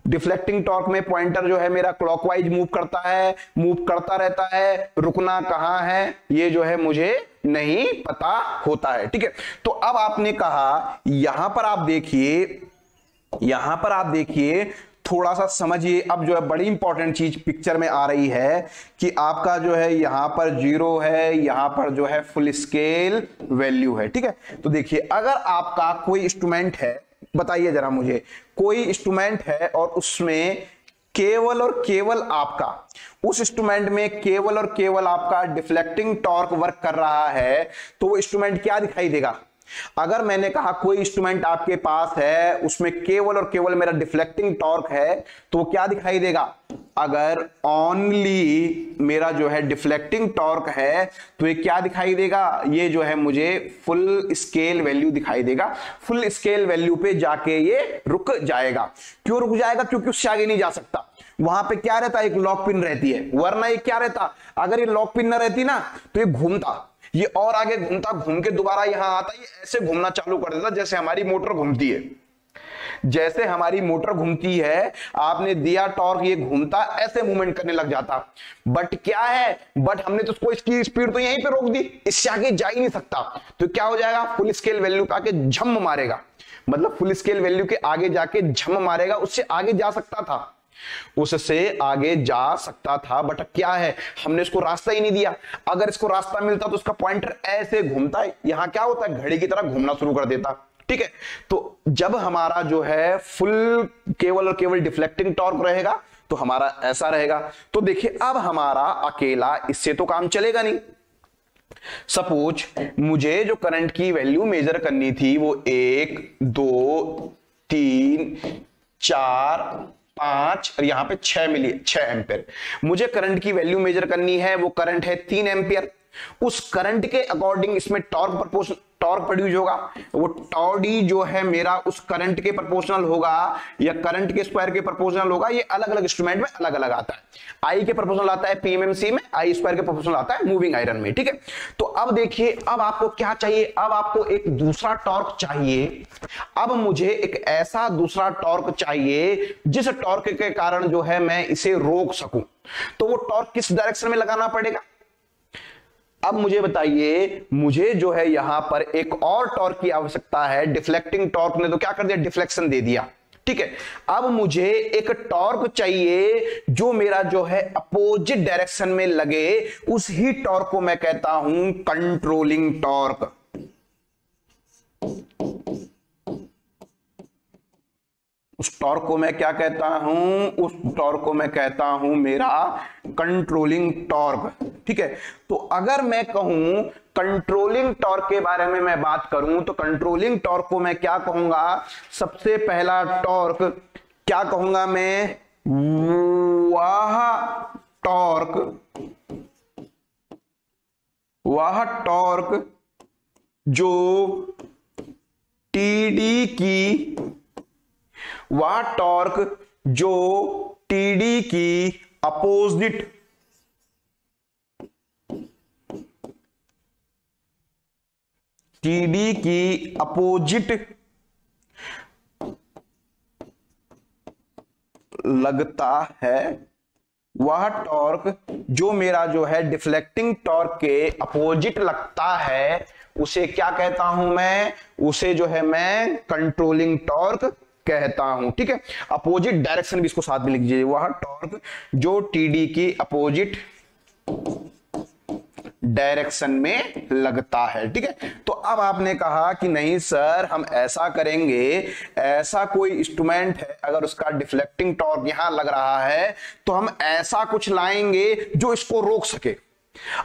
डिफ्लेक्टिंग टॉर्क में पॉइंटर जो है मेरा क्लॉकवाइज मूव करता है, मूव करता रहता है, रुकना कहां है ये जो है मुझे नहीं पता होता है। ठीक है, तो अब आपने कहा, यहां पर आप देखिए, यहां पर आप देखिए, थोड़ा सा समझिए। अब जो है बड़ी इंपॉर्टेंट चीज पिक्चर में आ रही है कि आपका जो है यहां पर 0 है, यहां पर जो है फुल स्केल वैल्यू है। ठीक है, तो देखिए, अगर आपका कोई इंस्ट्रूमेंट है, बताइए जरा मुझे, कोई इंस्ट्रूमेंट है और उसमें केवल और केवल आपका, उस इंस्ट्रूमेंट में केवल और केवल आपका डिफ्लेक्टिंग टॉर्क वर्क कर रहा है, तो वो इंस्ट्रूमेंट क्या दिखाई देगा? अगर मैंने कहा कोई इंस्ट्रूमेंट आपके पास है, उसमें केवल और केवल मेरा डिफ्लेक्टिंग टॉर्क है, तो वो क्या दिखाई देगा? अगर ओनली मेरा जो है डिफ्लेक्टिंग टॉर्क है, तो ये क्या दिखाई देगा? ये जो है मुझे फुल स्केल वैल्यू दिखाई देगा। फुल स्केल वैल्यू पे जाके ये रुक जाएगा। क्यों रुक जाएगा? क्योंकि उससे आगे नहीं जा सकता। वहां पे क्या रहता है? एक लॉक पिन रहती है, वरना ये क्या रहता? अगर ये लॉक पिन ना रहती ना, तो ये घूमता, ये और आगे घूमता, घूम के दोबारा यहां आता, ये ऐसे घूमना चालू कर देता, जैसे हमारी मोटर घूमती है। जैसे हमारी मोटर घूमती है, आपने दिया टॉर्क, ये घूमता, ऐसे मूवमेंट करने लग जाता। बट क्या है? बट हमने तो उसको, इसकी स्पीड तो यहीं पे रोक दी, इससे आगे जा ही नहीं सकता। तो क्या हो जाएगा? फुल स्केल वैल्यू पे आके झम मारेगा, मतलब फुल स्केल वैल्यू के आगे जाके झम मारेगा। उससे आगे जा सकता था, उससे आगे जा सकता था, बट क्या है, हमने इसको रास्ता ही नहीं दिया। अगर इसको रास्ता मिलता तो उसका पॉइंटर ऐसे घूमता है, यहां क्या होता है? घड़ी की तरह घूमना शुरू कर देता। ठीक है, तो जब हमारा जो है फुल केवल और केवल डिफ्लेक्टिंग टॉर्क रहेगा, तो हमारा ऐसा रहेगा। तो देखिए, अब हमारा अकेला इससे तो काम चलेगा नहीं। सपोज मुझे जो करंट की वैल्यू मेजर करनी थी, वो 1, 2, 3, 4, 5 और यहां पे 6 एम्पियर मुझे करंट की वैल्यू मेजर करनी है। वो करंट है 3 एम्पियर। उस करंट के अकॉर्डिंग इसमें टॉर्क प्रोड्यूस होगा। वो टॉडी जो है मेरा उस करंट के प्रोपोर्शनल होगा या करंट के स्क्वायर के प्रोपोर्शनल होगा। ये अलग अलग इंस्ट्रूमेंट में अलग अलग आता है। आई के प्रोपोर्शनल आता है पीएमएमसी में, आई स्क्वायर के प्रोपोर्शनल आता है मूविंग आयरन में। ठीक है, तो अब देखिए, अब आपको क्या चाहिए? अब आपको एक दूसरा टॉर्क चाहिए। अब मुझे एक ऐसा दूसरा टॉर्क चाहिए जिस टॉर्क के कारण जो है मैं इसे रोक सकूं। तो वो टॉर्क किस डायरेक्शन में लगाना पड़ेगा? अब मुझे बताइए, मुझे जो है यहां पर एक और टॉर्क की आवश्यकता है। डिफ्लेक्टिंग टॉर्क ने तो क्या कर दिया? डिफ्लेक्शन दे दिया। ठीक है, अब मुझे एक टॉर्क चाहिए जो मेरा जो है अपोजिट डायरेक्शन में लगे। उस ही टॉर्क को मैं कहता हूं कंट्रोलिंग टॉर्क। उस टॉर्क को मैं क्या कहता हूं? उस टॉर्क को मैं कहता हूं मेरा कंट्रोलिंग टॉर्क। ठीक है, तो अगर मैं कहूं कंट्रोलिंग टॉर्क के बारे में मैं बात करूं, तो कंट्रोलिंग टॉर्क को मैं क्या कहूंगा? सबसे पहला टॉर्क क्या कहूंगा मैं? वह टॉर्क जो टीडी की, वह टॉर्क जो टीडी की अपोजिट, टीडी की अपोजिट लगता है। वह टॉर्क जो मेरा जो है डिफ्लेक्टिंग टॉर्क के अपोजिट लगता है, उसे क्या कहता हूं मैं? उसे जो है मैं कंट्रोलिंग टॉर्क कहता हूं। ठीक है, अपोजिट डायरेक्शन भी इसको साथ में लिख दीजिए, वह टॉर्क जो टीडी की अपोजिट डायरेक्शन में लगता है। ठीक है, तो अब आपने कहा कि नहीं सर हम ऐसा करेंगे, ऐसा कोई इंस्ट्रूमेंट है अगर उसका डिफ्लेक्टिंग टॉर्क यहां लग रहा है तो हम ऐसा कुछ लाएंगे जो इसको रोक सके।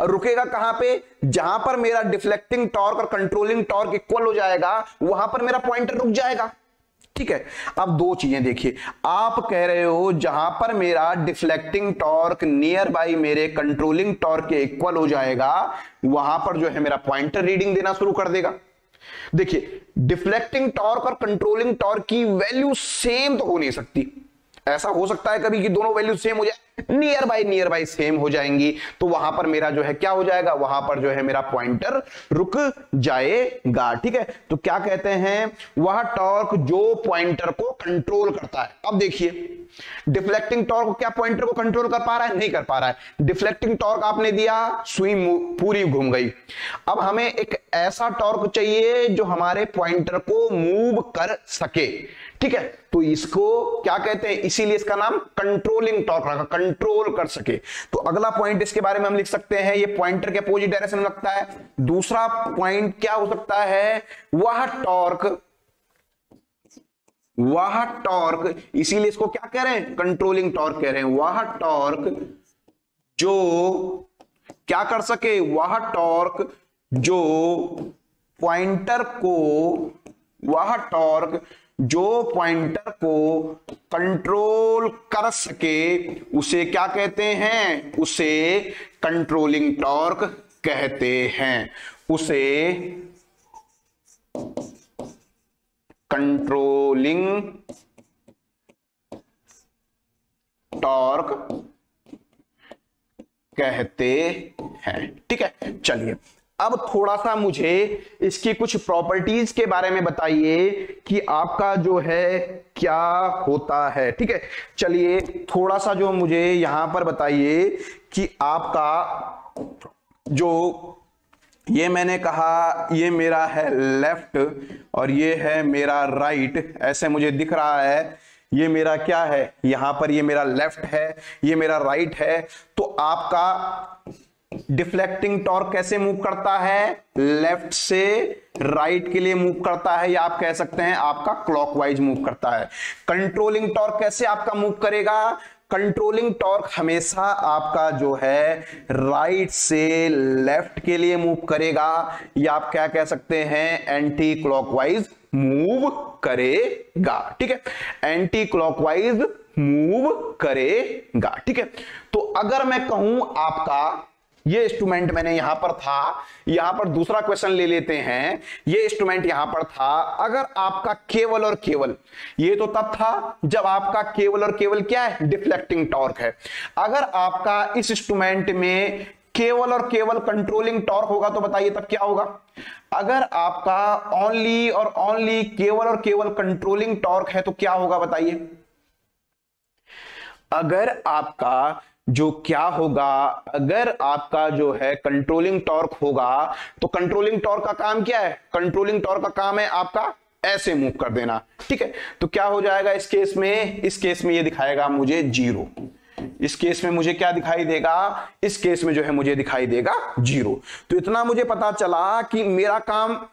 और रुकेगा कहां पे? जहां पर मेरा डिफ्लेक्टिंग टॉर्क और कंट्रोलिंग टॉर्क इक्वल हो जाएगा वहां पर मेरा पॉइंटर रुक जाएगा। ठीक है, अब दो चीजें देखिए, आप कह रहे हो जहां पर मेरा डिफ्लेक्टिंग टॉर्क नियर बाई मेरे कंट्रोलिंग टॉर्क के इक्वल हो जाएगा वहां पर जो है मेरा पॉइंटर रीडिंग देना शुरू कर देगा। देखिए, डिफ्लेक्टिंग टॉर्क और कंट्रोलिंग टॉर्क की वैल्यू सेम तो हो नहीं सकती। ऐसा हो सकता है कभी कि दोनों वैल्यू सेम हो जाए, नियर बाई सेम हो जाएंगी, तो वहां पर मेरा जो है क्या हो जाएगा, वहां पर जो है मेरा पॉइंटर रुक जाएगा। ठीक है, तो क्या कहते हैं, वह टॉर्क जो पॉइंटर को कंट्रोल करता है। अब देखिए, डिफ्लेक्टिंग टॉर्क क्या पॉइंटर को कंट्रोल कर पा रहा है? नहीं कर पा रहा है। डिफ्लेक्टिंग टॉर्क आपने दिया, सुई पूरी घूम गई। अब हमें एक ऐसा टॉर्क चाहिए जो हमारे पॉइंटर को मूव कर सके। ठीक है, तो इसको क्या कहते हैं, इसीलिए इसका नाम कंट्रोलिंग टॉर्क रखा, कंट्रोल कर सके। तो अगला पॉइंट इसके बारे में हम लिख सकते हैं, ये पॉइंटर के अपोजिट डायरेक्शन में लगता है। दूसरा पॉइंट क्या हो सकता है, वह टॉर्क, इसीलिए इसको क्या कह रहे हैं, कंट्रोलिंग टॉर्क कह रहे हैं। वह टॉर्क जो क्या कर सके, वह टॉर्क जो पॉइंटर को कंट्रोल कर सके उसे क्या कहते हैं, उसे कंट्रोलिंग टॉर्क कहते हैं। उसे कंट्रोलिंग टॉर्क कहते हैं। ठीक है, चलिए अब थोड़ा सा मुझे इसकी कुछ प्रॉपर्टीज के बारे में बताइए कि आपका जो है क्या होता है। ठीक है, चलिए थोड़ा सा जो मुझे यहां पर बताइए कि आपका जो ये मैंने कहा ये मेरा है लेफ्ट और ये है मेरा राइट, ऐसे मुझे दिख रहा है। ये मेरा क्या है, यहां पर ये मेरा लेफ्ट है, ये मेरा राइट है। तो आपका डिफ्लेक्टिंग टॉर्क कैसे मूव करता है, लेफ्ट से राइट के लिए मूव करता है, या आप कह सकते हैं आपका क्लॉकवाइज मूव करता है। कंट्रोलिंग टॉर्क कैसे आपका मूव करेगा, कंट्रोलिंग टॉर्क हमेशा आपका जो है राइट से लेफ्ट के लिए मूव करेगा, या आप क्या कह सकते हैं एंटी क्लॉकवाइज मूव करेगा। ठीक है, एंटी क्लॉकवाइज मूव करेगा। ठीक है, तो अगर मैं कहूं आपका ये इंस्ट्रूमेंट मैंने यहां पर था, यहां पर दूसरा क्वेश्चन ले लेते हैं, ये इंस्ट्रूमेंट यहां पर था, अगर आपका केवल और केवल, ये तो तब था जब आपका केवल और केवल क्या है, डिफ्लेक्टिंग टॉर्क है। अगर आपका इस इंस्ट्रूमेंट में केवल और केवल कंट्रोलिंग टॉर्क होगा तो बताइए तब क्या होगा। अगर आपका ओनली और ओनली केवल और केवल कंट्रोलिंग टॉर्क है तो क्या होगा बताइए। अगर आपका जो क्या होगा, अगर आपका जो है कंट्रोलिंग टॉर्क होगा तो कंट्रोलिंग टॉर्क का काम क्या है, कंट्रोलिंग टॉर्क का काम है आपका ऐसे मूव कर देना। ठीक है, तो क्या हो जाएगा इस केस में, इस केस में ये दिखाएगा मुझे 0, इस केस में मुझे क्या दिखाई देगा, इस केस में जो है मुझे दिखाई देगा 0। तो इतना मुझे पता चला कि मेरा काम,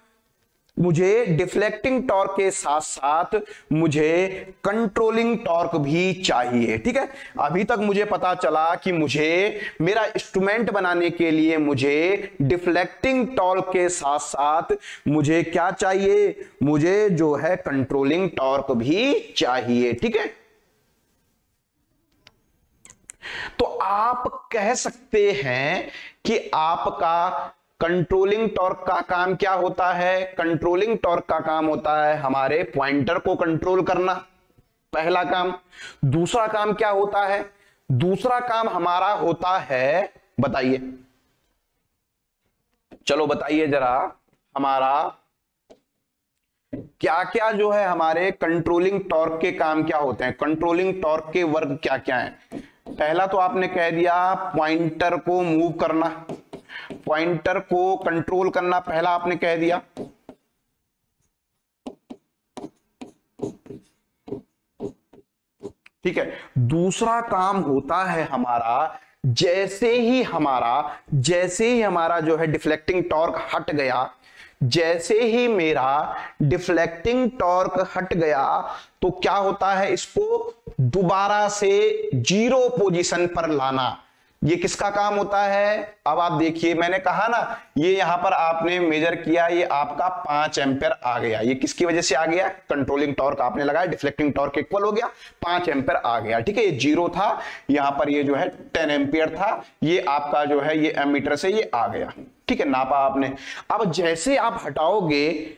मुझे डिफ्लेक्टिंग टॉर्क के साथ साथ मुझे कंट्रोलिंग टॉर्क भी चाहिए। ठीक है, अभी तक मुझे पता चला कि मुझे मेरा इंस्ट्रूमेंट बनाने के लिए मुझे डिफ्लेक्टिंग टॉर्क के साथ साथ मुझे क्या चाहिए, मुझे जो है कंट्रोलिंग टॉर्क भी चाहिए। ठीक है, तो आप कह सकते हैं कि आपका कंट्रोलिंग टॉर्क का काम क्या होता है, कंट्रोलिंग टॉर्क का काम होता है हमारे पॉइंटर को कंट्रोल करना, पहला काम। दूसरा काम क्या होता है, दूसरा काम हमारा होता है, बताइए, चलो बताइए जरा, हमारा क्या क्या जो है हमारे कंट्रोलिंग टॉर्क के काम क्या होते हैं, कंट्रोलिंग टॉर्क के वर्ग क्या क्या हैं। पहला तो आपने कह दिया पॉइंटर को मूव करना, पॉइंटर को कंट्रोल करना, पहला आपने कह दिया। ठीक है। दूसरा काम होता है हमारा, जैसे ही हमारा जो है डिफ्लेक्टिंग टॉर्क हट गया, जैसे ही मेरा डिफ्लेक्टिंग टॉर्क हट गया तो क्या होता है, इसको दोबारा से जीरो पोजीशन पर लाना। ये किसका काम होता है? अब आप देखिए, मैंने कहा ना, ये यहां पर आपने मेजर किया, ये आपका 5 एम्पियर आ गया। ये किसकी वजह से आ गया? कंट्रोलिंग टॉर्क आपने लगाया, डिफ्लेक्टिंग टॉर्क इक्वल हो गया, 5 एम्पियर आ गया। ठीक है, ये 0 था, यहां पर ये जो है 10 एम्पियर था, ये आपका जो है ये एमीटर से ये आ गया। ठीक है, नापा आपने। अब जैसे आप हटाओगे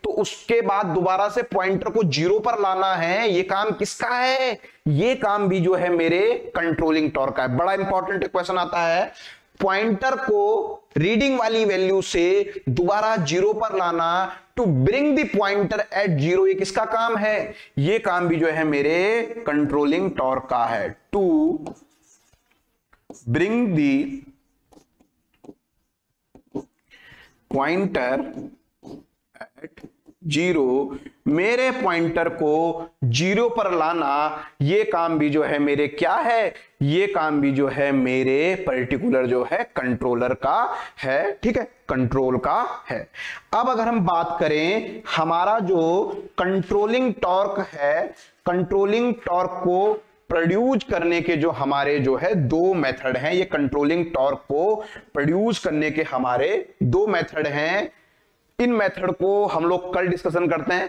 तो उसके बाद दोबारा से पॉइंटर को 0 पर लाना है। ये काम किसका है? ये काम भी जो है मेरे कंट्रोलिंग टॉर्क का है। बड़ा इंपॉर्टेंट क्वेश्चन आता है, पॉइंटर को रीडिंग वाली वैल्यू से दोबारा 0 पर लाना, to bring the pointer at 0। ये किसका काम है? ये काम भी जो है मेरे कंट्रोलिंग टॉर्क का है। To bring the pointer at 0, मेरे पॉइंटर को 0 पर लाना, ये काम भी जो है मेरे क्या है? ये काम भी जो है मेरे पर्टिकुलर जो है कंट्रोलर का है। ठीक है, कंट्रोल का है। अब अगर हम बात करें, हमारा जो कंट्रोलिंग टॉर्क है, कंट्रोलिंग टॉर्क को प्रोड्यूस करने के जो हमारे जो है 2 मेथड हैं। ये कंट्रोलिंग टॉर्क को प्रोड्यूस करने के हमारे 2 मेथड हैं। इन मेथड को हम लोग कल डिस्कशन करते हैं।